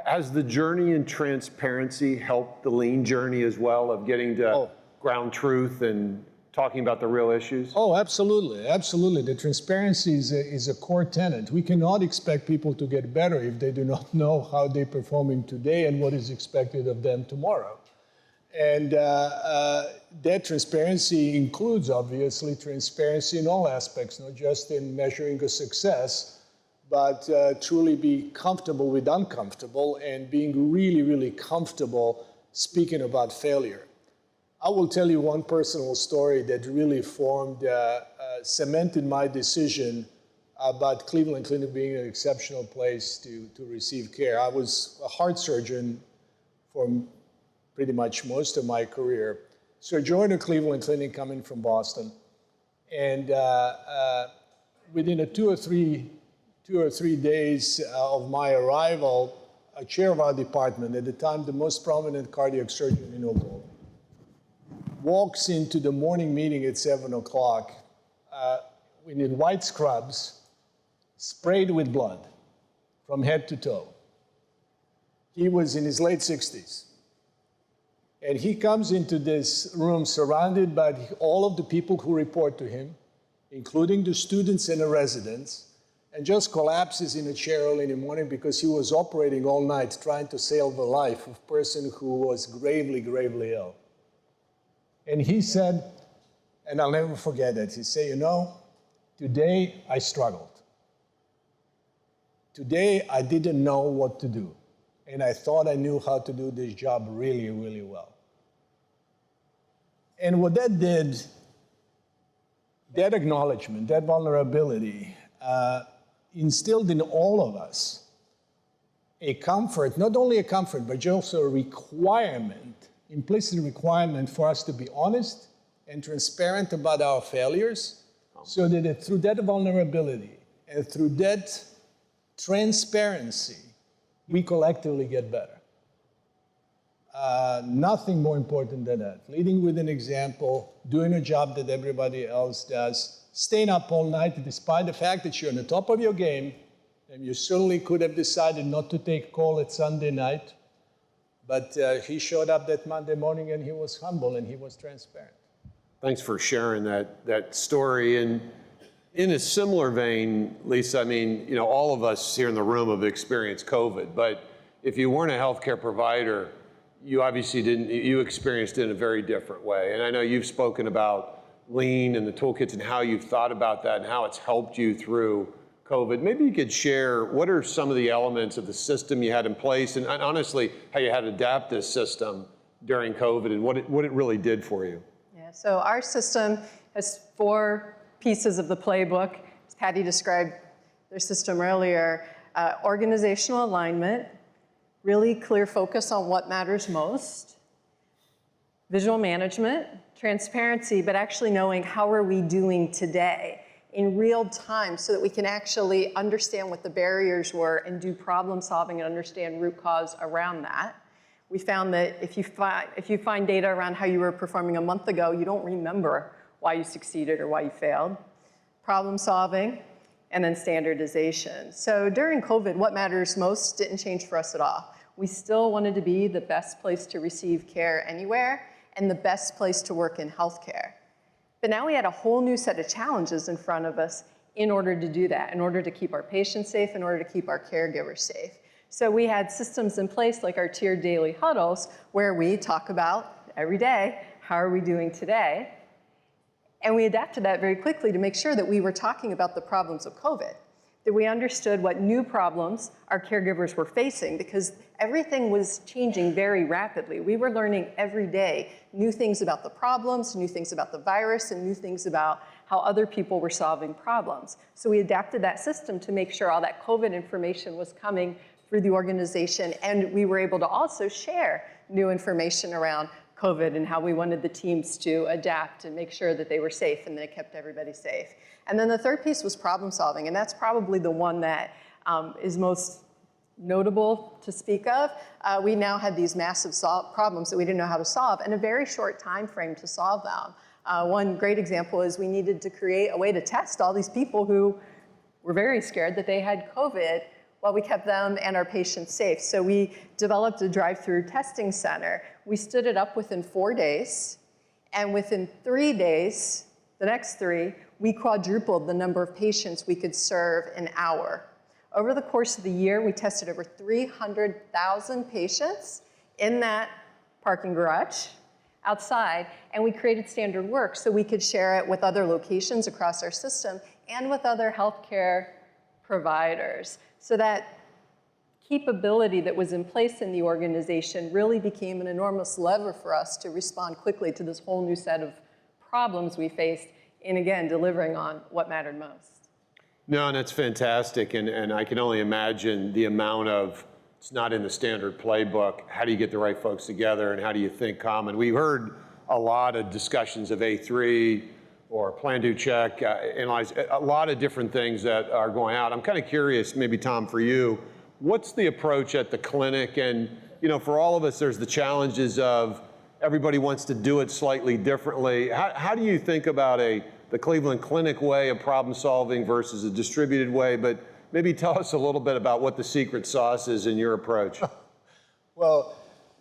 Has the journey in transparency helped the lean journey as well of getting to ground truth and talking about the real issues?
Oh, absolutely, absolutely. The transparency is a core tenet. We cannot expect people to get better if they do not know how they're performing today and what is expected of them tomorrow. And that transparency includes, obviously, transparency in all aspects, not just in measuring a success, but truly be comfortable with uncomfortable and being really, really comfortable speaking about failure. I will tell you one personal story that really cemented my decision about Cleveland Clinic being an exceptional place to receive care. I was a heart surgeon for pretty much most of my career. So I joined the Cleveland Clinic coming from Boston. And within 2 or 3 days of my arrival, a chair of our department, at the time the most prominent cardiac surgeon in Oklahoma, walks into the morning meeting at 7 o'clock in white scrubs, sprayed with blood from head to toe. He was in his late 60s. And he comes into this room surrounded by all of the people who report to him, including the students and the residents, and just collapses in a chair early in the morning because he was operating all night trying to save the life of a person who was gravely, gravely ill. And he said, and I'll never forget it, he said, you know, today I struggled. Today I didn't know what to do. And I thought I knew how to do this job really, really well. And what that did, that acknowledgement, that vulnerability, instilled in all of us a comfort, not only a comfort, but also a requirement, implicit requirement for us to be honest and transparent about our failures, so that through that vulnerability and through that transparency, we collectively get better. Nothing more important than that. Leading with an example, doing a job that everybody else does, staying up all night despite the fact that you're on the top of your game, and you certainly could have decided not to take call at Sunday night, but he showed up that Monday morning and he was humble and he was transparent.
Thanks for sharing that story. And in a similar vein, Lisa, I mean, you know, all of us here in the room have experienced COVID, but if you weren't a healthcare provider, you obviously you experienced it in a very different way. And I know you've spoken about lean and the toolkits and how you've thought about that and how it's helped you through COVID. Maybe you could share what are some of the elements of the system you had in place and honestly, how you had to adapt this system during COVID and what it really did for you.
Yeah, so our system has 4 pieces of the playbook. As Patty described their system earlier, organizational alignment, really clear focus on what matters most, visual management, transparency, but actually knowing how are we doing today in real time so that we can actually understand what the barriers were and do problem solving and understand root cause around that. We found that if you find data around how you were performing a month ago, you don't remember why you succeeded or why you failed. Problem solving, and then standardization. So during COVID, what matters most didn't change for us at all. We still wanted to be the best place to receive care anywhere and the best place to work in healthcare. But now we had a whole new set of challenges in front of us in order to do that, in order to keep our patients safe, in order to keep our caregivers safe. So we had systems in place like our tiered daily huddles where we talk about every day, how are we doing today? And we adapted that very quickly to make sure that we were talking about the problems of COVID, that we understood what new problems our caregivers were facing because everything was changing very rapidly. We were learning every day new things about the problems, new things about the virus, and new things about how other people were solving problems. So we adapted that system to make sure all that COVID information was coming through the organization, and we were able to also share new information around COVID and how we wanted the teams to adapt and make sure that they were safe and they kept everybody safe. And then the third piece was problem solving, and that's probably the one that is most notable to speak of. We now had these massive problems that we didn't know how to solve in a very short time frame to solve them. One great example is we needed to create a way to test all these people who were very scared that they had COVID while we kept them and our patients safe. So we developed a drive-through testing center. We stood it up within 4 days, and within 3 days, the next 3, we quadrupled the number of patients we could serve an hour. Over the course of the year, we tested over 300,000 patients in that parking garage outside, and we created standard work so we could share it with other locations across our system and with other healthcare providers. So that capability that was in place in the organization really became an enormous lever for us to respond quickly to this whole new set of problems we faced in, again, delivering on what mattered most.
No, and that's fantastic. And I can only imagine the amount of, it's not in the standard playbook, how do you get the right folks together and how do you think common? We've heard a lot of discussions of A3 or plan, do, check, analyze, a lot of different things that are going out. I'm kind of curious, maybe Tom, for you, what's the approach at the clinic? And for all of us, there's the challenges of everybody wants to do it slightly differently. How do you think about the Cleveland Clinic way of problem solving versus a distributed way? But maybe tell us a little bit about what the secret sauce is in your approach.
Well,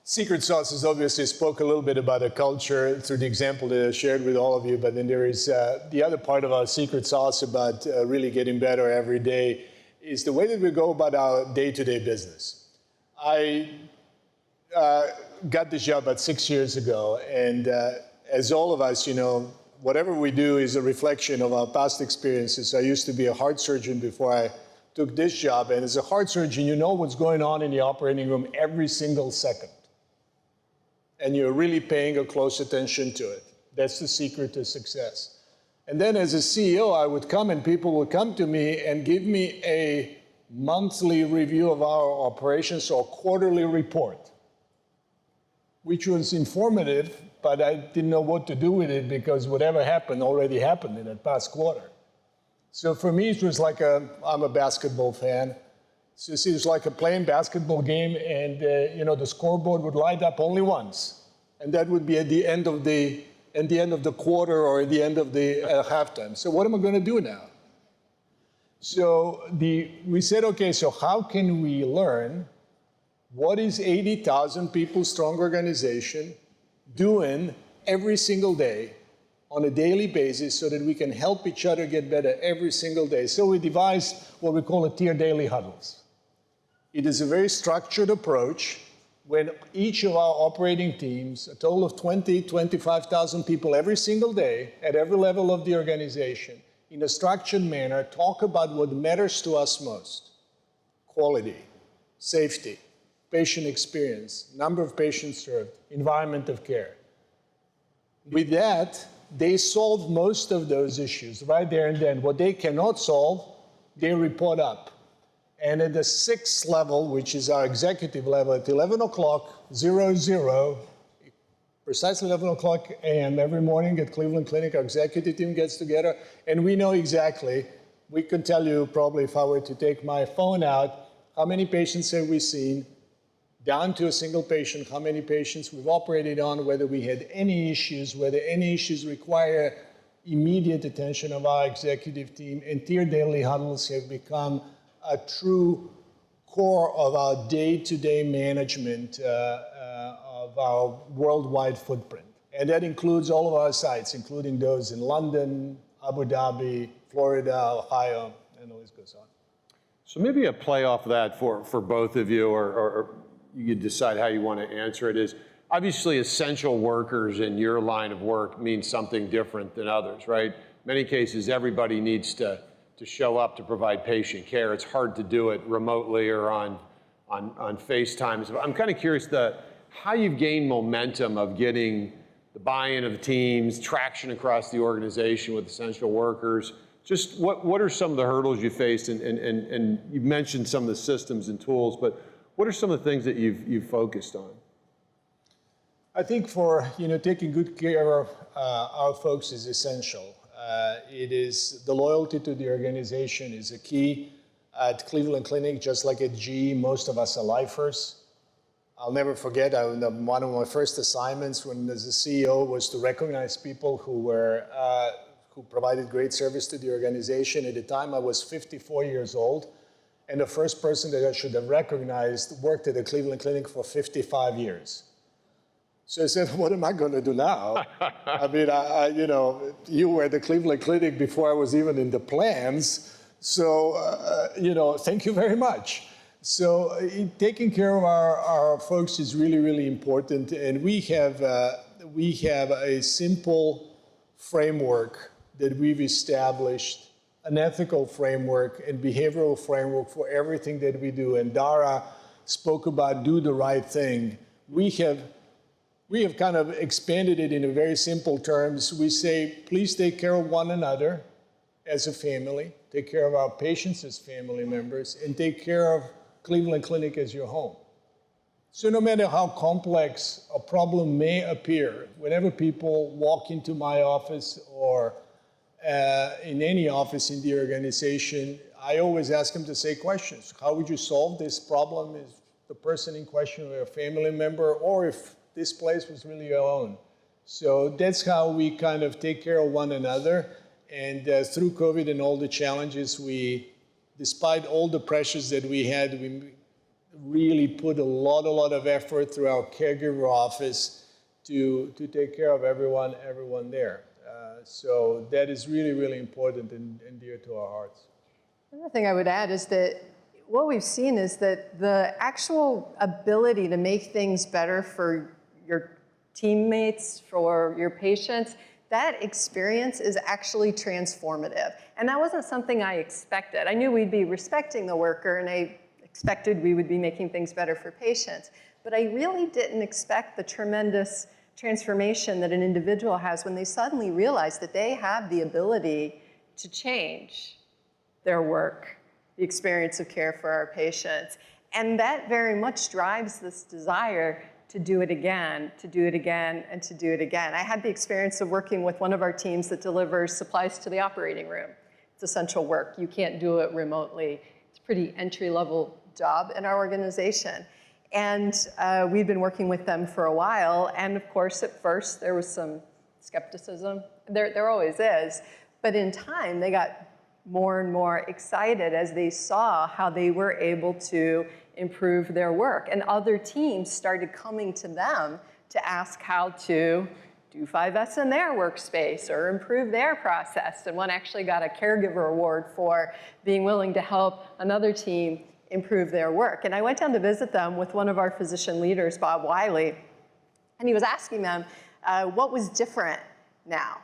secret sauce is obviously spoke a little bit about a culture through the example that I shared with all of you, but then there is the other part of our secret sauce about really getting better every day is the way that we go about our day-to-day business. I got this job about 6 years ago, and as all of us, whatever we do is a reflection of our past experiences. I used to be a heart surgeon before I took this job, and as a heart surgeon, you know what's going on in the operating room every single second. And you're really paying a close attention to it. That's the secret to success. And then as a CEO, I would come and people would come to me and give me a monthly review of our operations or quarterly report, which was informative, but I didn't know what to do with it because whatever happened already happened in that past quarter. So for me, it was like I'm a basketball fan. So it was like a playing basketball game, and the scoreboard would light up only once, and that would be at the end of the quarter or at the end of the halftime. So what am I going to do now? So we said, okay, so how can we learn what is 80,000 people strong organization doing every single day on a daily basis so that we can help each other get better every single day? So we devised what we call tier daily huddles. It is a very structured approach when each of our operating teams, a total of 25,000 people every single day at every level of the organization, in a structured manner, talk about what matters to us most: quality, safety, patient experience, number of patients served, environment of care. With that, they solve most of those issues right there and then. What they cannot solve, they report up. And at the 6th level, which is our executive level, at 11 o'clock, 00, precisely 11 o'clock a.m. every morning at Cleveland Clinic, our executive team gets together, and we know exactly, we can tell you probably if I were to take my phone out, how many patients have we seen, down to a single patient, how many patients we've operated on, whether we had any issues, whether any issues require immediate attention of our executive team, and tier daily huddles have become a true core of our day-to-day management of our worldwide footprint. And that includes all of our sites, including those in London, Abu Dhabi, Florida, Ohio, and the list goes on.
So maybe a play off of that for both of you, or you could decide how you want to answer it, is obviously essential workers in your line of work means something different than others, right? In many cases, everybody needs to show up to provide patient care. It's hard to do it remotely or on FaceTime. So I'm kind of curious how you've gained momentum of getting the buy-in of the teams, traction across the organization with essential workers. Just what are some of the hurdles you faced? And you've mentioned some of the systems and tools, but what are some of the things that you've focused on?
I think for taking good care of our folks is essential. It is the loyalty to the organization is a key. at Cleveland Clinic, just like at GE, most of us are lifers. I'll never forget, one of my first assignments when as a CEO was to recognize people who provided great service to the organization. At the time, I was 54 years old, and the first person that I should have recognized worked at the Cleveland Clinic for 55 years. So I said, what am I going to do now? I mean, you were at the Cleveland Clinic before I was even in the plans. So, thank you very much. So taking care of our folks is really, really important. And we have a simple framework that we've established, an ethical framework and behavioral framework for everything that we do. And Dara spoke about do the right thing. We have kind of expanded it in very simple terms. We say, please take care of one another as a family, take care of our patients as family members, and take care of Cleveland Clinic as your home. So no matter how complex a problem may appear, whenever people walk into my office or in any office in the organization, I always ask them to say questions. How would you solve this problem? Is the person in question a family member, or if this place was really your own? So that's how we kind of take care of one another. And through COVID and all the challenges, despite all the pressures that we had, we really put a lot of effort through our caregiver office to take care of everyone there. So that is really, really important and dear to our hearts.
Another thing I would add is that what we've seen is that the actual ability to make things better for your teammates, for your patients, that experience is actually transformative. And that wasn't something I expected. I knew we'd be respecting the worker, and I expected we would be making things better for patients. But I really didn't expect the tremendous transformation that an individual has when they suddenly realize that they have the ability to change their work, the experience of care for our patients. And that very much drives this desire to do it again, to do it again, and to do it again. I had the experience of working with one of our teams that delivers supplies to the operating room. It's essential work. You can't do it remotely. It's a pretty entry-level job in our organization. And we'd been working with them for a while. And of course, at first, there was some skepticism. There always is. But in time, they got more and more excited as they saw how they were able to improve their work. And other teams started coming to them to ask how to do 5S in their workspace or improve their process. And one actually got a caregiver award for being willing to help another team improve their work. And I went down to visit them with one of our physician leaders, Bob Wiley, and he was asking them what was different now.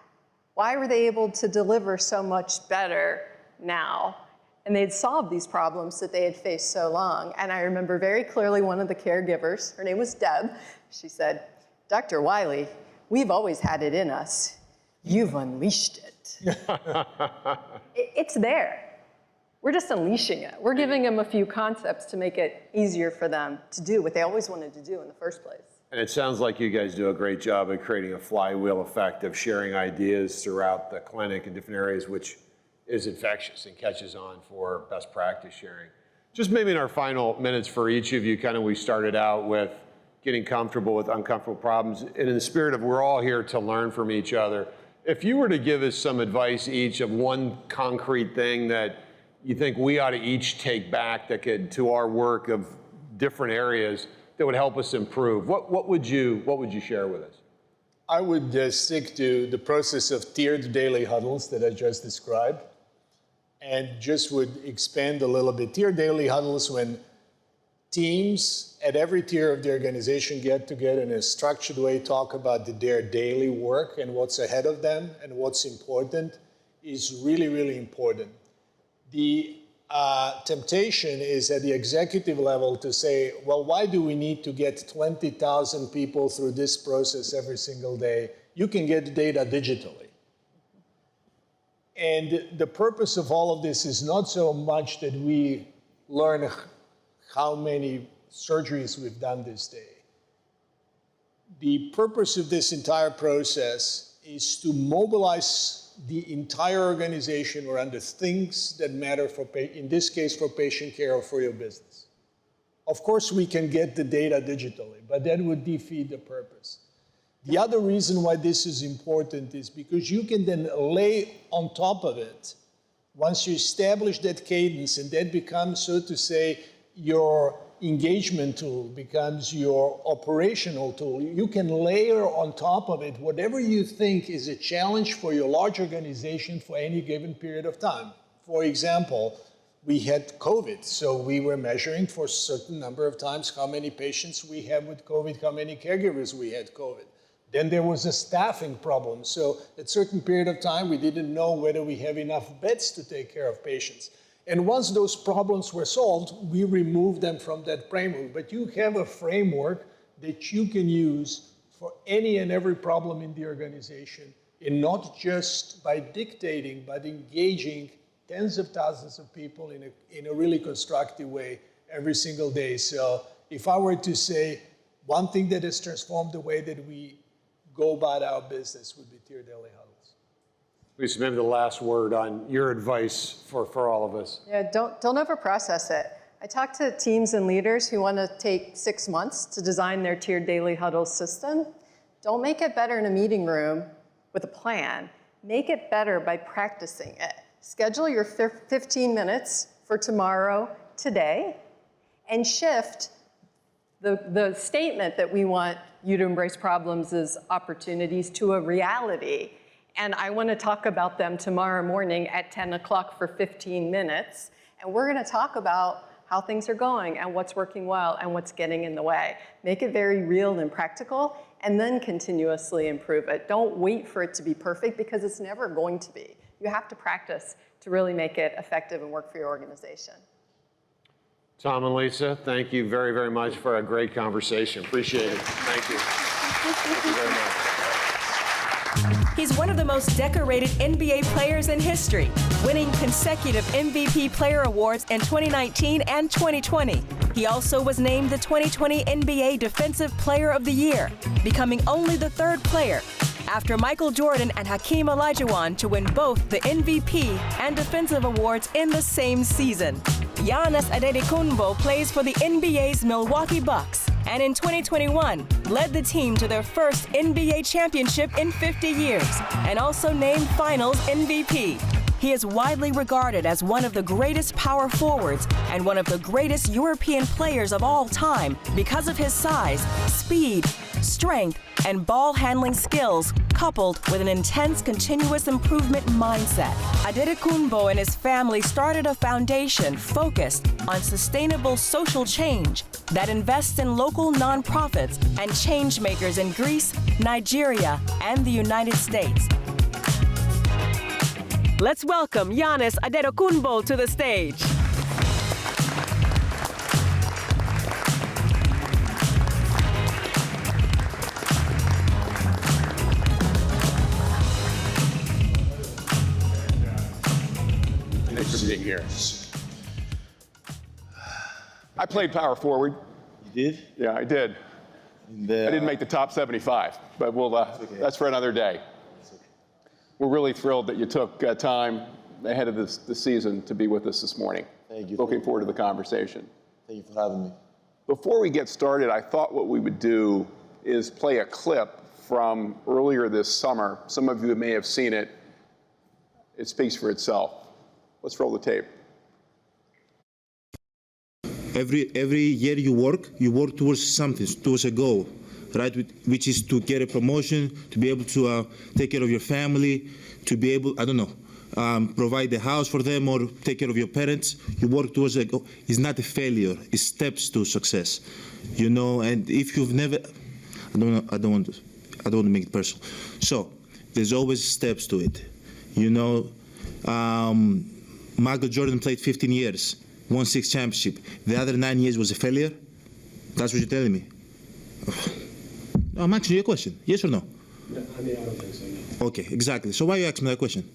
Why were they able to deliver so much better now? And they'd solved these problems that they had faced so long. And I remember very clearly one of the caregivers, her name was Deb, she said, Dr. Wiley, we've always had it in us. You've unleashed it. It's there. We're just unleashing it. We're giving them a few concepts to make it easier for them to do what they always wanted to do in the first place.
And it sounds like you guys do a great job of creating a flywheel effect of sharing ideas throughout the clinic in different areas, which is infectious and catches on for best practice sharing. Just maybe in our final minutes for each of you, kind of we started out with getting comfortable with uncomfortable problems. And in the spirit of we're all here to learn from each other, if you were to give us some advice each of one concrete thing that you think we ought to each take back that could, to our work of different areas that would help us improve, what would you share with us?
I would stick to the process of tiered daily huddles that I just described, and just would expand a little bit. Tiered daily huddles when teams at every tier of the organization get together in a structured way, talk about their daily work and what's ahead of them and what's important is really, really important. The temptation is at the executive level to say, well, why do we need to get 20,000 people through this process every single day? You can get data digitally. And the purpose of all of this is not so much that we learn how many surgeries we've done this day. The purpose of this entire process is to mobilize the entire organization or on the things that matter for, in this case, for patient care or for your business. Of course, we can get the data digitally, but that would defeat the purpose. The other reason why this is important is because you can then lay on top of it, once you establish that cadence, and that becomes, so to say, your engagement tool, becomes your operational tool, you can layer on top of it whatever you think is a challenge for your large organization for any given period of time. For example, we had COVID, so we were measuring for a certain number of times how many patients we have with COVID, how many caregivers we had COVID. Then there was a staffing problem. So at a certain period of time, we didn't know whether we have enough beds to take care of patients. And once those problems were solved, we removed them from that framework. But you have a framework that you can use for any and every problem in the organization, and not just by dictating, but engaging tens of thousands of people in a really constructive way every single day. So if I were to say one thing that has transformed the way that we go about our business would be Tier Daily Huddles.
Lisa, maybe the last word on your advice for all of us.
Yeah, don't overprocess it. I talk to teams and leaders who want to take 6 months to design their tiered daily huddle system. Don't make it better in a meeting room with a plan. Make it better by practicing it. Schedule your 15 minutes for tomorrow, today, and shift the statement that we want you to embrace problems as opportunities to a reality. And I want to talk about them tomorrow morning at 10 o'clock for 15 minutes. And we're going to talk about how things are going and what's working well and what's getting in the way. Make it very real and practical, and then continuously improve it. Don't wait for it to be perfect, because it's never going to be. You have to practice to really make it effective and work for your organization.
Tom and Lisa, thank you very, very much for a great conversation. Appreciate it. Thank you. Thank you very much.
He's one of the most decorated NBA players in history, winning consecutive MVP Player Awards in 2019 and 2020. He also was named the 2020 NBA Defensive Player of the Year, becoming only the third player after Michael Jordan and Hakeem Olajuwon to win both the MVP and Defensive Awards in the same season. Giannis Antetokounmpo plays for the NBA's Milwaukee Bucks, and in 2021 led the team to their first NBA championship in 50 years, and also named Finals MVP. He is widely regarded as one of the greatest power forwards and one of the greatest European players of all time because of his size, speed, strength, and ball handling skills, coupled with an intense continuous improvement mindset. Antetokounmpo and his family started a foundation focused on sustainable social change that invests in local nonprofits and change makers in Greece, Nigeria, and the United States. Let's welcome Giannis Antetokounmpo to the stage.
Thanks for being here. I played power forward.
You did?
Yeah, I did. I didn't make the top 75, but we'll, that's for another day. We're really thrilled that you took time ahead of the season to be with us this morning.
Thank you.
Looking forward to the conversation.
Thank you for having me.
Before we get started, I thought what we would do is play a clip from earlier this summer. Some of you may have seen it. It speaks for itself. Let's roll the tape.
Every year you work towards something, towards a goal, right? Which is to get a promotion, to be able to take care of your family, to be able, I don't know, provide a house for them or take care of your parents. You work towards a goal. It's not a failure. It's steps to success, you know. And if you've never, I don't want to make it personal. So there's always steps to it, you know. Michael Jordan played 15 years. Won 6 championships. The other 9 years was a failure? That's what you're telling me? No, I'm asking you a question. Yes or no?
No, I mean, I don't think so. No.
Okay, exactly. So why are you asking me that question?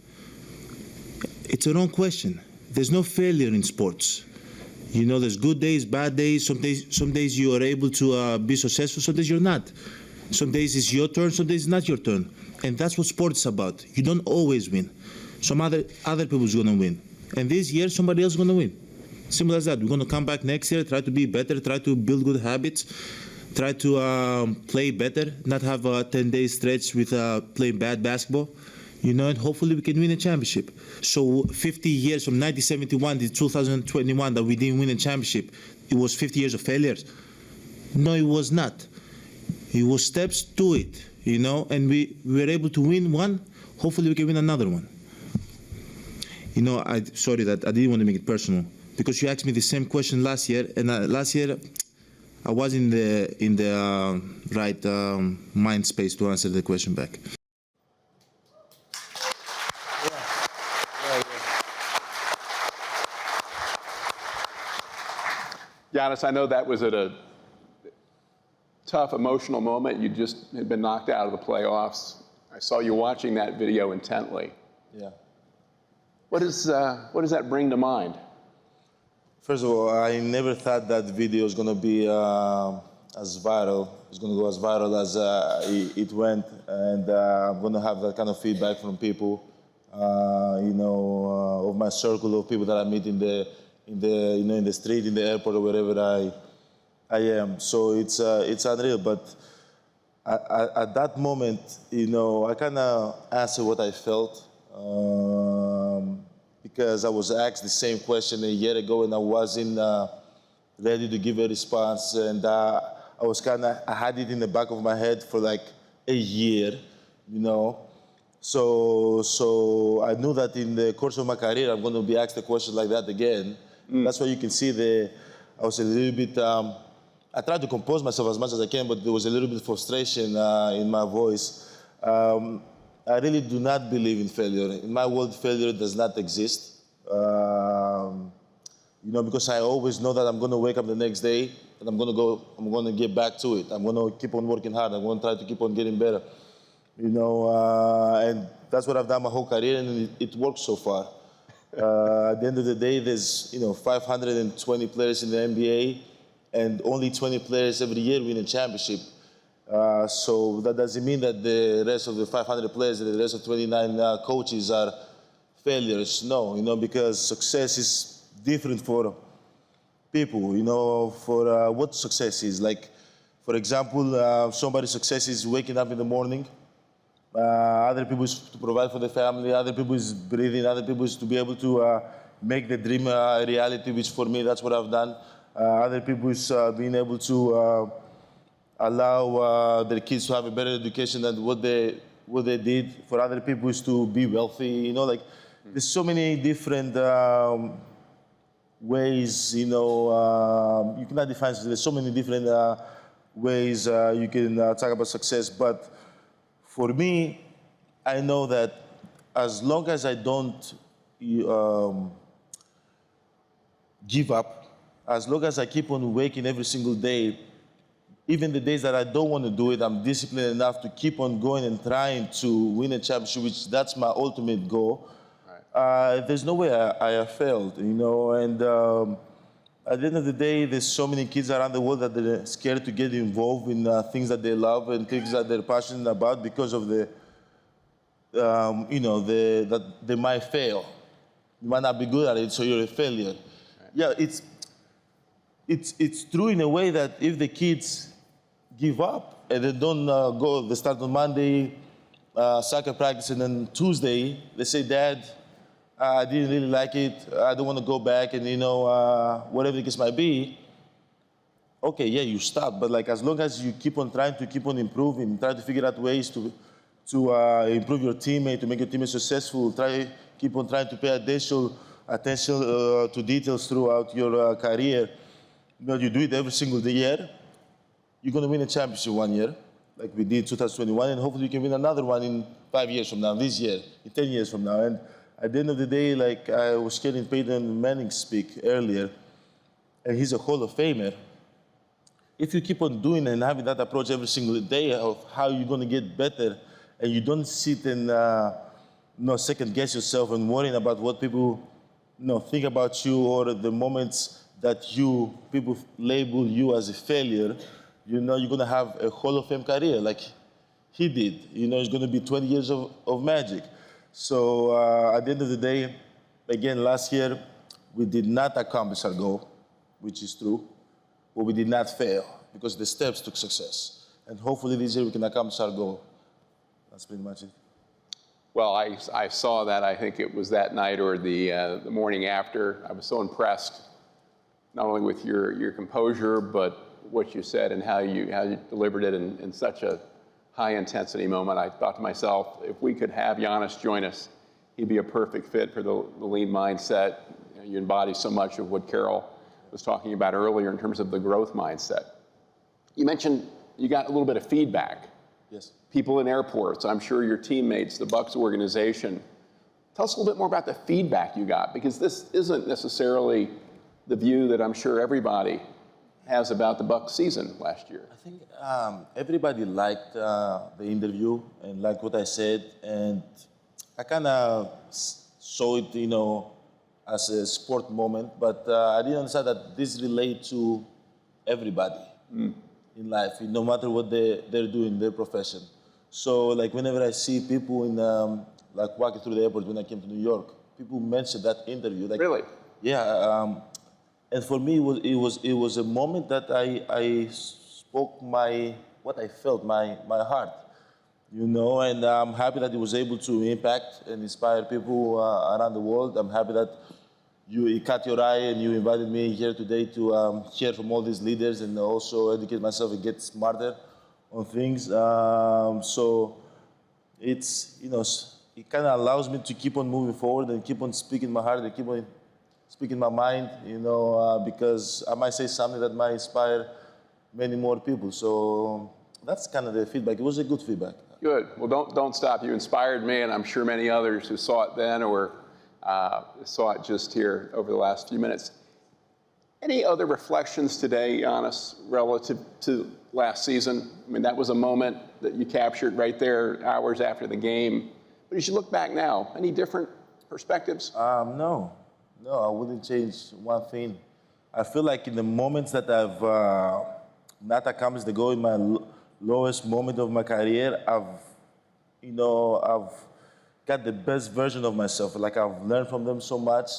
It's a wrong question. There's no failure in sports. You know, there's good days, bad days. Some days you are able to be successful, some days you're not. Some days it's your turn, some days it's not your turn. And that's what sports is about. You don't always win. Some other people's gonna win. And this year, somebody else is gonna win. Simple as that. We're gonna come back next year, try to be better, try to build good habits, try to play better, not have a 10-day stretch with playing bad basketball, and hopefully we can win a championship. So 50 years from 1971 to 2021 that we didn't win a championship, it was 50 years of failures? No, it was not. It was steps to it, and we were able to win one. Hopefully we can win another one. Sorry that I didn't want to make it personal, because you asked me the same question last year, and last year I was in the right mind space to answer the question back.
Giannis, I know that was at a tough emotional moment. You just had been knocked out of the playoffs. I saw you watching that video intently.
Yeah.
What does that bring to mind?
First of all, I never thought that video was going to be as viral. It's going to go as viral as it went, and I'm going to have that kind of feedback from people, of my circle of people that I meet in the street, in the airport, or wherever I am. So it's unreal. But at that moment, I kind of answered what I felt. Because I was asked the same question a year ago and I wasn't ready to give a response. And I had it in the back of my head for like a year, So I knew that in the course of my career, I'm going to be asked a question like that again. That's why you can see I was a little bit, I tried to compose myself as much as I can, but there was a little bit of frustration in my voice. I really do not believe in failure. In my world, failure does not exist. Because I always know that I'm going to wake up the next day and I'm going to get back to it. I'm going to keep on working hard. I'm going to try to keep on getting better. And that's what I've done my whole career, and it works so far. At the end of the day, there's 520 players in the NBA, and only 20 players every year win a championship. So that doesn't mean that the rest of the 500 players and the rest of 29 coaches are failures. No, because success is different for people. For what success is. Like, for example, somebody's success is waking up in the morning. Other people is to provide for the family. Other people is breathing. Other people is to be able to make the dream a reality, which for me, that's what I've done. Other people is being able to allow their kids to have a better education than what they did. For other people is to be wealthy. There's so many different ways. You cannot define. There's so many different ways you can talk about success. But for me, I know that as long as I don't give up, as long as I keep on waking every single day, even the days that I don't want to do it, I'm disciplined enough to keep on going and trying to win a championship, which that's my ultimate goal. Right. There's no way I have failed, and at the end of the day, there's so many kids around the world that they're scared to get involved in things that they love and things that they're passionate about because of that they might fail. You might not be good at it, so you're a failure. Right. Yeah, it's true in a way that if the kids give up and they don't they start on Monday, soccer practice, and then Tuesday, they say, Dad, I didn't really like it, I don't want to go back, and whatever the case might be, okay, yeah, you stop. But as long as you keep on trying to keep on improving, try to figure out ways to improve your teammate, to make your teammate successful, keep on trying to pay attention to details throughout your career. You do it every single year, you're going to win a championship one year, like we did 2021, and hopefully you can win another one in 5 years from now, this year, in 10 years from now. And at the end of the day, I was hearing Peyton Manning speak earlier, and he's a Hall of Famer. If you keep on doing and having that approach every single day of how you're going to get better, and you don't sit and second guess yourself and worrying about what people think about you, or the moments that people label you as a failure, you know, you're gonna have a Hall of Fame career like he did. You know, it's gonna be 20 years of magic. So at the end of the day, again, last year, we did not accomplish our goal, which is true, but we did not fail because the steps took success. And hopefully this year we can accomplish our goal. That's pretty much it.
Well, I saw that. I think it was that night or the morning after. I was so impressed, not only with your composure, but what you said and how you delivered it in such a high-intensity moment. I thought to myself, if we could have Giannis join us, he'd be a perfect fit for the lean mindset. You embody so much of what Carol was talking about earlier in terms of the growth mindset. You mentioned you got a little bit of feedback.
Yes.
People in airports, I'm sure your teammates, the Bucks organization. Tell us a little bit more about the feedback you got, because this isn't necessarily the view that I'm sure everybody has about the Bucks season last year.
I think everybody liked the interview and liked what I said, and I kind of saw it, you know, as a sport moment, but I didn't understand that this relates to everybody in life, no matter what they're doing, their profession. So, like, whenever I see people in, like, walking through the airport when I came to New York, people mention that interview. Like,
really?
Yeah. And for me, it was a moment that I spoke what I felt, my heart, you know. And I'm happy that it was able to impact and inspire people around the world. I'm happy that you caught your eye and you invited me here today to hear from all these leaders and also educate myself and get smarter on things. So it's, you know, it kind of allows me to keep on moving forward and keep on speaking my heart and keep on speaking my mind, you know, because I might say something that might inspire many more people. So that's kind of the feedback. It was a good feedback.
Good. Well, don't stop. You inspired me, and I'm sure many others who saw it then or saw it just here over the last few minutes. Any other reflections today, Giannis, relative to last season? I mean, that was a moment that you captured right there hours after the game. But as you look back now, any different perspectives?
No, I wouldn't change one thing. I feel like in the moments that I've not accomplished the goal in my lowest moment of my career, I've got the best version of myself. Like, I've learned from them so much.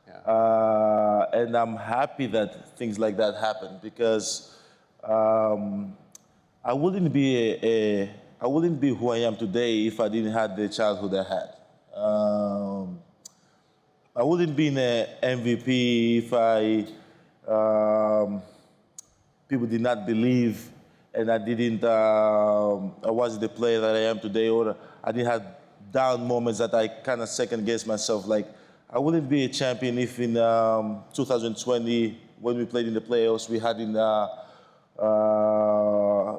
Yeah. And I'm happy that things like that happen because I wouldn't be who I am today if I didn't have the childhood I had. I wouldn't be in an MVP if people did not believe and I wasn't the player that I am today, or I didn't have down moments that I kind of second guess myself. Like, I wouldn't be a champion if in 2020, when we played in the playoffs, we had in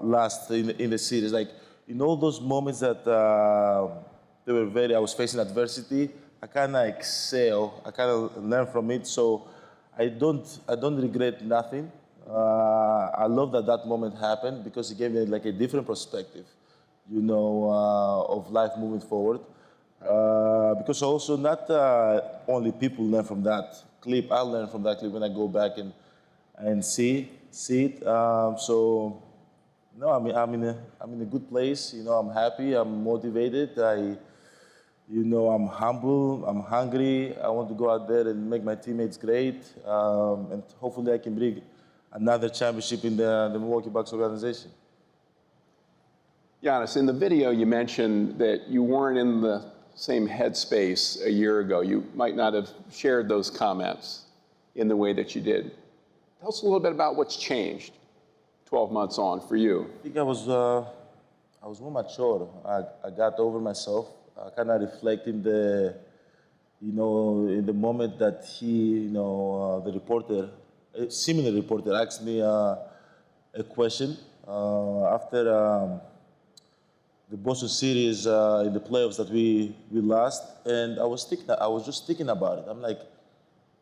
last in the series. Like, in all those moments that I was facing adversity, I kind of excel. I kind of learn from it. So I don't regret nothing. I love that moment happened because it gave me like a different perspective, you know, of life moving forward. Because also not only people learn from that clip, I learn from that clip when I go back and see it. So no, I'm in a good place. You know, I'm happy. I'm motivated. I'm humble. I'm hungry. I want to go out there and make my teammates great, and hopefully I can bring another championship in the Milwaukee Bucks organization.
Giannis, in the video you mentioned that you weren't in the same headspace a year ago. You might not have shared those comments in the way that you did. Tell us a little bit about what's changed 12 months on for you.
I think I was more mature. I got over myself. I kind of reflect in the moment that the reporter, a similar reporter, asked me a question after the Boston series in the playoffs that we lost, and I was just thinking about it. I'm like,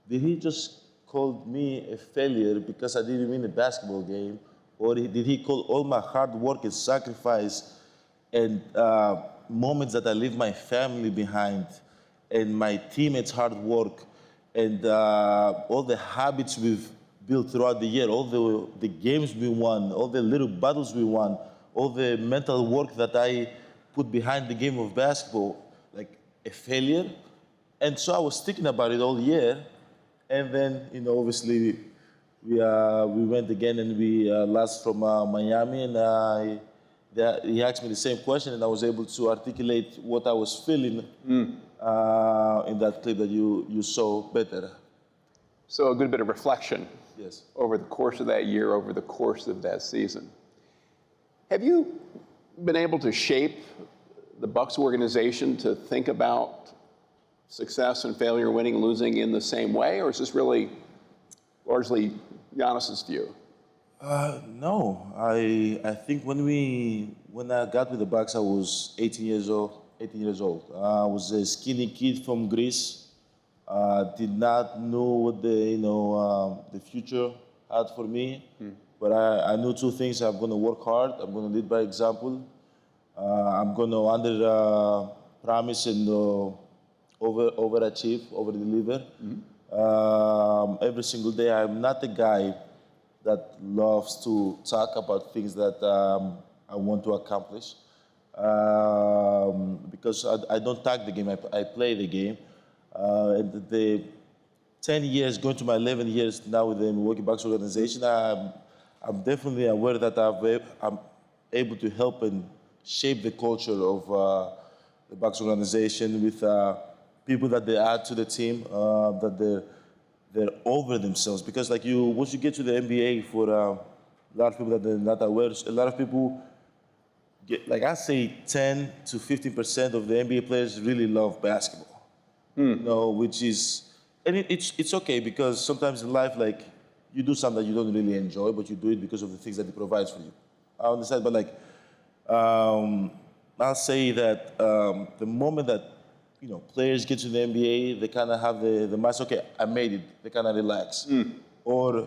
did he just call me a failure because I didn't win a basketball game, or did he call all my hard work and sacrifice and moments that I leave my family behind and my teammates' hard work and all the habits we've built throughout the year, all the games we won, all the little battles we won, all the mental work that I put behind the game of basketball, like a failure. And so I was thinking about it all year. And then, obviously, we went again and we lost from Miami. And he asked me the same question, and I was able to articulate what I was feeling in that clip that you saw better.
So a good bit of reflection.
Yes.
Over the course of that year, over the course of that season. Have you been able to shape the Bucks organization to think about success and failure, winning, losing in the same way, or is this really largely Giannis's view?
No, I think when I got with the Bucks, I was 18 years old. I was a skinny kid from Greece. Did not know what the future had for me, but I knew two things. I'm going to work hard. I'm going to lead by example. I'm going to under promise and overachieve, over deliver. Every single day, I'm not a guy that loves to talk about things that I want to accomplish, because I don't tag the game. I play the game. And the 10 years, going to my 11 years now with the Milwaukee Bucks organization, I'm definitely aware that I'm able to help and shape the culture of the Bucks organization with people that they add to the team, that they're over themselves. Because once you get to the NBA, for a lot of people that they're not aware, a lot of people get, I say 10 to 15% of the NBA players really love basketball. Which is, and it's okay, because sometimes in life, you do something that you don't really enjoy, but you do it because of the things that it provides for you. I understand, but I'll say that the moment that players get to the NBA, they kind of have the mindset, okay, I made it. They kind of relax. Or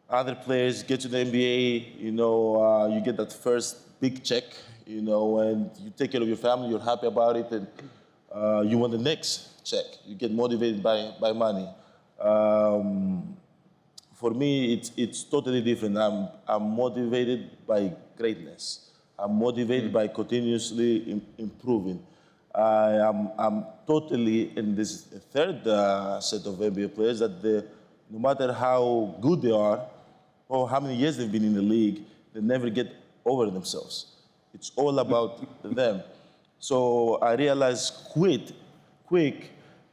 other players get to the NBA, you get that first big check, and you take care of your family, you're happy about it, and you want the next check. You get motivated by money. For me, it's totally different. I'm motivated by greatness. I'm motivated by continuously improving. I'm totally in this third set of NBA players that no matter how good they are or how many years they've been in the league, they never get over themselves. It's all about them. So I realized quick,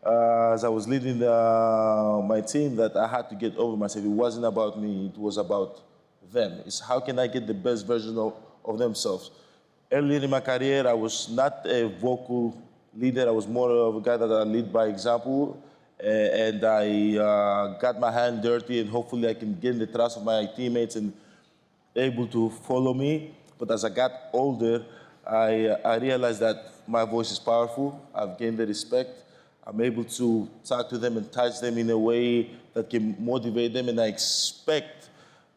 as I was leading my team, that I had to get over myself. It wasn't about me, it was about them. It's how can I get the best version of themselves. Earlier in my career, I was not a vocal leader. I was more of a guy that I lead by example. And I got my hand dirty, and hopefully I can gain the trust of my teammates and able to follow me. But as I got older, I realized that my voice is powerful. I've gained the respect. I'm able to talk to them and touch them in a way that can motivate them, and I expect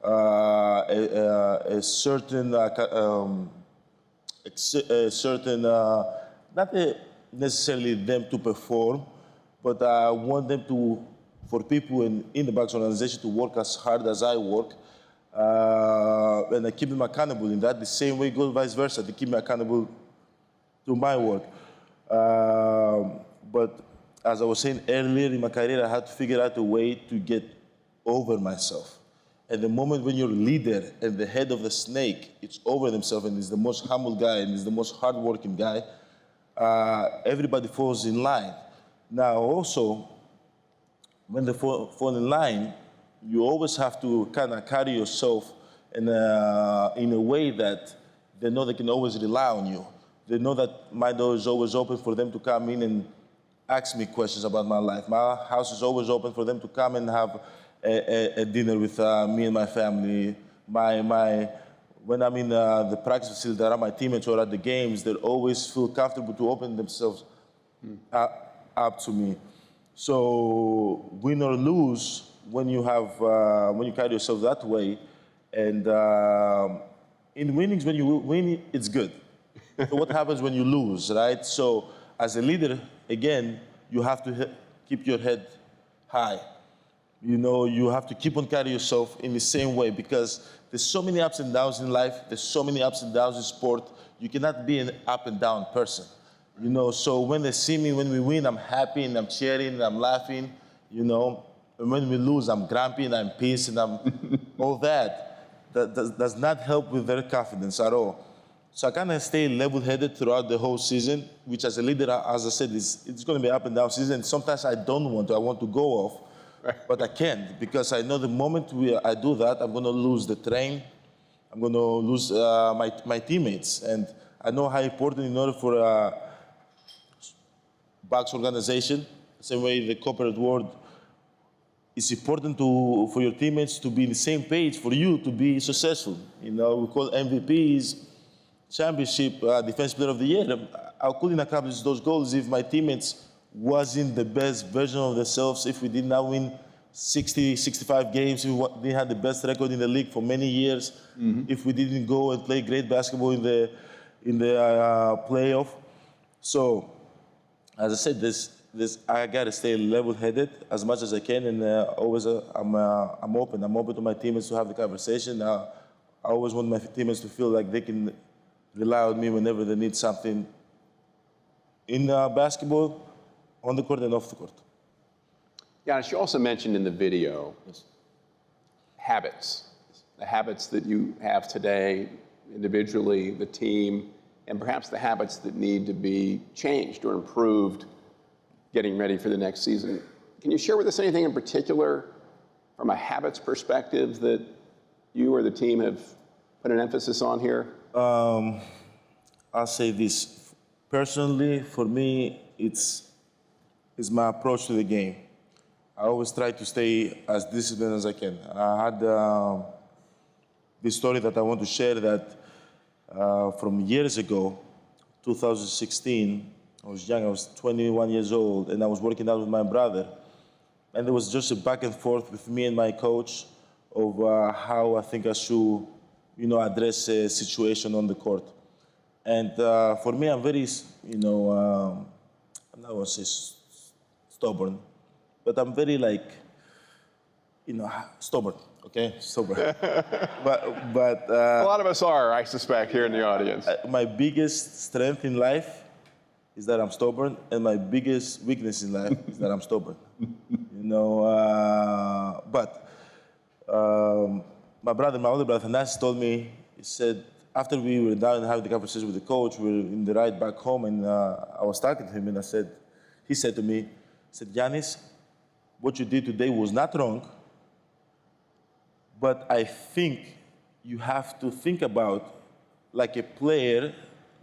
a certain, not necessarily them to perform, but I want them for people in the Bucks organization to work as hard as I work, and I keep them accountable in that. The same way goes vice versa. They keep me accountable to my work. But as I was saying earlier in my career, I had to figure out a way to get over myself. And the moment when you're a leader and the head of the snake, it's over themselves and is the most humble guy and is the most hardworking guy, everybody falls in line. Now also, when they fall in line, you always have to kind of carry yourself in a way that they know they can always rely on you. They know that my door is always open for them to come in and ask me questions about my life. My house is always open for them to come and have a dinner with me and my family. When I'm in the practice facility around my teammates or at the games, they always feel comfortable to open themselves up to me. So win or lose, when you carry yourself that way, and in winnings, when you win, it's good. So what happens when you lose, right? So as a leader, again, you have to keep your head high. You know, you have to keep on carrying yourself in the same way because there's so many ups and downs in life. There's so many ups and downs in sport. You cannot be an up and down person. You know, so when they see me, when we win, I'm happy and I'm cheering and I'm laughing, you know. And when we lose, I'm grumpy and I'm pissed and I'm all that. That does not help with their confidence at all. So I kind of stay level-headed throughout the whole season, which as a leader, as I said, it's going to be up and down season. Sometimes I don't want to. I want to go off, but I can't because I know the moment I do that, I'm going to lose the train. I'm going to lose my teammates. And I know how important in order for Bucks organization, same way the corporate world, it's important for your teammates to be on the same page for you to be successful. You know, we call MVPs, championship, defense player of the year. I couldn't accomplish those goals if my teammates wasn't the best version of themselves, if we did not win 60, 65 games, if we didn't have the best record in the league for many years, if we didn't go and play great basketball in the playoff. So, as I said, I gotta stay level-headed as much as I can, and always I'm open. I'm open to my teammates to have the conversation. I always want my teammates to feel like they can rely on me whenever they need something in basketball, on the court and off the court.
Giannis, you also mentioned in the video habits, the habits that you have today individually, the team, and perhaps the habits that need to be changed or improved getting ready for the next season. Can you share with us anything in particular from a habits perspective that you or the team have put an emphasis on here?
I'll say this. Personally, for me, it's my approach to the game. I always try to stay as disciplined as I can. I had this story that I want to share that from years ago, 2016, I was young, I was 21 years old, and I was working out with my brother. And there was just a back and forth with me and my coach of how I think I should, you know, address a situation on the court. And for me, I'm very, you know, I'm not going to say stubborn, but I'm very like, you know, stubborn, okay? Stubborn. but
a lot of us are, I suspect, here in the audience.
My biggest strength in life is that I'm stubborn, and my biggest weakness in life is that I'm stubborn. You know, but my brother, my older brother, Nas told me, he said, after we were done having the conversation with the coach, we were in the ride back home, and I was talking to him, and he said to me, Giannis, what you did today was not wrong, but I think you have to think about like a player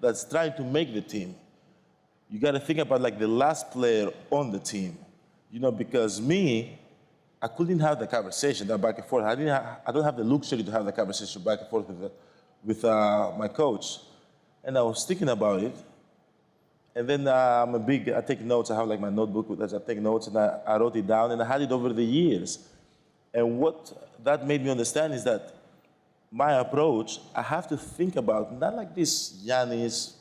that's trying to make the team. You got to think about like the last player on the team, you know, because me, I couldn't have the conversation, that back and forth. I don't have the luxury to have the conversation back and forth with my coach. And I was thinking about it. And then I take notes. I have like my notebook that I take notes, and I wrote it down, and I had it over the years. And what that made me understand is that my approach, I have to think about, not like this Giannis,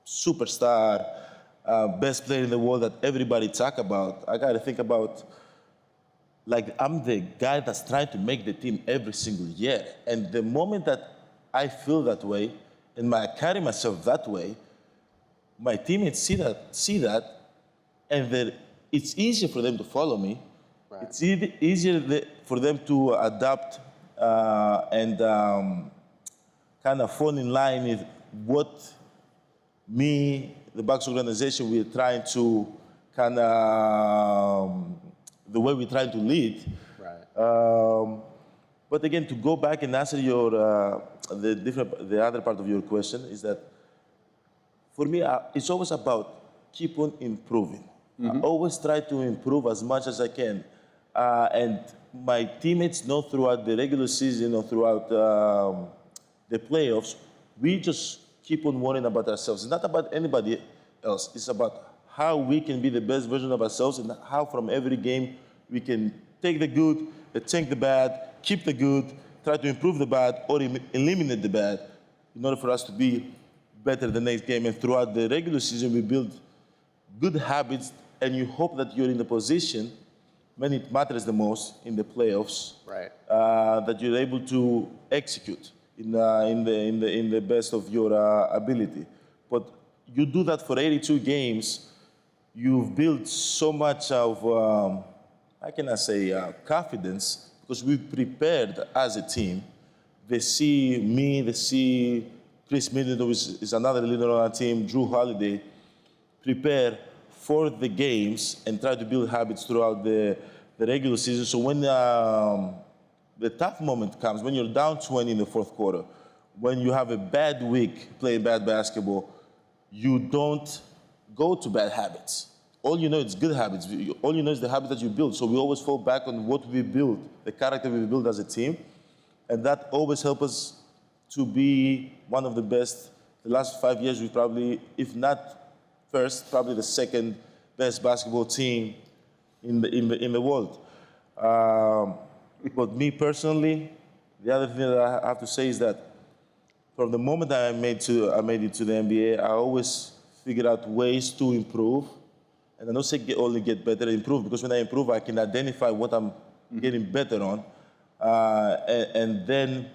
superstar, best player in the world that everybody talk about. I got to think about, like, I'm the guy that's trying to make the team every single year. And the moment that I feel that way, and I carry myself that way, my teammates see that, and it's easier for them to follow me. Right. It's easier for them to adapt and kind of fall in line with what me, the Bucks organization, we're trying to kind of, the way we're trying to lead. Right. But again, to go back and answer the other part of your question is that, for me, it's always about keep on improving. I always try to improve as much as I can. And my teammates know throughout the regular season or throughout the playoffs, we just keep on worrying about ourselves. It's not about anybody else. It's about how we can be the best version of ourselves and how from every game we can take the good, take the bad, keep the good, try to improve the bad, or eliminate the bad in order for us to be better the next game. And throughout the regular season, we build good habits, and you hope that you're in the position when it matters the most in the playoffs,
Right.
that you're able to execute in the best of your ability. But you do that for 82 games, you've built so much of, how can I say, confidence, because we've prepared as a team. They see me, they see Chris Middleton, who is another leader on our team, Drew Holiday, prepare for the games and try to build habits throughout the regular season. So when the tough moment comes, when you're down 20 in the fourth quarter, when you have a bad week playing bad basketball, you don't go to bad habits. All you know is good habits. All you know is the habits that you build. So we always fall back on what we build, the character we build as a team. And that always helps us to be one of the best. The last 5 years, we probably, if not first, probably the second best basketball team in the world. But me personally, the other thing that I have to say is that from the moment I made it to the NBA, I always figured out ways to improve. And I don't say only get better, improve, because when I improve, I can identify what I'm getting better on. And then,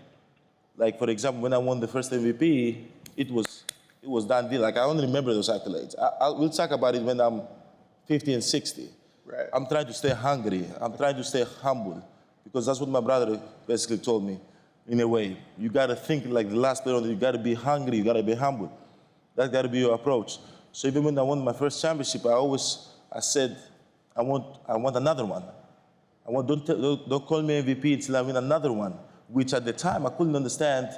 like, for example, when I won the first MVP, it was done deal. Like, I only remember those accolades. We'll talk about it when I'm 50 and 60.
Right.
I'm trying to stay hungry. I'm trying to stay humble, because that's what my brother basically told me, in a way. You got to think like the last player on the, you got to be hungry, you got to be humble. That's got to be your approach. So even when I won my first championship, I said, I want another one. Don't call me MVP until I win another one, which at the time I couldn't understand,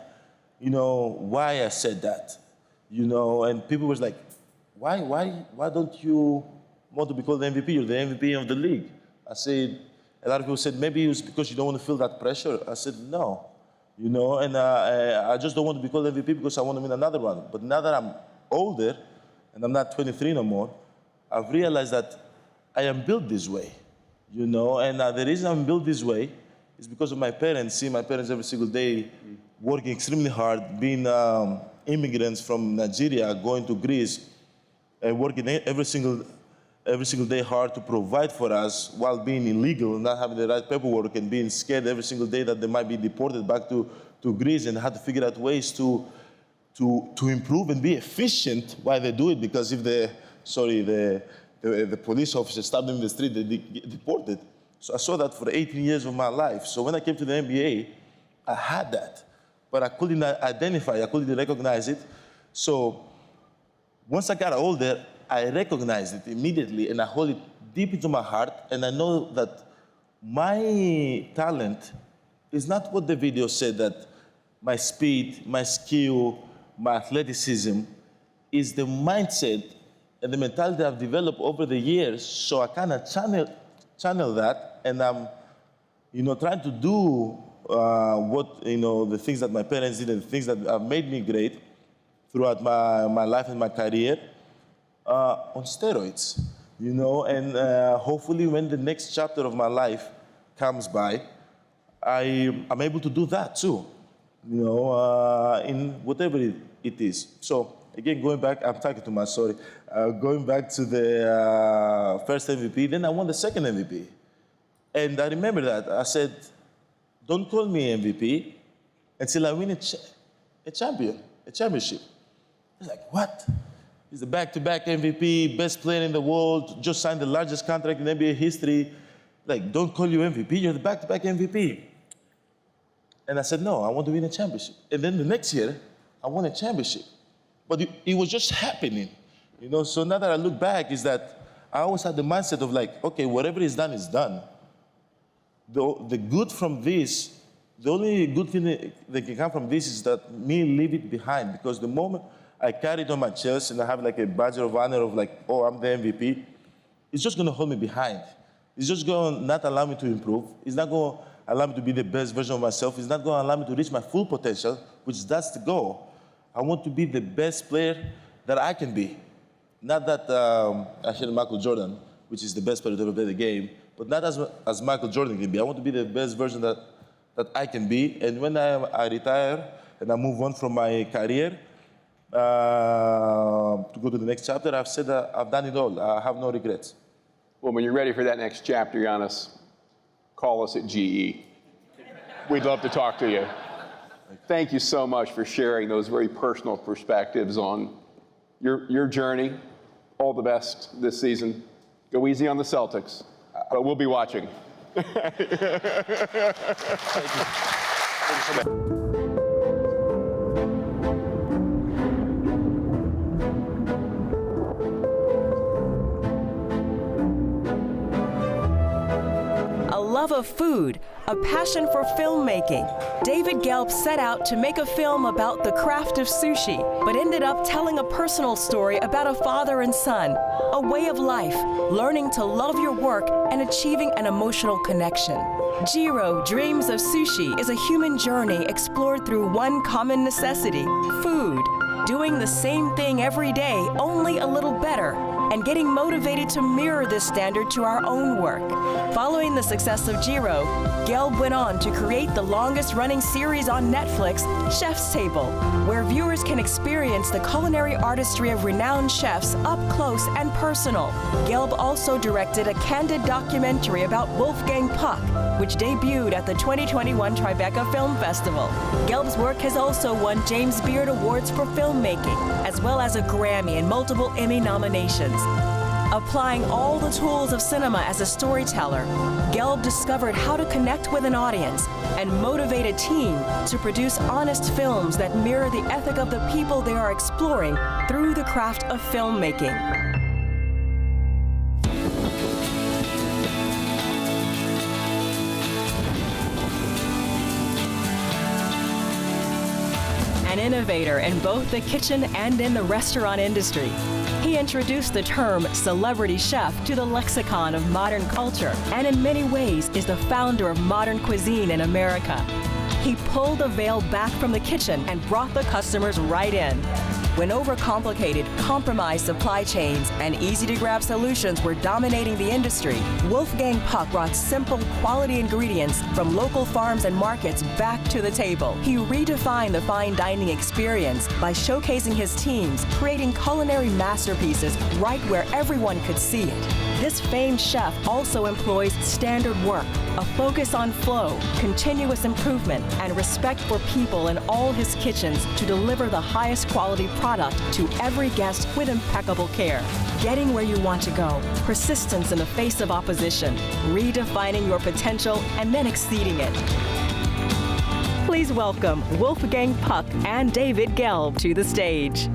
why I said that, and people was like, why don't you want to be called the MVP? You're the MVP of the league. I said, a lot of people said, maybe it was because you don't want to feel that pressure. I said, no, and I just don't want to be called MVP because I want to win another one. But now that I'm older, and I'm not 23 no more, I've realized that I am built this way, and the reason I'm built this way is because of my parents. See my parents every single day working extremely hard, being immigrants from Nigeria, going to Greece, and working every single day hard to provide for us while being illegal, not having the right paperwork, and being scared every single day that they might be deported back to Greece, and had to figure out ways to improve and be efficient while they do it, because if the police officers stop them in the street, they get deported. So I saw that for 18 years of my life. So when I came to the NBA, I had that, but I couldn't identify, I couldn't recognize it. So once I got older, I recognized it immediately, and I hold it deep into my heart, and I know that my talent is not what the video said, that my speed, my skill, my athleticism is the mindset and the mentality I've developed over the years. So I kind of channel that, and I'm, trying to do what, the things that my parents did and the things that have made me great throughout my life and my career on steroids, and hopefully when the next chapter of my life comes by, I'm able to do that too, in whatever it is. So again, going back, I'm talking too much, sorry. Going back to the first MVP, then I won the second MVP. And I remember that. I said, don't call me MVP until I win a championship. It's like, what? He's the back-to-back MVP, best player in the world, just signed the largest contract in NBA history. Like, don't call you MVP, you're the back-to-back MVP. And I said, no, I want to win a championship. And then the next year, I won a championship. But it was just happening, So now that I look back, is that I always had the mindset of like, okay, whatever is done is done. The good from this, the only good thing that can come from this is that me leave it behind, because the moment I carry it on my chest and I have like a badge of honor of like, oh, I'm the MVP, it's just gonna hold me behind. It's just gonna not allow me to improve. It's not gonna allow me to be the best version of myself. It's not gonna allow me to reach my full potential, which that's the goal. I want to be the best player that I can be. Not that I hit Michael Jordan, which is the best player to ever play the game, but not as Michael Jordan can be. I want to be the best version that I can be. And when I retire and I move on from my career to go to the next chapter, I've said that I've done it all. I have no regrets.
Well, when you're ready for that next chapter, Giannis, call us at GE. We'd love to talk to you. Thank you so much for sharing those very personal perspectives on your journey. All the best this season. Go easy on the Celtics, but we'll be watching.
Love of food, a passion for filmmaking, David Gelb set out to make a film about the craft of sushi, but ended up telling a personal story about a father and son, a way of life, learning to love your work and achieving an emotional connection. Jiro Dreams of Sushi is a human journey explored through one common necessity, food. Doing the same thing every day, only a little better, and getting motivated to mirror this standard to our own work. Following the success of Jiro, Gelb went on to create the longest-running series on Netflix, Chef's Table, where viewers can experience the culinary artistry of renowned chefs up close and personal. Gelb also directed a candid documentary about Wolfgang Puck, which debuted at the 2021 Tribeca Film Festival. Gelb's work has also won James Beard Awards for filmmaking, as well as a Grammy and multiple Emmy nominations. Applying all the tools of cinema as a storyteller, Gelb discovered how to connect with an audience and motivate a team to produce honest films that mirror the ethic of the people they are exploring through the craft of filmmaking. An innovator in both the kitchen and in the restaurant industry, he introduced the term celebrity chef to the lexicon of modern culture, and in many ways is the founder of modern cuisine in America. He pulled the veil back from the kitchen and brought the customers right in. When overcomplicated, compromised supply chains and easy-to-grab solutions were dominating the industry, Wolfgang Puck brought simple, quality ingredients from local farms and markets back to the table. He redefined the fine dining experience by showcasing his teams, creating culinary masterpieces right where everyone could see it. This famed chef also employs standard work, a focus on flow, continuous improvement, and respect for people in all his kitchens to deliver the highest quality product to every guest with impeccable care. Getting where you want to go, persistence in the face of opposition, redefining your potential, and then exceeding it. Please welcome Wolfgang Puck and David Gelb to the stage.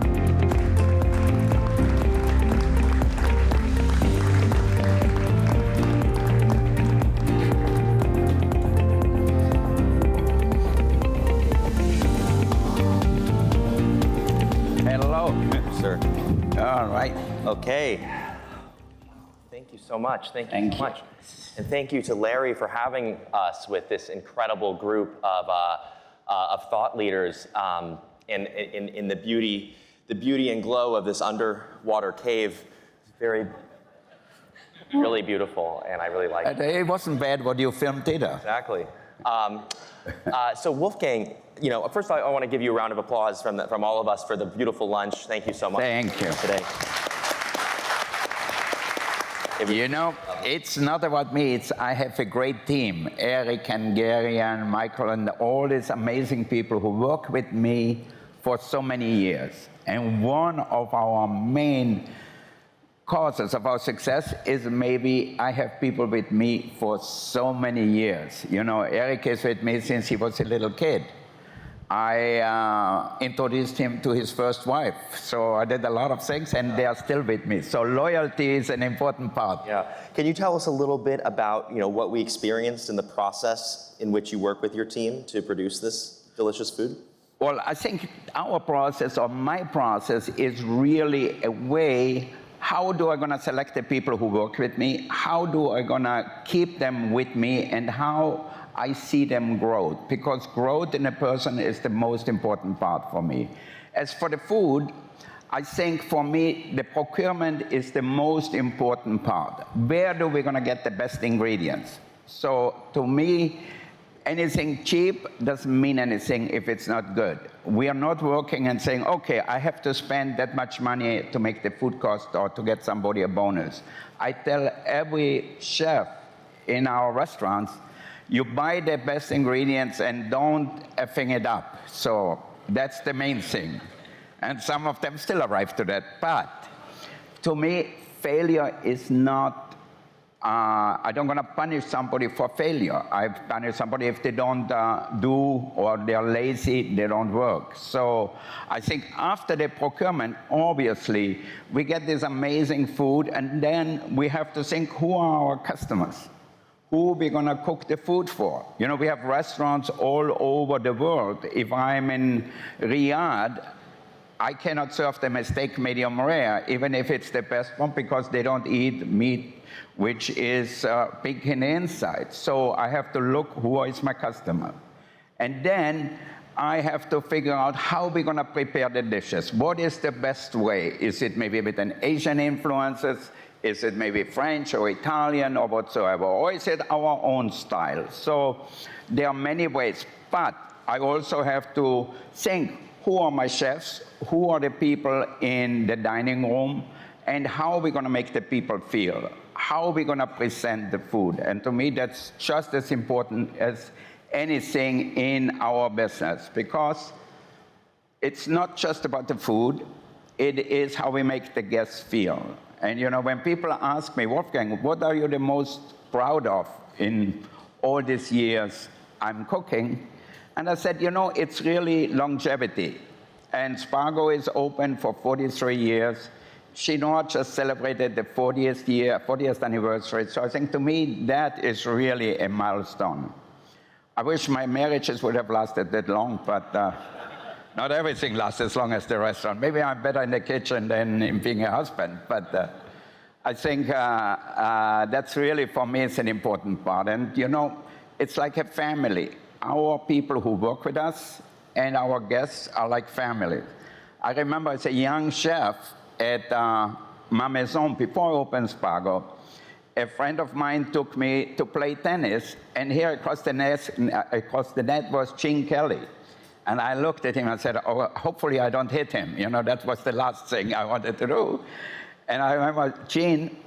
All right. Okay. Thank you so much. Thank you so much. And thank you to Larry for having us with this incredible group of thought leaders in the beauty and glow of this underwater cave. It's really beautiful, and I really like it.
It wasn't bad what you filmed either.
Exactly. So Wolfgang, you know, first I want to give you a round of applause from all of us for the beautiful lunch. Thank you so much.
Thank you.
Today.
You know, it's not about me. I have a great team. Eric and Gary and Michael and all these amazing people who work with me for so many years. And one of our main causes of our success is maybe I have people with me for so many years. You know, Eric is with me since he was a little kid. I introduced him to his first wife. So I did a lot of things, and they are still with me. So loyalty is an important part.
Yeah. Can you tell us a little bit about, you know, what we experienced in the process in which you work with your team to produce this delicious food?
Well, I think our process, or my process, is really a way, how do I gonna select the people who work with me? How do I gonna keep them with me? And how I see them grow, because growth in a person is the most important part for me. As for the food, I think for me, the procurement is the most important part. Where do we gonna get the best ingredients? So to me, anything cheap doesn't mean anything if it's not good. We are not working and saying, okay, I have to spend that much money to make the food cost or to get somebody a bonus. I tell every chef in our restaurants, you buy the best ingredients and don't effing it up. So that's the main thing. And some of them still arrive to that. But to me, failure is not, I don't want to punish somebody for failure. I punish somebody if they don't do, or they're lazy, they don't work. So I think after the procurement, obviously, we get this amazing food, and then we have to think, who are our customers? Who are we going to cook the food for? You know, we have restaurants all over the world. If I'm in Riyadh, I cannot serve them a steak medium rare, even if it's the best one, because they don't eat meat which is big in the inside. So I have to look, who is my customer? And then I have to figure out how we're going to prepare the dishes. What is the best way? Is it maybe with an Asian influences? Is it maybe French or Italian or whatsoever? Or is it our own style? So there are many ways. But I also have to think, who are my chefs? Who are the people in the dining room? And how are we going to make the people feel? How are we going to present the food? And to me, that's just as important as anything in our business, because it's not just about the food, it is how we make the guests feel. And you know, when people ask me, Wolfgang, what are you the most proud of in all these years I'm cooking? And I said, you know, it's really longevity. And Spago is open for 43 years. Chinois just celebrated the 40th anniversary. So I think to me, that is really a milestone. I wish my marriages would have lasted that long, but not everything lasts as long as the restaurant. Maybe I'm better in the kitchen than in being a husband, but I think that's really, for me, it's an important part. And you know, it's like a family. Our people who work with us and our guests are like family. I remember as a young chef at Ma Maison, before I opened Spago, a friend of mine took me to play tennis, and here across the net was Gene Kelly. And I looked at him and said, oh, hopefully I don't hit him. You know, that was the last thing I wanted to do. And I remember Gene,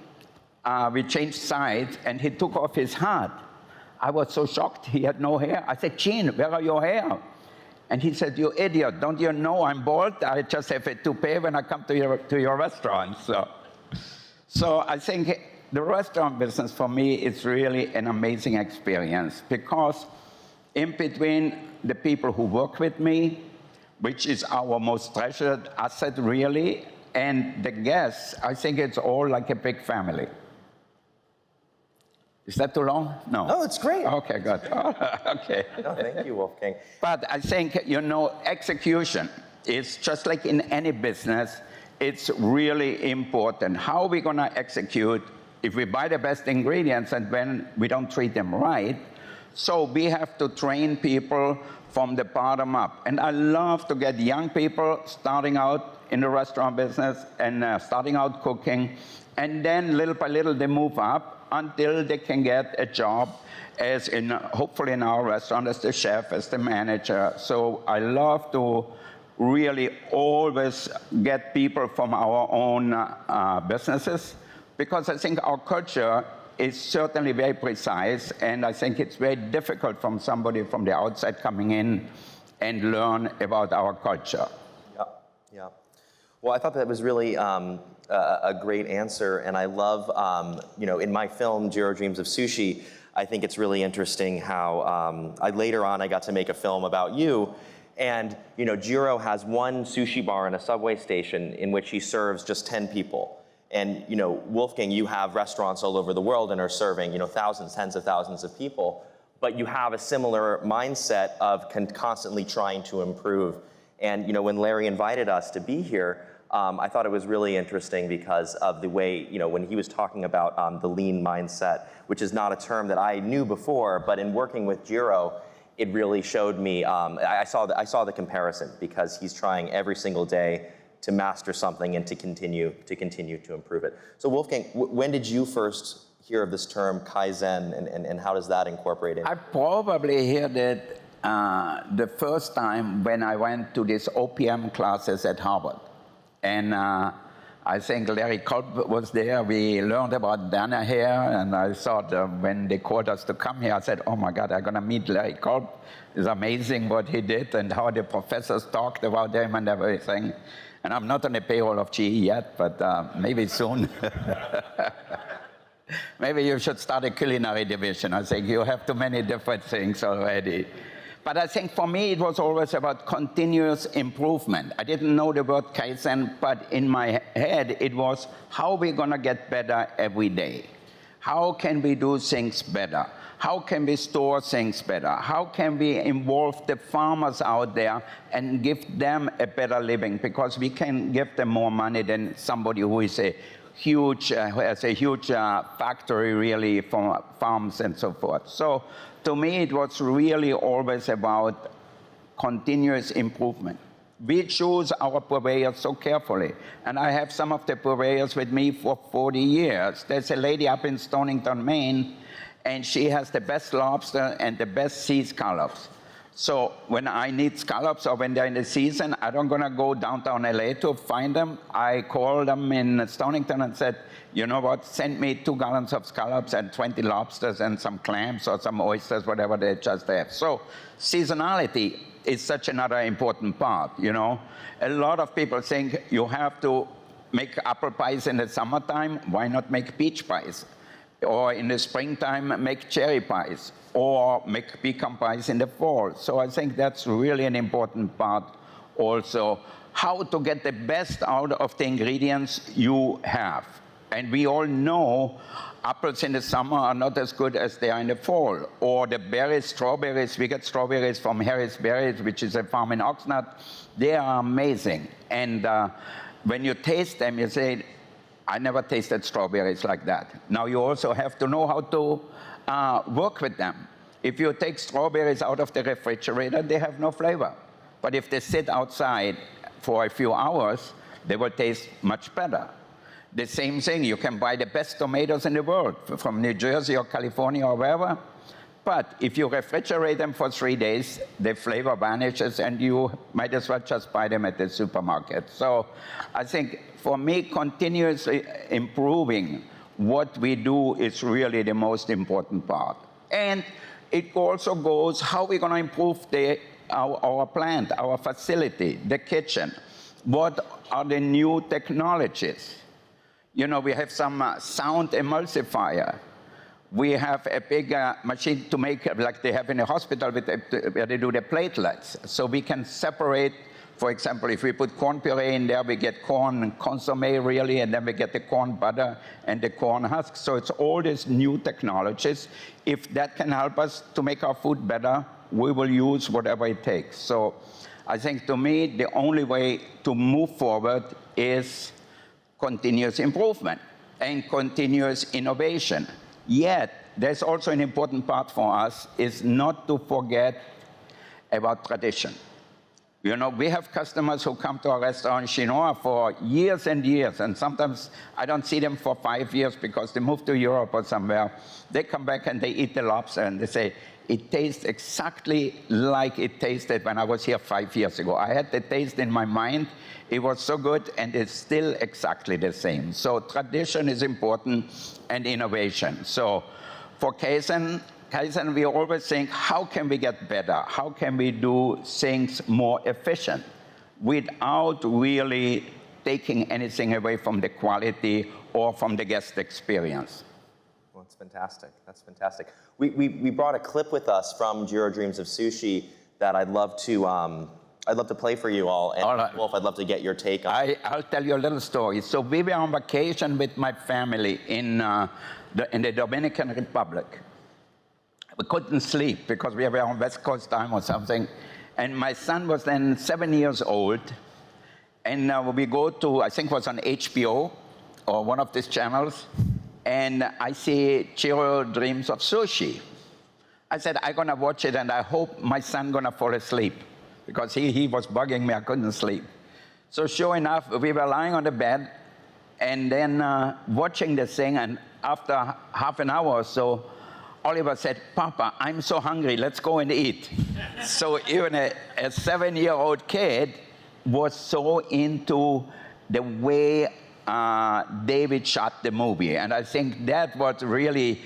we changed sides, and he took off his hat. I was so shocked he had no hair. I said, Gene, where are your hair? And he said, you idiot, don't you know I'm bald? I just have a toupee when I come to your restaurant. So I think the restaurant business for me is really an amazing experience, because in between the people who work with me, which is our most treasured asset really, and the guests, I think it's all like a big family. Is that too long? No.
No, it's great.
Okay, good. Okay.
No, thank you, Wolfgang.
But I think, you know, execution is just like in any business, it's really important. How are we going to execute if we buy the best ingredients and when we don't treat them right? So we have to train people from the bottom up. And I love to get young people starting out in the restaurant business and starting out cooking. And then little by little, they move up until they can get a job as in, hopefully in our restaurant, as the chef, as the manager. So I love to really always get people from our own businesses, because I think our culture is certainly very precise, and I think it's very difficult from somebody from the outside coming in and learn about our culture.
Yeah, yeah. Well, I thought that was really a great answer, and I love, you know, in my film, Jiro Dreams of Sushi, I think it's really interesting how later on I got to make a film about you, and you know, Jiro has one sushi bar in a subway station in which he serves just 10 people. And you know, Wolfgang, you have restaurants all over the world and are serving, you know, thousands, tens of thousands of people, but you have a similar mindset of constantly trying to improve. And you know, when Larry invited us to be here, I thought it was really interesting because of the way, you know, when he was talking about the lean mindset, which is not a term that I knew before, but in working with Jiro, it really showed me, I saw the comparison, because he's trying every single day to master something and to continue to improve it. So Wolfgang, when did you first hear of this term Kaizen, and how does that incorporate in?
I probably heard it the first time when I went to these OPM classes at Harvard. And I think Larry Culp was there. We learned about Danaher, and I thought when they called us to come here, I said, oh my God, I'm going to meet Larry Culp. It's amazing what he did and how the professors talked about him and everything. And I'm not on the payroll of GE yet, but maybe soon. Maybe you should start a culinary division. I think you have too many different things already. But I think for me, it was always about continuous improvement. I didn't know the word Kaizen, but in my head, it was how we're going to get better every day. How can we do things better? How can we store things better? How can we involve the farmers out there and give them a better living? Because we can give them more money than somebody who is a huge, has a huge factory really for farms and so forth. So to me, it was really always about continuous improvement. We choose our purveyors so carefully. And I have some of the purveyors with me for 40 years. There's a lady up in Stonington, Maine, and she has the best lobster and the best sea scallops. So when I need scallops or when they're in the season, I don't gonna go downtown LA to find them. I call them in Stonington and said, you know what, send me 2 gallons of scallops and 20 lobsters and some clams or some oysters, whatever they just have. So seasonality is such another important part, you know. A lot of people think you have to make apple pies in the summertime. Why not make peach pies? Or in the springtime, make cherry pies, or make pecan pies in the fall. So I think that's really an important part also, how to get the best out of the ingredients you have. And we all know apples in the summer are not as good as they are in the fall. Or the berries, strawberries, we get strawberries from Harris Berries, which is a farm in Oxnard. They are amazing. And when you taste them, you say, I never tasted strawberries like that. Now you also have to know how to work with them. If you take strawberries out of the refrigerator, they have no flavor. But if they sit outside for a few hours, they will taste much better. The same thing, you can buy the best tomatoes in the world from New Jersey or California or wherever. But if you refrigerate them for 3 days, the flavor vanishes and you might as well just buy them at the supermarket. So I think for me, continuously improving what we do is really the most important part. And it also goes how we're going to improve our plant, our facility, the kitchen. What are the new technologies? You know, we have some sound emulsifier. We have a big machine to make, like they have in a hospital, where they do the platelets. So we can separate, for example, if we put corn puree in there, we get corn consomme really, and then we get the corn butter and the corn husk. So it's all these new technologies. If that can help us to make our food better, we will use whatever it takes. So I think to me, the only way to move forward is continuous improvement and continuous innovation. Yet, there's also an important part for us is not to forget about tradition. You know, we have customers who come to our restaurant in Chinois for years and years, and sometimes I don't see them for 5 years because they moved to Europe or somewhere. They come back and they eat the lobster and they say, it tastes exactly like it tasted when I was here 5 years ago. I had the taste in my mind. It was so good, and it's still exactly the same. So tradition is important, and innovation. So for Kaizen, we always think, how can we get better? How can we do things more efficient without really taking anything away from the quality or from the guest experience?
Well, that's fantastic. That's fantastic. We brought a clip with us from Jiro Dreams of Sushi that I'd love to play for you all. And
all right.
Wolf, I'd love to get your take on it.
I'll tell you a little story. So we were on vacation with my family in the Dominican Republic. We couldn't sleep because we were on West Coast time or something. And my son was then 7 years old. And we go to, I think it was on HBO or one of these channels. And I see Jiro Dreams of Sushi. I said, I'm going to watch it, and I hope my son going to fall asleep, because he was bugging me. I couldn't sleep. So sure enough, we were lying on the bed, And then watching the thing, and after half an hour or so, Oliver said, "Papa, I'm so hungry, let's go and eat." So even a 7-year-old kid was so into the way David shot the movie. And I think that what really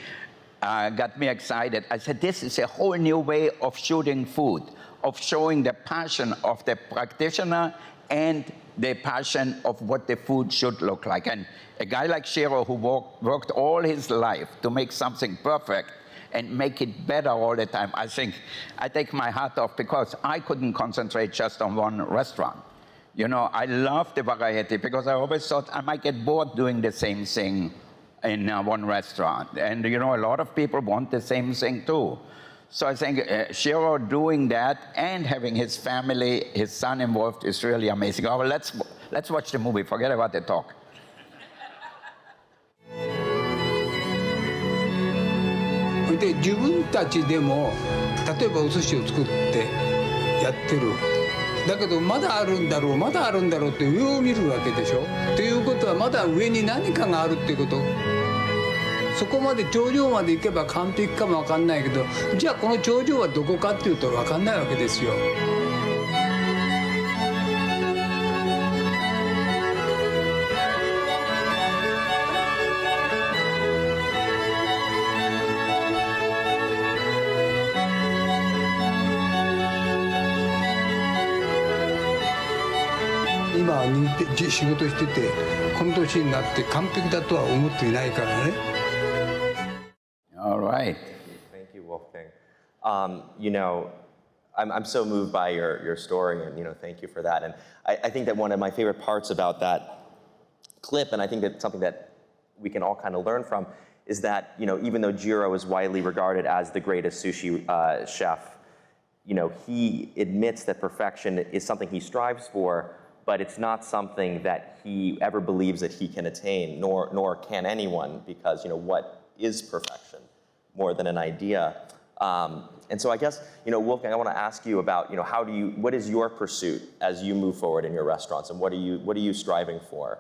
got me excited. I said, this is a whole new way of shooting food, of showing the passion of the practitioner and the passion of what the food should look like. And a guy like Shiro, who worked all his life to make something perfect and make it better all the time, I think I take my hat off, because I couldn't concentrate just on one restaurant. You know, I love the variety, because I always thought I might get bored doing the same thing in one restaurant. And you know, a lot of people want the same thing too. So I think Shiro doing that and having his family, his son involved, is really amazing. Oh, well, let's watch the movie, forget about the talk.
で自分たちでも例えばお寿司を作ってやってるだけどまだあるんだろうまだあるんだろうって上を見るわけでしょということはまだ上に何かがあるっていうことそこまで頂上まで行けば完璧かもわかんないけどじゃあこの頂上はどこかっていうとわかんないわけですよ今仕事しててこの年になって完璧だとは思っていないからね。
All right.
Thank you, Wolfgang. You know, I'm so moved by your story, and you know, thank you for that. And I think that one of my favorite parts about that clip, and I think that's something that we can all kind of learn from, is that you know, even though Jiro is widely regarded as the greatest sushi chef, you know, he admits that perfection is something he strives for. But it's not something that he ever believes that he can attain, nor can anyone, because you know what is perfection more than an idea. And so I guess you know, Wolfgang, I want to ask you about you know what is your pursuit as you move forward in your restaurants, and what are you striving for?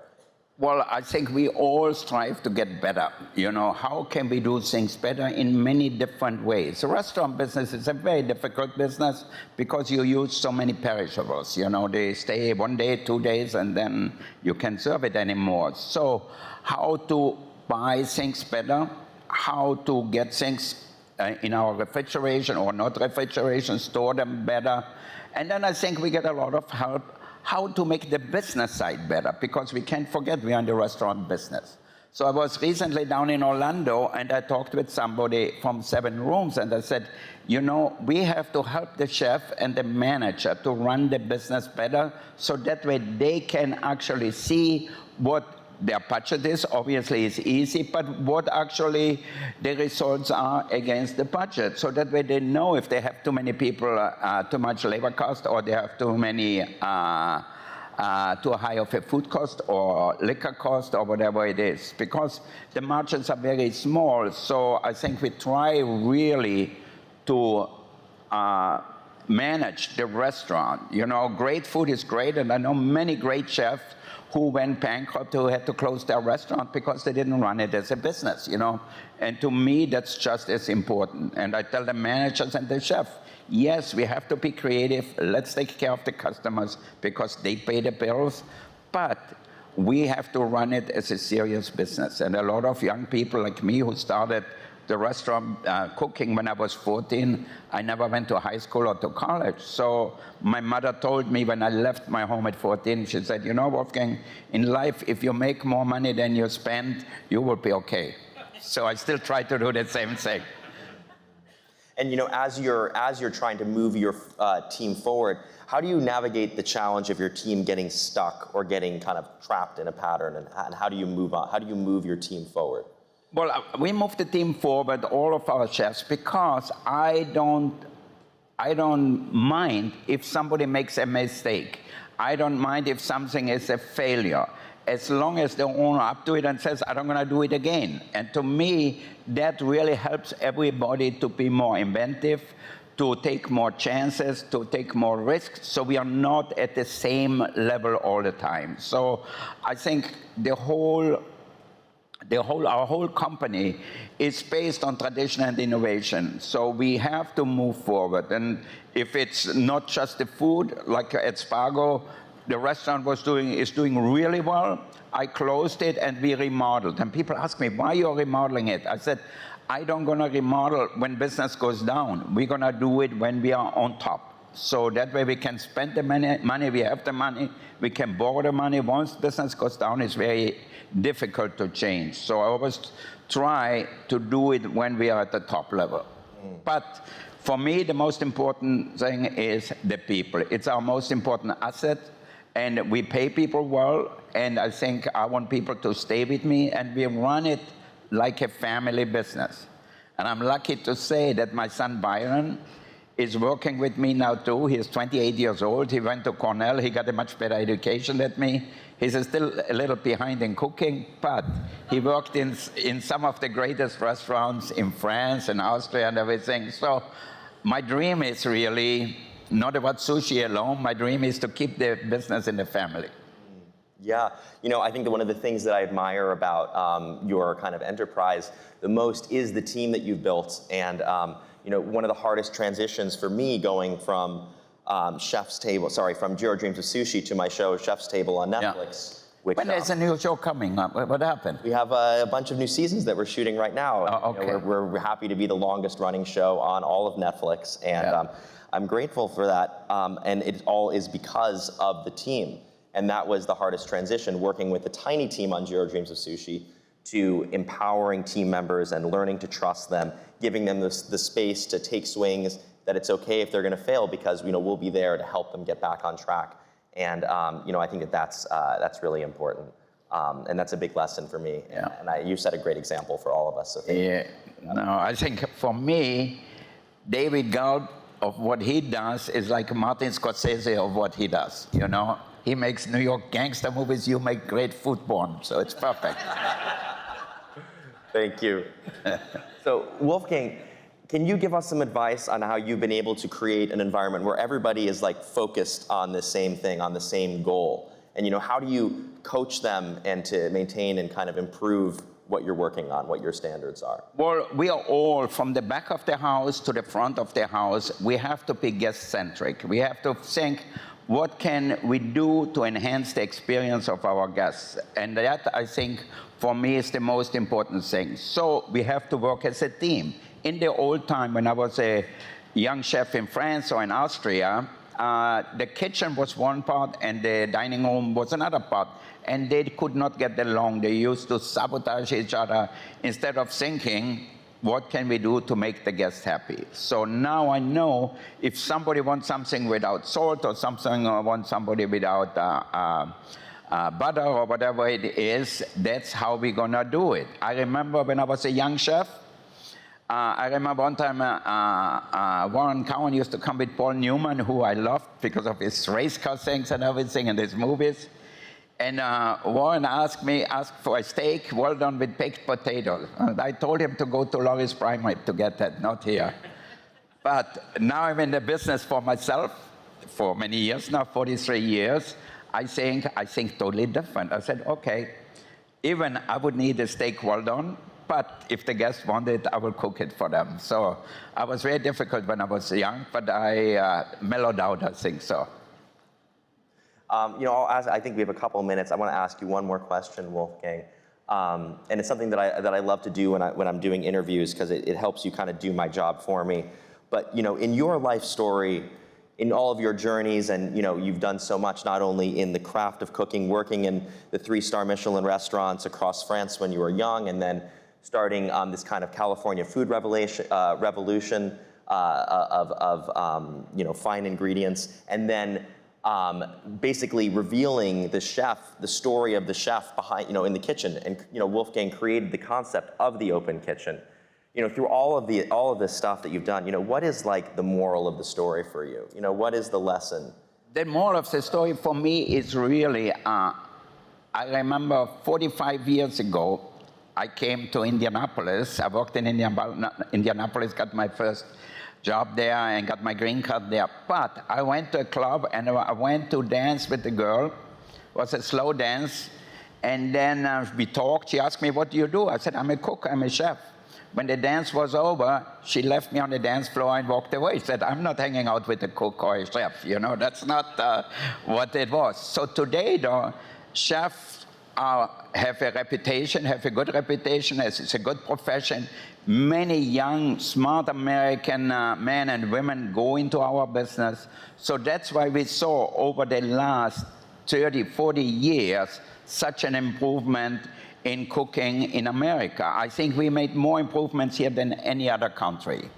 Well, I think we all strive to get better. You know, how can we do things better in many different ways? The restaurant business is a very difficult business because you use so many perishables. You know, they stay 1 day, 2 days, and then you can't serve it anymore. So how to buy things better, how to get things in our refrigeration or not refrigeration, store them better. And then I think we get a lot of help how to make the business side better, because we can't forget we are in the restaurant business. So I was recently down in Orlando, and I talked with somebody from 7 Rooms, and I said, you know, we have to help the chef and the manager to run the business better, so that way they can actually see what their budget is. Obviously it's easy, but what actually the results are against the budget, so that way they know if they have too many people, too much labor cost, or they have too many, too high of a food cost or liquor cost or whatever it is, because the margins are very small. So I think we try really to manage the restaurant. You know, great food is great, and I know many great chefs who went bankrupt, who had to close their restaurant because they didn't run it as a business, you know. And to me, that's just as important. And I tell the managers and the chef, yes, we have to be creative. Let's take care of the customers because they pay the bills. But we have to run it as a serious business. And a lot of young people like me who started the restaurant cooking when I was 14, I never went to high school or to college. So my mother told me when I left my home at 14, she said, you know, Wolfgang, in life, if you make more money than you spend, you will be okay. So I still try to do the same thing.
And you know, as you're trying to move your team forward, how do you navigate the challenge of your team getting stuck or getting kind of trapped in a pattern, and how do you move on? How do you move your team forward?
Well, we moved the team forward, all of our chefs, because I don't mind if somebody makes a mistake. I don't mind if something is a failure, as long as they own up to it and says, I'm going to do it again. And to me, that really helps everybody to be more inventive, to take more chances, to take more risks, so we are not at the same level all the time. So I think our whole company is based on tradition and innovation. So we have to move forward. And if it's not just the food, like at Spargo, the restaurant is doing really well. I closed it and we remodeled. And people ask me, why you're remodeling it? I said, I don't gonna remodel when business goes down. We're gonna do it when we are on top. So that way we can spend the money, we have the money, we can borrow the money. Once business goes down, it's very difficult to change. So I always try to do it when we are at the top level. But for me, the most important thing is the people. It's our most important asset, and we pay people well, and I think I want people to stay with me, and we run it like a family business. And I'm lucky to say that my son Byron is working with me now too. He's 28 years old. He went to Cornell. He got a much better education than me. He's still a little behind in cooking, but he worked in some of the greatest restaurants in France and Austria and everything. So my dream is really not about sushi alone. My dream is to keep the business in the family.
Yeah, I think that one of the things that I admire about your kind of enterprise the most is the team that you've built. And one of the hardest transitions for me going from from Jiro Dreams of Sushi to my show Chef's Table on Netflix. Which,
when there's a new show coming up, what happened?
We have a bunch of new seasons that we're shooting right now.
Oh, okay.
We're happy to be the longest running show on all of Netflix, and I'm grateful for that. And it all is because of the team. And that was the hardest transition, working with a tiny team on Jiro Dreams of Sushi to empowering team members and learning to trust them, giving them the space to take swings, that it's okay if they're gonna fail because we'll be there to help them get back on track. And I think that's really important. And that's a big lesson for me.
Yeah.
And you set a great example for all of us. So thank you.
No, I think for me, David Gould of what he does is like Martin Scorsese of what he does, He makes New York gangster movies, you make great food porn, so it's perfect.
Thank you. So Wolfgang, can you give us some advice on how you've been able to create an environment where everybody is focused on the same thing, on the same goal? And how do you coach them and to maintain and kind of improve what you're working on, what your standards are?
Well, we are all, from the back of the house to the front of the house, we have to be guest-centric. We have to think, what can we do to enhance the experience of our guests? And that, I think, for me, is the most important thing. So we have to work as a team. In the old time, when I was a young chef in France or in Austria, the kitchen was one part and the dining room was another part. And they could not get along. They used to sabotage each other instead of thinking, what can we do to make the guests happy? So now I know if somebody wants something without salt or something, or wants somebody without butter or whatever it is, that's how we're gonna do it. I remember when I was a young chef, I remember one time Warren Cowan used to come with Paul Newman, who I loved because of his race car things and everything and his movies. And Warren asked for a steak well done with baked potatoes. And I told him to go to Laurie's Prime Rib to get that, not here. But now I'm in the business for myself for many years now, 43 years. I think totally different. I said, okay, even I would need a steak well done, but if the guests want it, I will cook it for them. So I was very difficult when I was young, but I mellowed out, I think so.
I think we have a couple of minutes. I want to ask you one more question, Wolfgang. And it's something that I love to do when I'm doing interviews because it helps you kind of do my job for me. But in your life story, in all of your journeys, and you've done so much, not only in the craft of cooking, working in the 3-star Michelin restaurants across France when you were young, and then starting this kind of California food revolution of fine ingredients, and then basically revealing the story of the chef behind, in the kitchen. And, Wolfgang created the concept of the open kitchen. Through all of this stuff that you've done, what is the moral of the story for you? What is the lesson?
The moral of the story for me is really, I remember 45 years ago, I came to Indianapolis. I worked in Indianapolis, got my first job there and got my green card there. But I went to a club and I went to dance with the girl. It was a slow dance. And then we talked. She asked me, what do you do? I said, I'm a cook, I'm a chef. When the dance was over, she left me on the dance floor and walked away. She said, I'm not hanging out with a cook or a chef. You know, that's not what it was. So today, though, chefs have a reputation, have a good reputation. It's a good profession. Many young, smart American men and women go into our business. So that's why we saw over the last 30, 40 years such an improvement in cooking in America. I think we made more improvements here than any other country.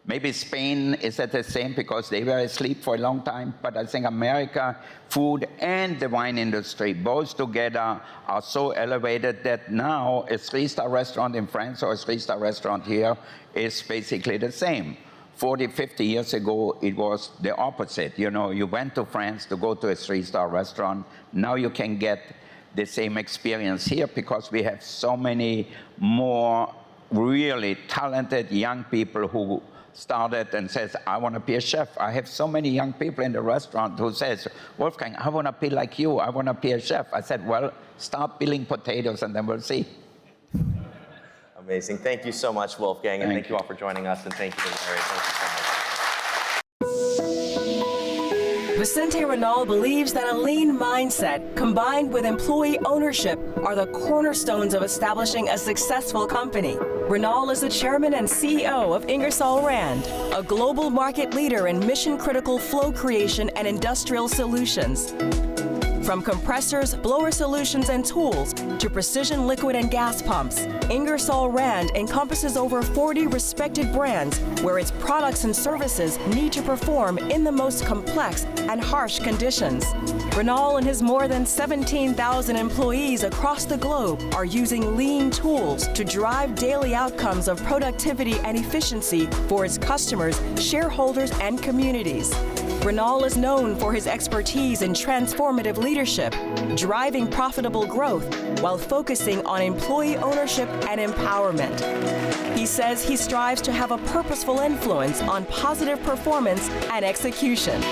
Maybe Spain is at the same because they were asleep for a long time, but I think America, food and the wine industry, both together are so elevated that now a 3-star restaurant in France or a 3-star restaurant here is basically the same. 40, 50 years ago, it was the opposite. You know, you went to France to go to a 3-star restaurant. Now you can get the same experience here because we have so many more really talented young people who started and says, I want to be a chef. I have so many young people in the restaurant who says, Wolfgang, I want to be like you. I want to be a chef. I said, well, start peeling potatoes and then we'll see.
Amazing. Thank you so much, Wolfgang, and thank you all for joining us, and thank you to Larry. Thank you so much.
Vicente Renal believes that a lean mindset combined with employee ownership are the cornerstones of establishing a successful company. Renal is the chairman and CEO of Ingersoll Rand, a global market leader in mission-critical flow creation and industrial solutions. From compressors, blower solutions, and tools to precision liquid and gas pumps, Ingersoll Rand encompasses over 40 respected brands where its products and services need to perform in the most complex and harsh conditions. Renal and his more than 17,000 employees across the globe are using lean tools to drive daily outcomes of productivity and efficiency for its customers, shareholders, and communities. Renal is known for his expertise in transformative leadership, driving profitable growth while focusing on employee ownership and empowerment. He says he strives to have a purposeful influence on positive performance and execution.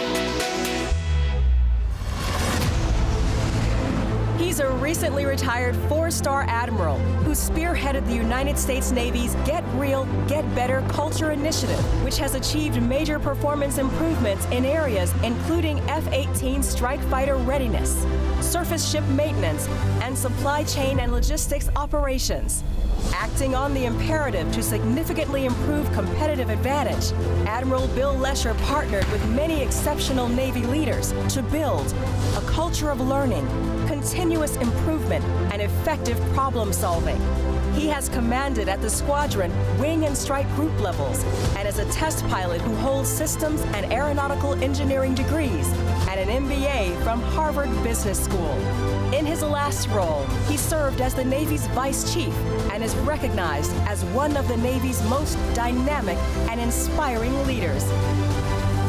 He's a recently retired 4-star admiral who spearheaded the United States Navy's Get Real, Get Better culture initiative, which has achieved major performance improvements in areas including F-18 strike fighter readiness, surface ship maintenance, and supply chain and logistics operations. Acting on the imperative to significantly improve competitive advantage, Admiral Bill Lesher partnered with many exceptional Navy leaders to build a culture of learning, continuous improvement, and effective problem solving. He has commanded at the squadron, wing, and strike group levels, and is a test pilot who holds systems and aeronautical engineering degrees and an MBA from Harvard Business School. In his last role, he served as the Navy's Vice Chief and is recognized as one of the Navy's most dynamic and inspiring leaders.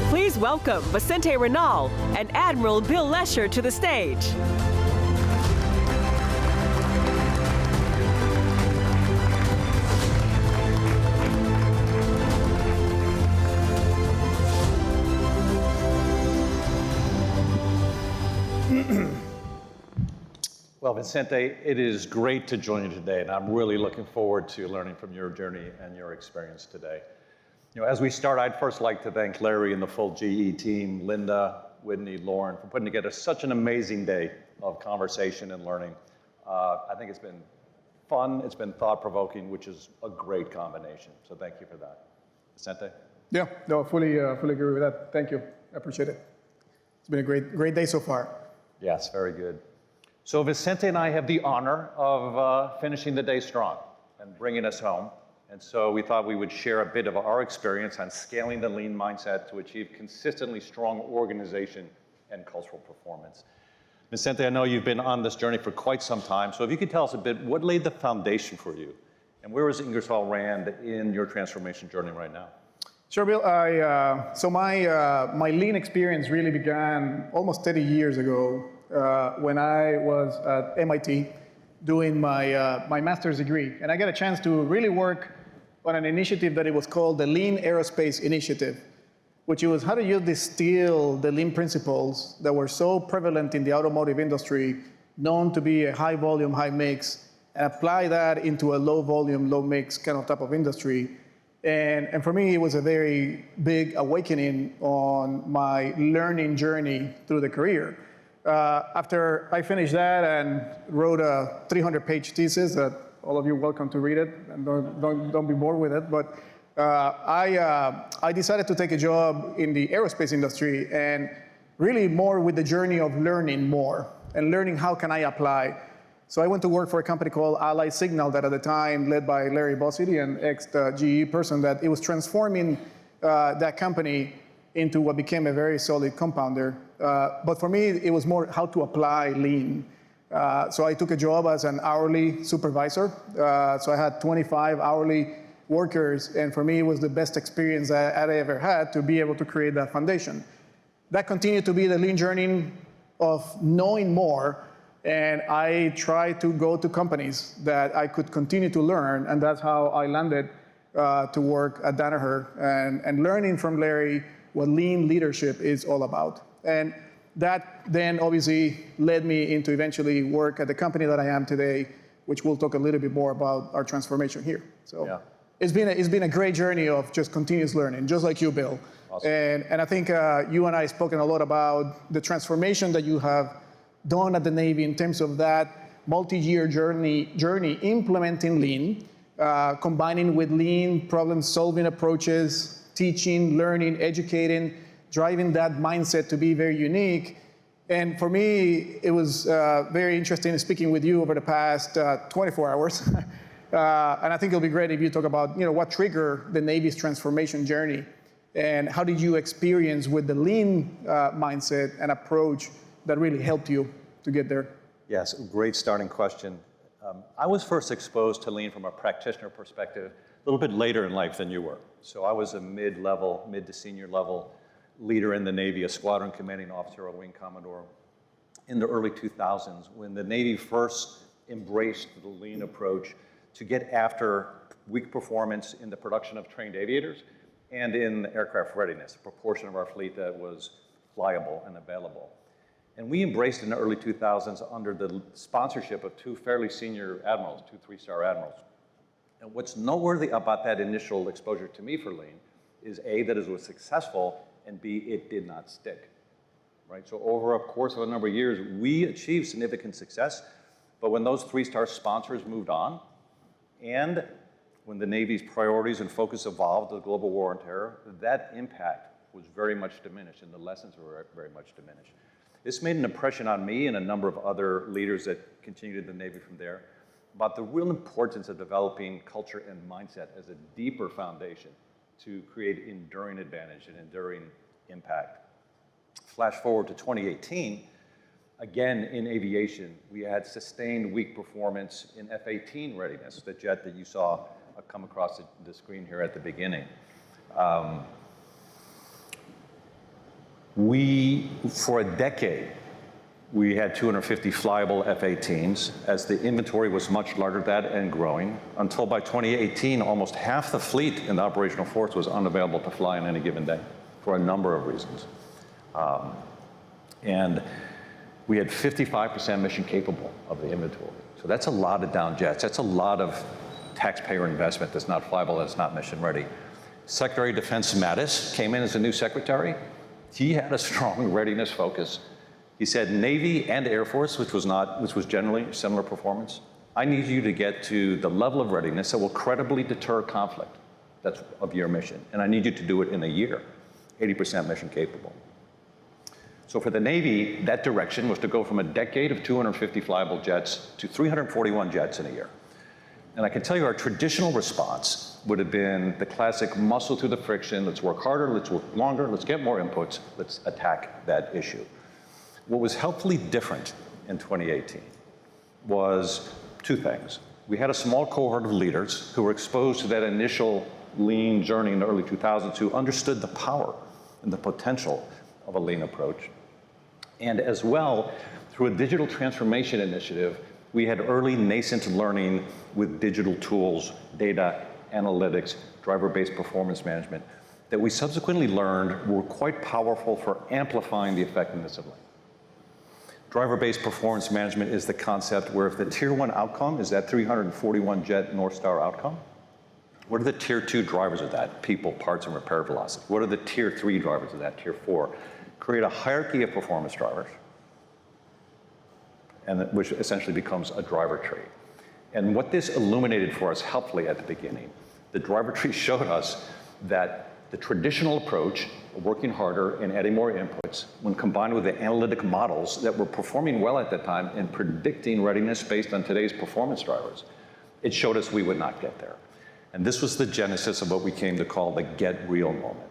Please welcome Vicente Renal and Admiral Bill Lesher to the stage.
Well, Vicente, it is great to join you today, and I'm really looking forward to learning from your journey and your experience today. You know, as we start, I'd first like to thank Larry and the full GE team, Linda, Whitney, Lauren, for putting together such an amazing day of conversation and learning. I think it's been fun, it's been thought-provoking, which is a great combination. So thank you for that. Vicente?
Yeah, no, fully agree with that. Thank you. I appreciate it. It's been a great day so far.
Yes, very good. So Vicente and I have the honor of finishing the day strong and bringing us home. And so we thought we would share a bit of our experience on scaling the lean mindset to achieve consistently strong organization and cultural performance. Vicente, I know you've been on this journey for quite some time. So if you could tell us a bit, what laid the foundation for you? And where is Ingersoll Rand in your transformation journey right now?
Sure, Bill. So my lean experience really began almost 30 years ago when I was at MIT doing my master's degree. And I got a chance to really work on an initiative that it was called the Lean Aerospace Initiative, which was how do you distill the lean principles that were so prevalent in the automotive industry, known to be a high volume, high mix, and apply that into a low volume, low mix kind of type of industry. And for me, it was a very big awakening on my learning journey through the career. After I finished that and wrote a 300-page thesis that all of you are welcome to read it, and don't be bored with it, but I decided to take a job in the aerospace industry, and really more with the journey of learning more and learning how can I apply. So I went to work for a company called Ally Signal that at the time led by Larry Bossidy, an ex-GE person, that it was transforming that company into what became a very solid compounder. But for me, it was more how to apply lean. So I took a job as an hourly supervisor. So I had 25 hourly workers, and for me, it was the best experience I ever had to be able to create that foundation. That continued to be the lean journey of knowing more, and I tried to go to companies that I could continue to learn, and that's how I landed to work at Danaher and learning from Larry what lean leadership is all about. And that then obviously led me into eventually work at the company that I am today, which we'll talk a little bit more about our transformation here. So yeah. It's been a great journey of just continuous learning, just like you, Bill. Awesome. And I think you and I have spoken a lot about the transformation that you have done at the Navy in terms of that multi-year journey implementing lean, combining with lean problem-solving approaches, teaching, learning, educating, driving that mindset to be very unique. And for me, it was very interesting speaking with you over the past 24 hours. And I think it'll be great if you talk about what triggered the Navy's transformation journey, and how did you experience with the lean mindset and approach that really helped you to get there?
Yes, great starting question. I was first exposed to lean from a practitioner perspective a little bit later in life than you were. So I was a mid to senior level leader in the Navy, a squadron commanding officer or wing commodore in the early 2000s, when the Navy first embraced the lean approach to get after weak performance in the production of trained aviators and in aircraft readiness, a proportion of our fleet that was flyable and available. And we embraced in the early 2000s under the sponsorship of two fairly senior admirals, two three-star admirals. And what's noteworthy about that initial exposure to me for lean is A, that it was successful, and B, it did not stick, right? So over a course of a number of years, we achieved significant success, but when those three-star sponsors moved on, and when the Navy's priorities and focus evolved, the global war on terror, that impact was very much diminished, and the lessons were very much diminished. This made an impression on me and a number of other leaders that continued in the Navy from there about the real importance of developing culture and mindset as a deeper foundation to create enduring advantage and enduring impact. Flash forward to 2018, again in aviation, we had sustained weak performance in F-18 readiness, the jet that you saw come across the screen here at the beginning. For a decade, we had 250 flyable F-18s as the inventory was much larger than that and growing, until by 2018, almost half the fleet in the operational force was unavailable to fly on any given day for a number of reasons. And we had 55% mission capable of the inventory. So that's a lot of down jets. That's a lot of taxpayer investment that's not flyable, that's not mission ready. Secretary of Defense Mattis came in as a new secretary. He had a strong readiness focus. He said, Navy and Air Force, which was generally similar performance, I need you to get to the level of readiness that will credibly deter conflict that's of your mission. And I need you to do it in a year, 80% mission capable. So for the Navy, that direction was to go from a decade of 250 flyable jets to 341 jets in a year. And I can tell you our traditional response would have been the classic muscle through the friction, let's work harder, let's work longer, let's get more inputs, let's attack that issue. What was helpfully different in 2018 was two things. We had a small cohort of leaders who were exposed to that initial lean journey in the early 2000s who understood the power and the potential of a lean approach. And as well, through a digital transformation initiative, we had early nascent learning with digital tools, data, analytics, driver-based performance management that we subsequently learned were quite powerful for amplifying the effectiveness of Lean. Driver-based performance management is the concept where if the tier 1 outcome is that 341 jet North Star outcome, what are the tier 2 drivers of that? People, parts, and repair velocity. What are the tier 3 drivers of that? Tier 4. Create a hierarchy of performance drivers, and which essentially becomes a driver tree. And what this illuminated for us helpfully at the beginning, the driver tree showed us that the traditional approach of working harder and adding more inputs, when combined with the analytic models that were performing well at that time and predicting readiness based on today's performance drivers, it showed us we would not get there. And this was the genesis of what we came to call the get real moment.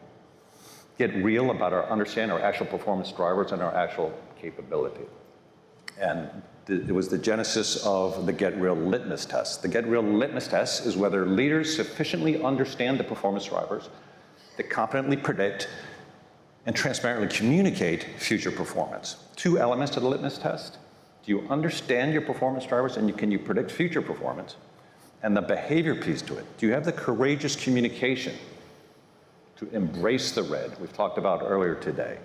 Get real about understanding our actual performance drivers and our actual capability. And it was the genesis of the Get Real litmus test. The Get Real litmus test is whether leaders sufficiently understand the performance drivers that competently predict and transparently communicate future performance. 2 elements to the litmus test. Do you understand your performance drivers and can you predict future performance? And the behavior piece to it. Do you have the courageous communication to embrace the red we've talked about earlier today?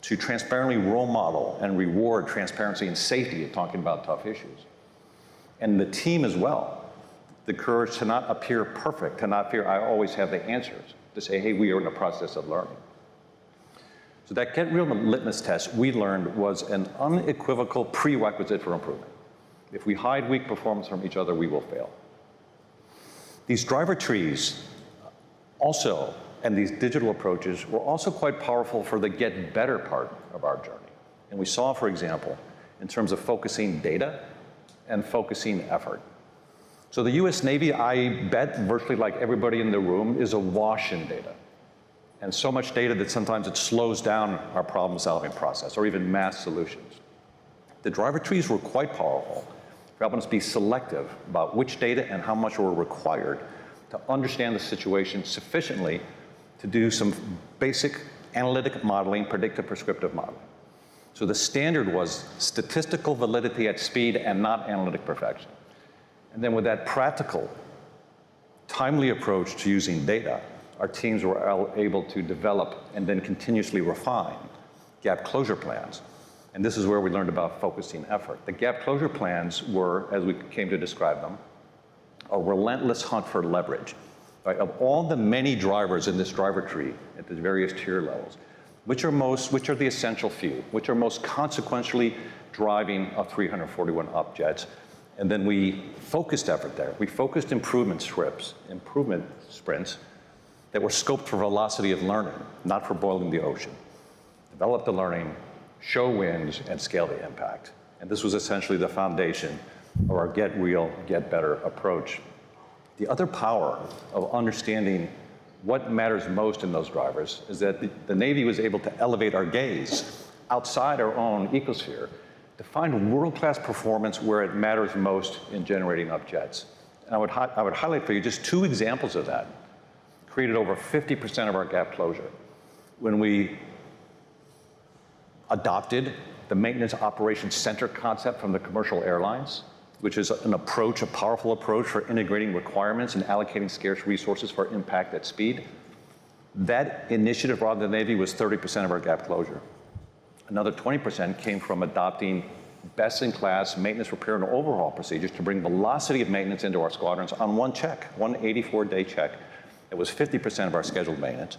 To transparently role model and reward transparency and safety in talking about tough issues. And the team as well. The courage to not appear perfect, to not fear I always have the answers. To say, hey, we are in the process of learning. So that Get Real litmus test we learned was an unequivocal prerequisite for improvement. If we hide weak performance from each other, we will fail. These driver trees also, and these digital approaches were also quite powerful for the get better part of our journey. And we saw, for example, in terms of focusing data and focusing effort. So the US Navy, I bet virtually like everybody in the room, is awash in data. And so much data that sometimes it slows down our problem-solving process or even mass solutions. The driver trees were quite powerful for helping us be selective about which data and how much were required to understand the situation sufficiently to do some basic analytic modeling, predictive prescriptive modeling. So the standard was statistical validity at speed and not analytic perfection. And then with that practical, timely approach to using data, our teams were able to develop and then continuously refine gap closure plans. And this is where we learned about focusing effort. The gap closure plans were, as we came to describe them, a relentless hunt for leverage. Right? Of all the many drivers in this driver tree at the various tier levels, which are the essential few, which are most consequentially driving a 341 up jets. And then we focused effort there. We focused improvement sprints that were scoped for velocity of learning, not for boiling the ocean. Develop the learning, show wins, and scale the impact. And this was essentially the foundation of our Get Real, Get Better approach. The other power of understanding what matters most in those drivers is that the Navy was able to elevate our gaze outside our own ecosphere to find world-class performance where it matters most in generating up jets. And I would highlight for you just 2 examples of that. Created over 50% of our gap closure. When we adopted the maintenance operations center concept from the commercial airlines, which is an approach, a powerful approach for integrating requirements and allocating scarce resources for impact at speed. That initiative brought the Navy was 30% of our gap closure. Another 20% came from adopting best-in-class maintenance, repair, and overhaul procedures to bring velocity of maintenance into our squadrons on one check, one 84-day check. It was 50% of our scheduled maintenance.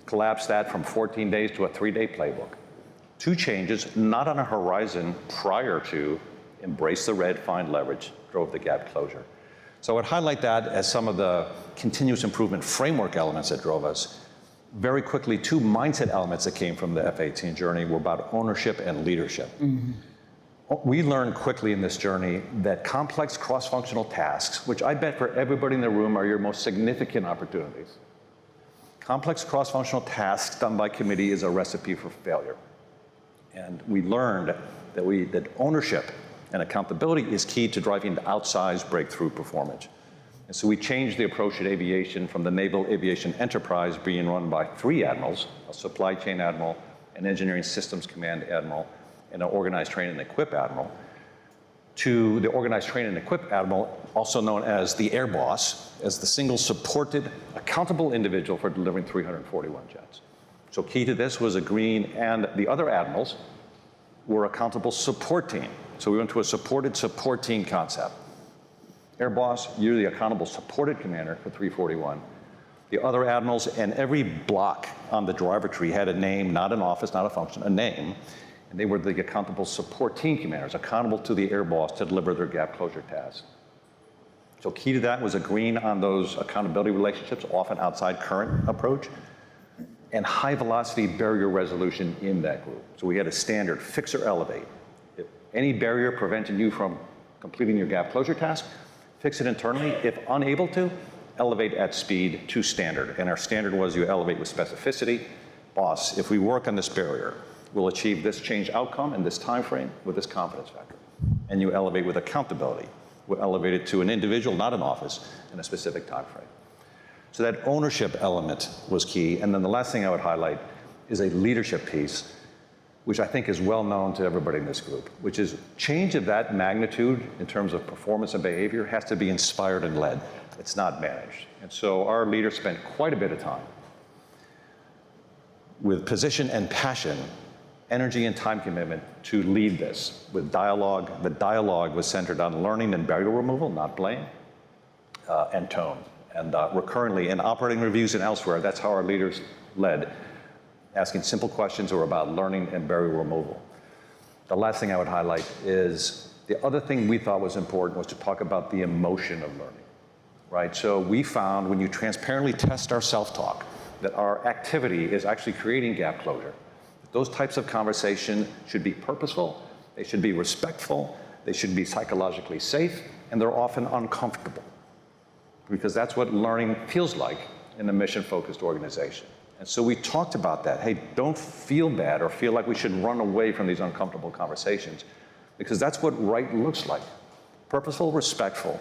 Collapsed that from 14 days to a 3-day playbook. 2 changes, not on a horizon prior to embrace the red, find leverage, drove the gap closure. So I would highlight that as some of the continuous improvement framework elements that drove us. Very quickly, 2 mindset elements that came from the F-18 journey were about ownership and leadership. Mm-hmm. We learned quickly in this journey that complex cross-functional tasks, which I bet for everybody in the room are your most significant opportunities. Complex cross-functional tasks done by committee is a recipe for failure. And we learned that ownership and accountability is key to driving outsized breakthrough performance. And so we changed the approach at aviation from the Naval Aviation Enterprise being run by 3 admirals, a supply chain admiral, an engineering systems command admiral, and an organized train and equip admiral, to the Organized Train and Equip Admiral, also known as the Air Boss, as the single supported, accountable individual for delivering 341 jets. So key to this was agreeing, and the other admirals were accountable support team. So we went to a supported support team concept. Air Boss, you're the accountable supported commander for 341. The other admirals and every block on the driver tree had a name, not an office, not a function, a name. And they were the accountable support team commanders, accountable to the Air Boss to deliver their gap closure tasks. So key to that was agreeing on those accountability relationships, often outside current approach, and high velocity barrier resolution in that group. So we had a standard, fix or elevate. If any barrier preventing you from completing your gap closure task, fix it internally. If unable to, elevate at speed to standard. And our standard was you elevate with specificity. Boss, if we work on this barrier, we'll achieve this change outcome in this time frame with this confidence factor. And you elevate with accountability. We'll elevate it to an individual, not an office, in a specific time frame. So that ownership element was key. And then the last thing I would highlight is a leadership piece, which I think is well known to everybody in this group, which is change of that magnitude in terms of performance and behavior has to be inspired and led. It's not managed. And so our leaders spent quite a bit of time with position and passion, energy and time commitment to lead this with dialogue. The dialogue was centered on learning and barrier removal, not blame, and tone. And recurrently in operating reviews and elsewhere, that's how our leaders led, asking simple questions that were about learning and barrier removal. The last thing I would highlight is the other thing we thought was important was to talk about the emotion of learning, right? So we found when you transparently test our self-talk that our activity is actually creating gap closure. Those types of conversation should be purposeful, they should be respectful, they should be psychologically safe, and they're often uncomfortable. Because that's what learning feels like in a mission-focused organization. And so we talked about that. Hey, don't feel bad or feel like we should run away from these uncomfortable conversations, because that's what right looks like. Purposeful, respectful,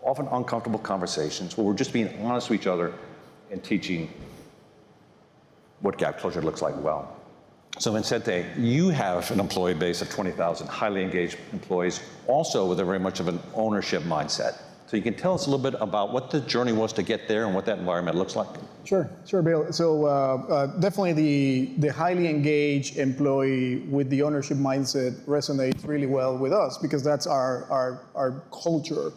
often uncomfortable conversations where we're just being honest with each other and teaching what gap closure looks like well. So Vincente, you have an employee base of 20,000 highly engaged employees, also with a very much of an ownership mindset. So you can tell us a little bit about what the journey was to get there and what that environment looks like.
Sure, Bill. So definitely the highly engaged employee with the ownership mindset resonates really well with us because that's our culture.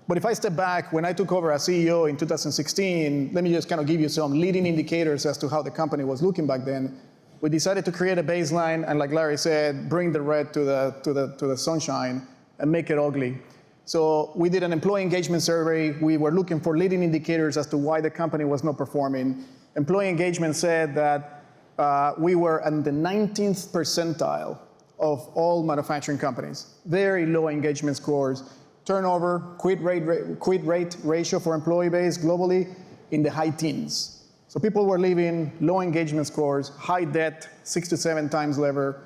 But if I step back, when I took over as CEO in 2016, let me just kind of give you some leading indicators as to how the company was looking back then. We decided to create a baseline and, like Larry said, bring the red to the sunshine and make it ugly. So we did an employee engagement survey. We were looking for leading indicators as to why the company was not performing. Employee engagement said that we were in the 19th percentile of all manufacturing companies. Very low engagement scores. Turnover, quit rate ratio for employee base globally in the high teens. So people were leaving, low engagement scores, high debt, 6 to 7 times lever,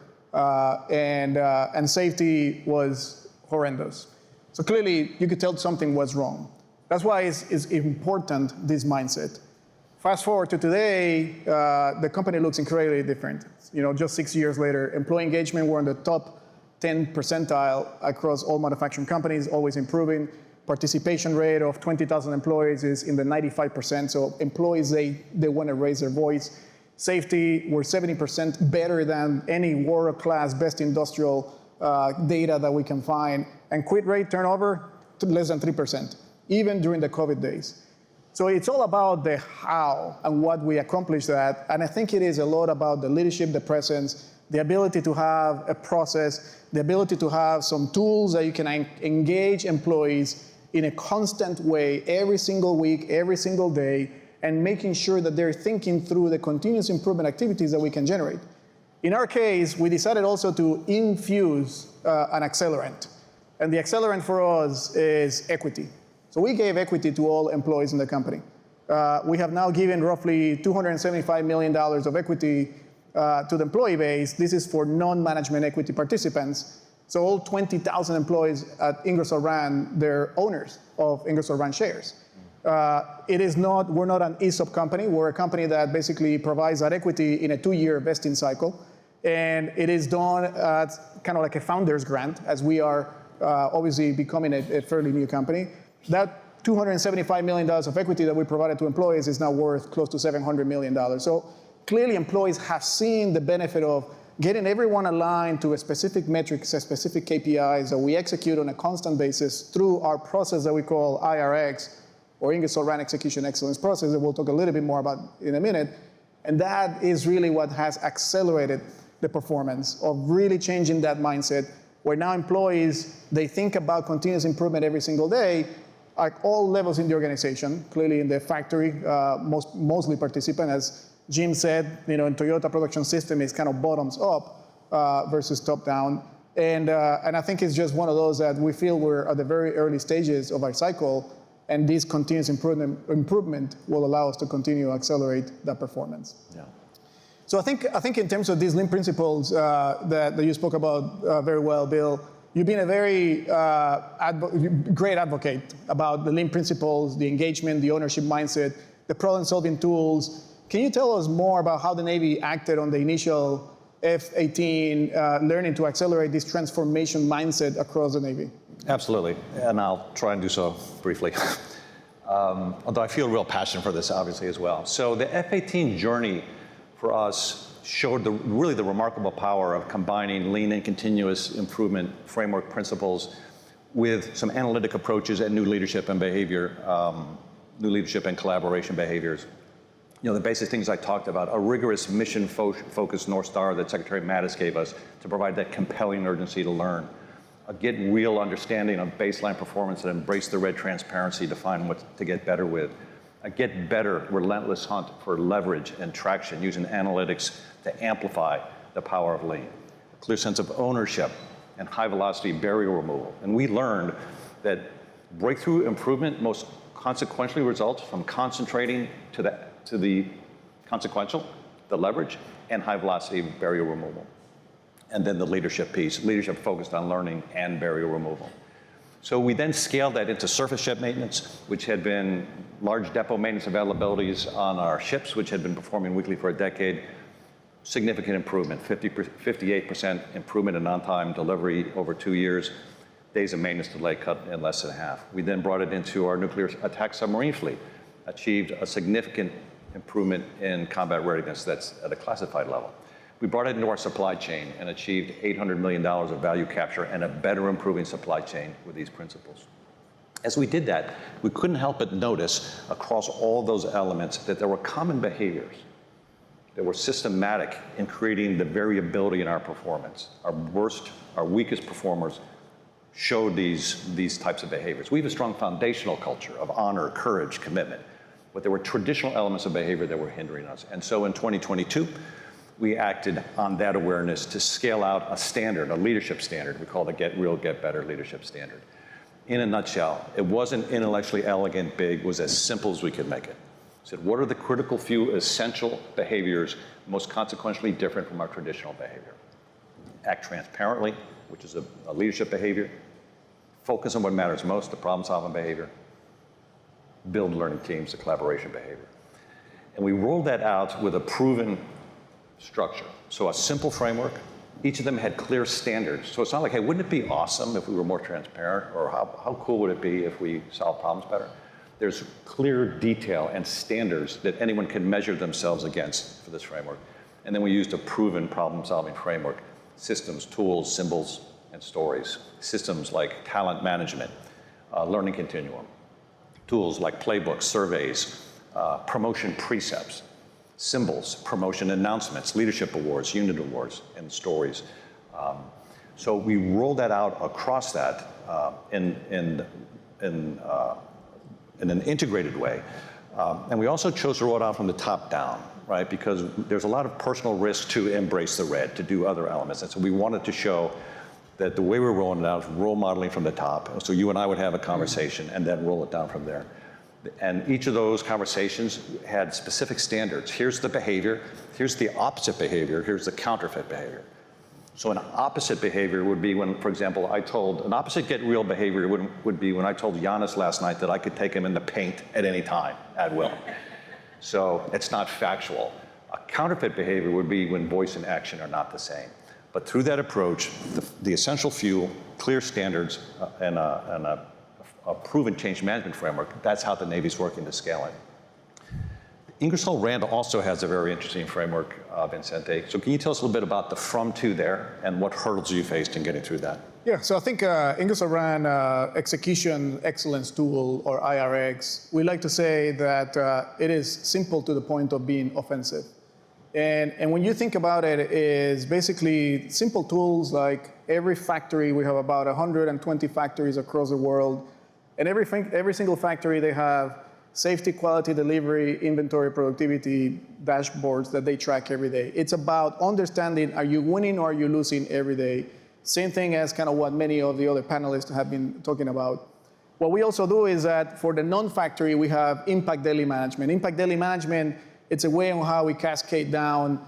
and safety was horrendous. So clearly, you could tell something was wrong. That's why it's important, this mindset. Fast forward to today, the company looks incredibly different. You know, just 6 years later, employee engagement, we're in the top 10 percentile across all manufacturing companies, always improving. Participation rate of 20,000 employees is in the 95%. So employees, they want to raise their voice. Safety, we're 70% better than any world-class best industrial data that we can find. And quit rate turnover, less than 3%, even during the COVID days. So it's all about the how and what we accomplish that. And I think it is a lot about the leadership, the presence, the ability to have a process, the ability to have some tools that you can engage employees in a constant way every single week, every single day, and making sure that they're thinking through the continuous improvement activities that we can generate. In our case, we decided also to infuse an accelerant. And the accelerant for us is equity. So we gave equity to all employees in the company. We have now given roughly $275 million of equity to the employee base. This is for non-management equity participants. So all 20,000 employees at Ingersoll Rand, they're owners of Ingersoll Rand shares. We're not an ESOP company. We're a company that basically provides that equity in a 2-year vesting cycle. And it is done at kind of like a founder's grant, as we are obviously becoming a fairly new company. That $275 million of equity that we provided to employees is now worth close to $700 million. So clearly employees have seen the benefit of getting everyone aligned to a specific metrics, a specific KPIs that we execute on a constant basis through our process that we call IRX, or Ingersoll Rand Execution Excellence Process, that we'll talk a little bit more about in a minute. And that is really what has accelerated the performance of really changing that mindset, where now employees, they think about continuous improvement every single day at all levels in the organization, clearly in the factory, mostly participant, as Jim said, in Toyota production system is kind of bottoms up versus top down. And I think it's just one of those that we feel we're at the very early stages of our cycle, and this continuous improvement will allow us to continue to accelerate that performance.
Yeah.
So I think in terms of these Lean principles that you spoke about very well, Bill, you've been a very great advocate about the Lean principles, the engagement, the ownership mindset, the problem-solving tools. Can you tell us more about how the Navy acted on the initial F-18 learning to accelerate this transformation mindset across the Navy?
Absolutely, and I'll try and do so briefly. Although I feel real passion for this, obviously, as well. So the F-18 journey for us showed really the remarkable power of combining lean and continuous improvement framework principles with some analytic approaches and new leadership and behavior, new leadership and collaboration behaviors. The basic things I talked about, a rigorous mission-focused North Star that Secretary Mattis gave us to provide that compelling urgency to learn, a get real understanding of baseline performance and embrace the red transparency to find what to get better with, a get better relentless hunt for leverage and traction using analytics to amplify the power of lean, a clear sense of ownership and high velocity barrier removal. And we learned that breakthrough improvement most consequentially results from concentrating to the consequential, the leverage, and high velocity barrier removal. And then the leadership piece, leadership focused on learning and barrier removal. So we then scaled that into surface ship maintenance, which had been large depot maintenance availabilities on our ships, which had been performing weekly for a decade. Significant improvement, 58% improvement in on-time delivery over 2 years. Days of maintenance delay cut in less than half. We then brought it into our nuclear attack submarine fleet, achieved a significant improvement in combat readiness that's at a classified level. We brought it into our supply chain and achieved $800 million of value capture and a better improving supply chain with these principles. As we did that, we couldn't help but notice across all those elements that there were common behaviors that were systematic in creating the variability in our performance. Our weakest performers showed these types of behaviors. We have a strong foundational culture of honor, courage, commitment, but there were traditional elements of behavior that were hindering us. And so in 2022, we acted on that awareness to scale out a standard, a leadership standard. We call it a Get Real, Get Better leadership standard. In a nutshell, it wasn't intellectually elegant, big, it was as simple as we could make it. We said, what are the critical few essential behaviors most consequentially different from our traditional behavior? Act transparently, which is a leadership behavior. Focus on what matters most, the problem-solving behavior. Build learning teams, the collaboration behavior. And we rolled that out with a proven structure. So a simple framework. Each of them had clear standards. So it's not like, hey, wouldn't it be awesome if we were more transparent? Or how cool would it be if we solved problems better? There's clear detail and standards that anyone can measure themselves against for this framework. And then we used a proven problem-solving framework. Systems, tools, symbols, and stories. Systems like talent management, learning continuum. Tools like playbooks, surveys, promotion precepts. Symbols, promotion announcements, leadership awards, unit awards, and stories. So we rolled that out across that in an integrated way. And we also chose to roll it out from the top down, right? Because there's a lot of personal risk to embrace the red, to do other elements. And so we wanted to show that the way we're rolling it out is role modeling from the top. So you and I would have a conversation and then roll it down from there. And each of those conversations had specific standards. Here's the behavior, here's the opposite behavior, here's the counterfeit behavior. So an opposite behavior would be when, for example, an opposite get real behavior would be when I told Giannis last night that I could take him in the paint at any time, at will. So it's not factual. A counterfeit behavior would be when voice and action are not the same. But through that approach, the essential fuel, clear standards, and a proven change management framework, that's how the Navy's working to scale it. Ingersoll Rand also has a very interesting framework, Vincente. So can you tell us a little bit about the from to there and what hurdles you faced in getting through that?
Yeah, so I think Ingersoll Rand Execution Excellence Tool, or IRX, we like to say that it is simple to the point of being offensive. And when you think about it, it is basically simple tools like every factory, we have about 120 factories across the world, and every single factory, they have safety, quality, delivery, inventory, productivity dashboards that they track every day. It's about understanding, are you winning or are you losing every day? Same thing as kind of what many of the other panelists have been talking about. What we also do is that for the non-factory, we have impact daily management. Impact daily management, it's a way on how we cascade down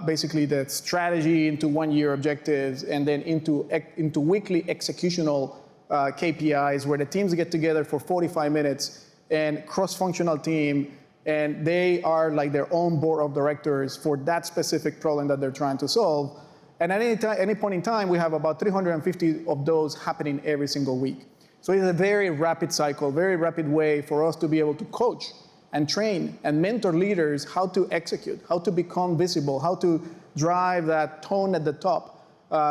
basically the strategy into one-year objectives and then into weekly executional KPIs where the teams get together for 45 minutes and cross-functional team, and they are like their own board of directors for that specific problem that they're trying to solve. And at any point in time, we have about 350 of those happening every single week. So it's a very rapid cycle, very rapid way for us to be able to coach and train and mentor leaders how to execute, how to become visible, how to drive that tone at the top,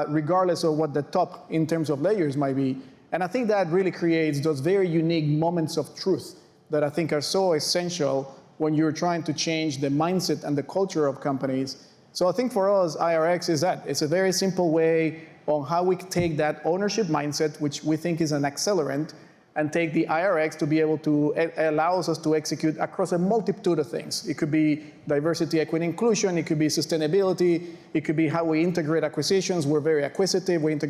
regardless of what the top in terms of layers might be. And I think that really creates those very unique moments of truth that I think are so essential when you're trying to change the mindset and the culture of companies. So I think for us, IRX is that. It's a very simple way on how we take that ownership mindset, which we think is an accelerant, and take the IRX to be able to, it allows us to execute across a multitude of things. It could be diversity, equity, inclusion. It could be sustainability. It could be how we integrate acquisitions. We're very acquisitive. We have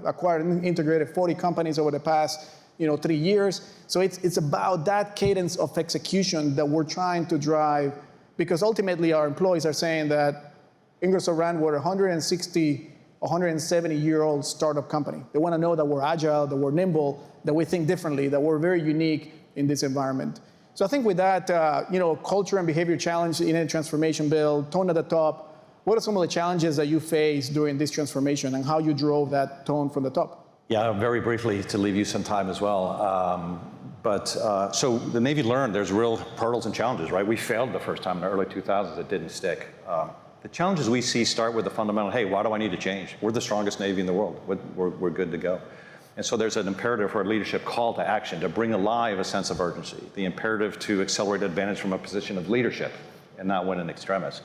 acquired and integrated 40 companies over the past 3 years. So it's about that cadence of execution that we're trying to drive, because ultimately our employees are saying that Ingersoll Rand, we're 170-year-old startup company. They want to know that we're agile, that we're nimble, that we think differently, that we're very unique in this environment. So I think with that, culture and behavior challenge in a transformation build, tone at the top, what are some of the challenges that you faced during this transformation and how you drove that tone from the top?
Yeah, very briefly to leave you some time as well. So the Navy learned there's real hurdles and challenges, right? We failed the first time in the early 2000s. It didn't stick. The challenges we see start with the fundamental, hey, why do I need to change? We're the strongest Navy in the world. We're good to go. And so there's an imperative for a leadership call to action to bring alive a sense of urgency, the imperative to accelerate advantage from a position of leadership and not win in extremis,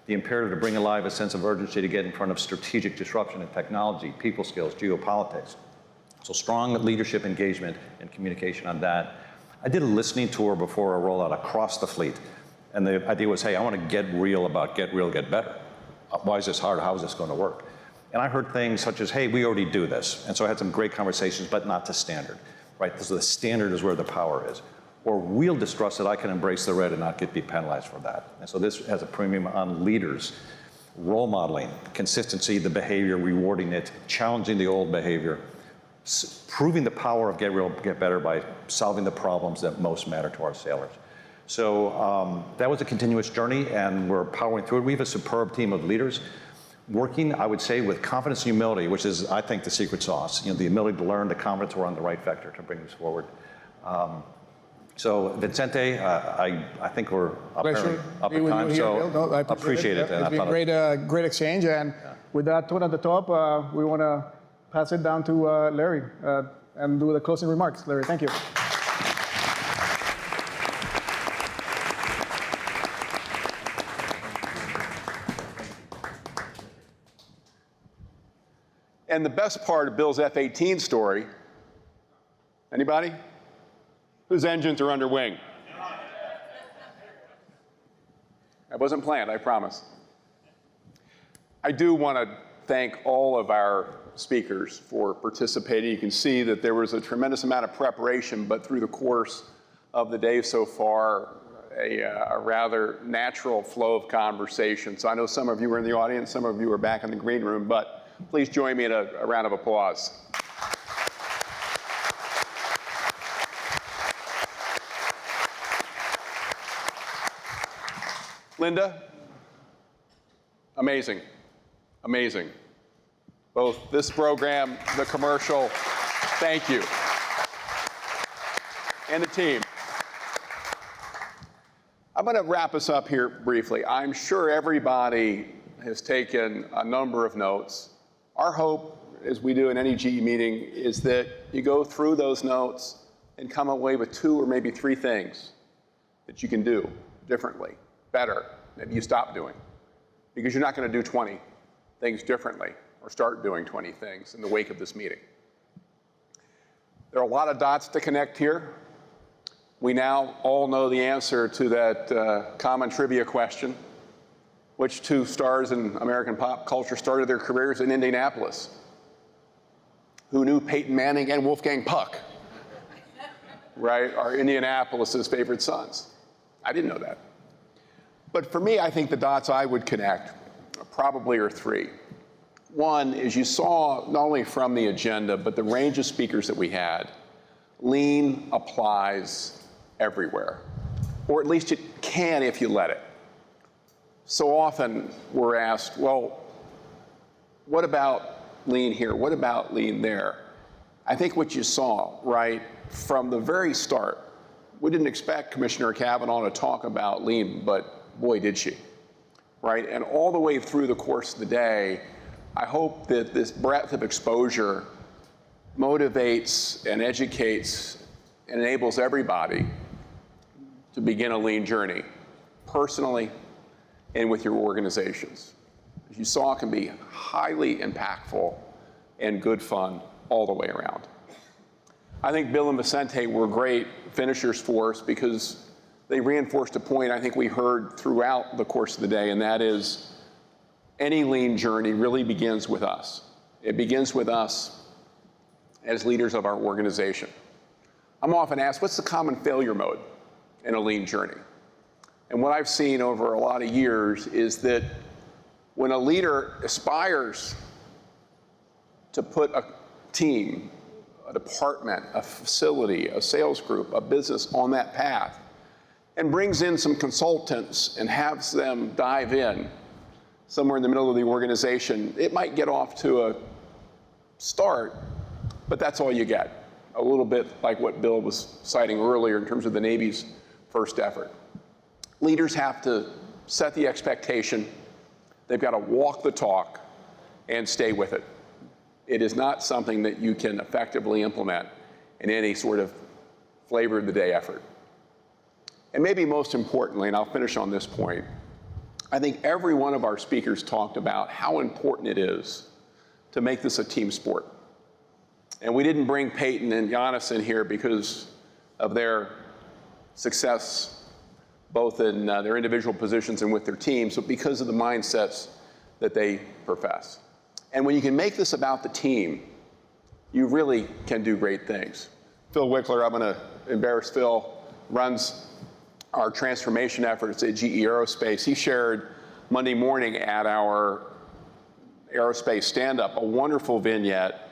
the imperative to bring alive a sense of urgency to get in front of strategic disruption in technology, people skills, geopolitics. So strong leadership engagement and communication on that. I did a listening tour before a rollout across the fleet. And the idea was, hey, I want to get real about get real, get better. Why is this hard? How is this going to work? And I heard things such as, hey, we already do this. And so I had some great conversations, but not to standard, right? So the standard is where the power is. Or we'll distrust that I can embrace the red and not be penalized for that. And so this has a premium on leaders, role modeling, consistency, the behavior, rewarding it, challenging the old behavior, proving the power of get real, get better by solving the problems that most matter to our sailors. So that was a continuous journey, and we're powering through it. We have a superb team of leaders working, I would say, with confidence and humility, which is, I think, the secret sauce. The ability to learn, the confidence we're on the right vector to bring this forward. So Vincente, I think we're up in time, so I appreciate it.
It's been great exchange, and with that tone at the top, we want to pass it down to Larry and do the closing remarks. Larry, thank you.
And the best part of Bill's F-18 story, anybody? Whose engines are under wing? That wasn't planned, I promise. I do want to thank all of our speakers for participating. You can see that there was a tremendous amount of preparation, but through the course of the day so far, a rather natural flow of conversation. So I know some of you were in the audience, some of you were back in the green room, but please join me in a round of applause. Linda, amazing. Amazing. Both this program, the commercial, thank you. And the team. I'm going to wrap us up here briefly. I'm sure everybody has taken a number of notes. Our hope, as we do in any GE meeting, is that you go through those notes and come away with 2 or maybe 3 things that you can do differently, better, maybe you stop doing. Because you're not going to do 20 things differently or start doing 20 things in the wake of this meeting. There are a lot of dots to connect here. We now all know the answer to that common trivia question. Which 2 stars in American pop culture started their careers in Indianapolis? Who knew Peyton Manning and Wolfgang Puck, right, are Indianapolis's favorite sons? I didn't know that. But for me, I think the dots I would connect probably are 3. One is you saw, not only from the agenda, but the range of speakers that we had, lean applies everywhere, or at least it can if you let it. So often we're asked, well, what about lean here? What about lean there? I think what you saw, right, from the very start, we didn't expect Commissioner Cavanaugh to talk about lean, but boy, did she, right? And all the way through the course of the day, I hope that this breadth of exposure motivates and educates and enables everybody to begin a lean journey, personally and with your organizations. As you saw, it can be highly impactful and good fun all the way around. I think Bill and Vicente were great finishers for us because they reinforced a point I think we heard throughout the course of the day, and that is any lean journey really begins with us. It begins with us as leaders of our organization. I'm often asked, what's the common failure mode in a lean journey? And what I've seen over a lot of years is that when a leader aspires to put a team, a department, a facility, a sales group, a business on that path, and brings in some consultants and has them dive in somewhere in the middle of the organization, it might get off to a start, but that's all you get. A little bit like what Bill was citing earlier in terms of the Navy's first effort. Leaders have to set the expectation. They've got to walk the talk and stay with it. It is not something that you can effectively implement in any sort of flavor of the day effort. And maybe most importantly, and I'll finish on this point, I think every one of our speakers talked about how important it is to make this a team sport. And we didn't bring Peyton and Giannis in here because of their success both in their individual positions and with their teams, but because of the mindsets that they profess. And when you can make this about the team, you really can do great things. Phil Wickler, I'm going to embarrass Phil, runs our transformation efforts at GE Aerospace. He shared Monday morning at our aerospace stand-up a wonderful vignette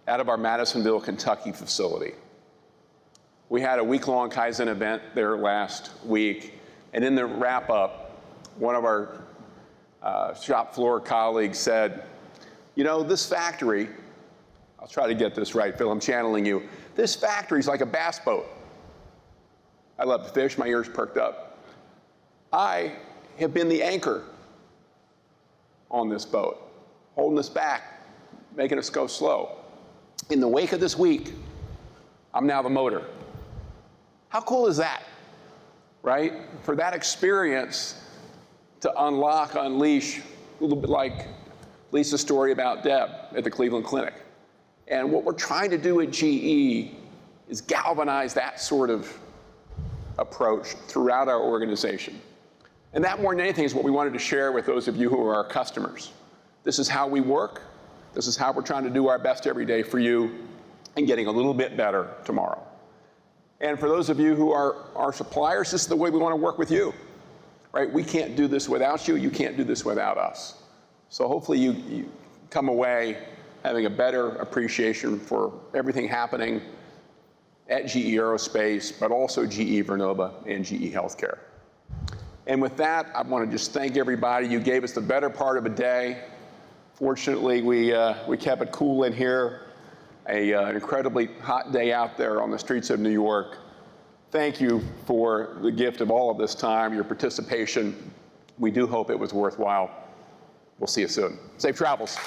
out of our Madisonville, Kentucky facility. We had a week-long Kaizen event there last week, and in the wrap-up, one of our shop floor colleagues said, you know, this factory, I'll try to get this right, Phil, I'm channeling you, this factory's like a bass boat. I love to fish, my ears perked up. I have been the anchor on this boat, holding us back, making us go slow. In the wake of this week, I'm now the motor. How cool is that, right? For that experience to unlock, unleash, a little bit like Lisa's story about Deb at the Cleveland Clinic. And what we're trying to do at GE is galvanize that sort of approach throughout our organization. And that more than anything is what we wanted to share with those of you who are our customers. This is how we work. This is how we're trying to do our best every day for you and getting a little bit better tomorrow. And for those of you who are our suppliers, this is the way we want to work with you, right? We can't do this without you. You can't do this without us. So hopefully you come away having a better appreciation for everything happening at GE Aerospace, but also GE Vernova and GE Healthcare. And with that, I want to just thank everybody. You gave us the better part of a day. Fortunately, we kept it cool in here. An incredibly hot day out there on the streets of New York. Thank you for the gift of all of this time, your participation. We do hope it was worthwhile. We'll see you soon. Safe travels.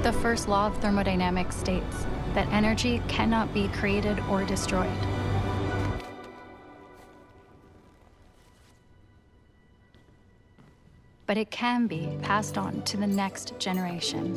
The first law of thermodynamics states that energy cannot be created or destroyed. But it can be passed on to the next generation.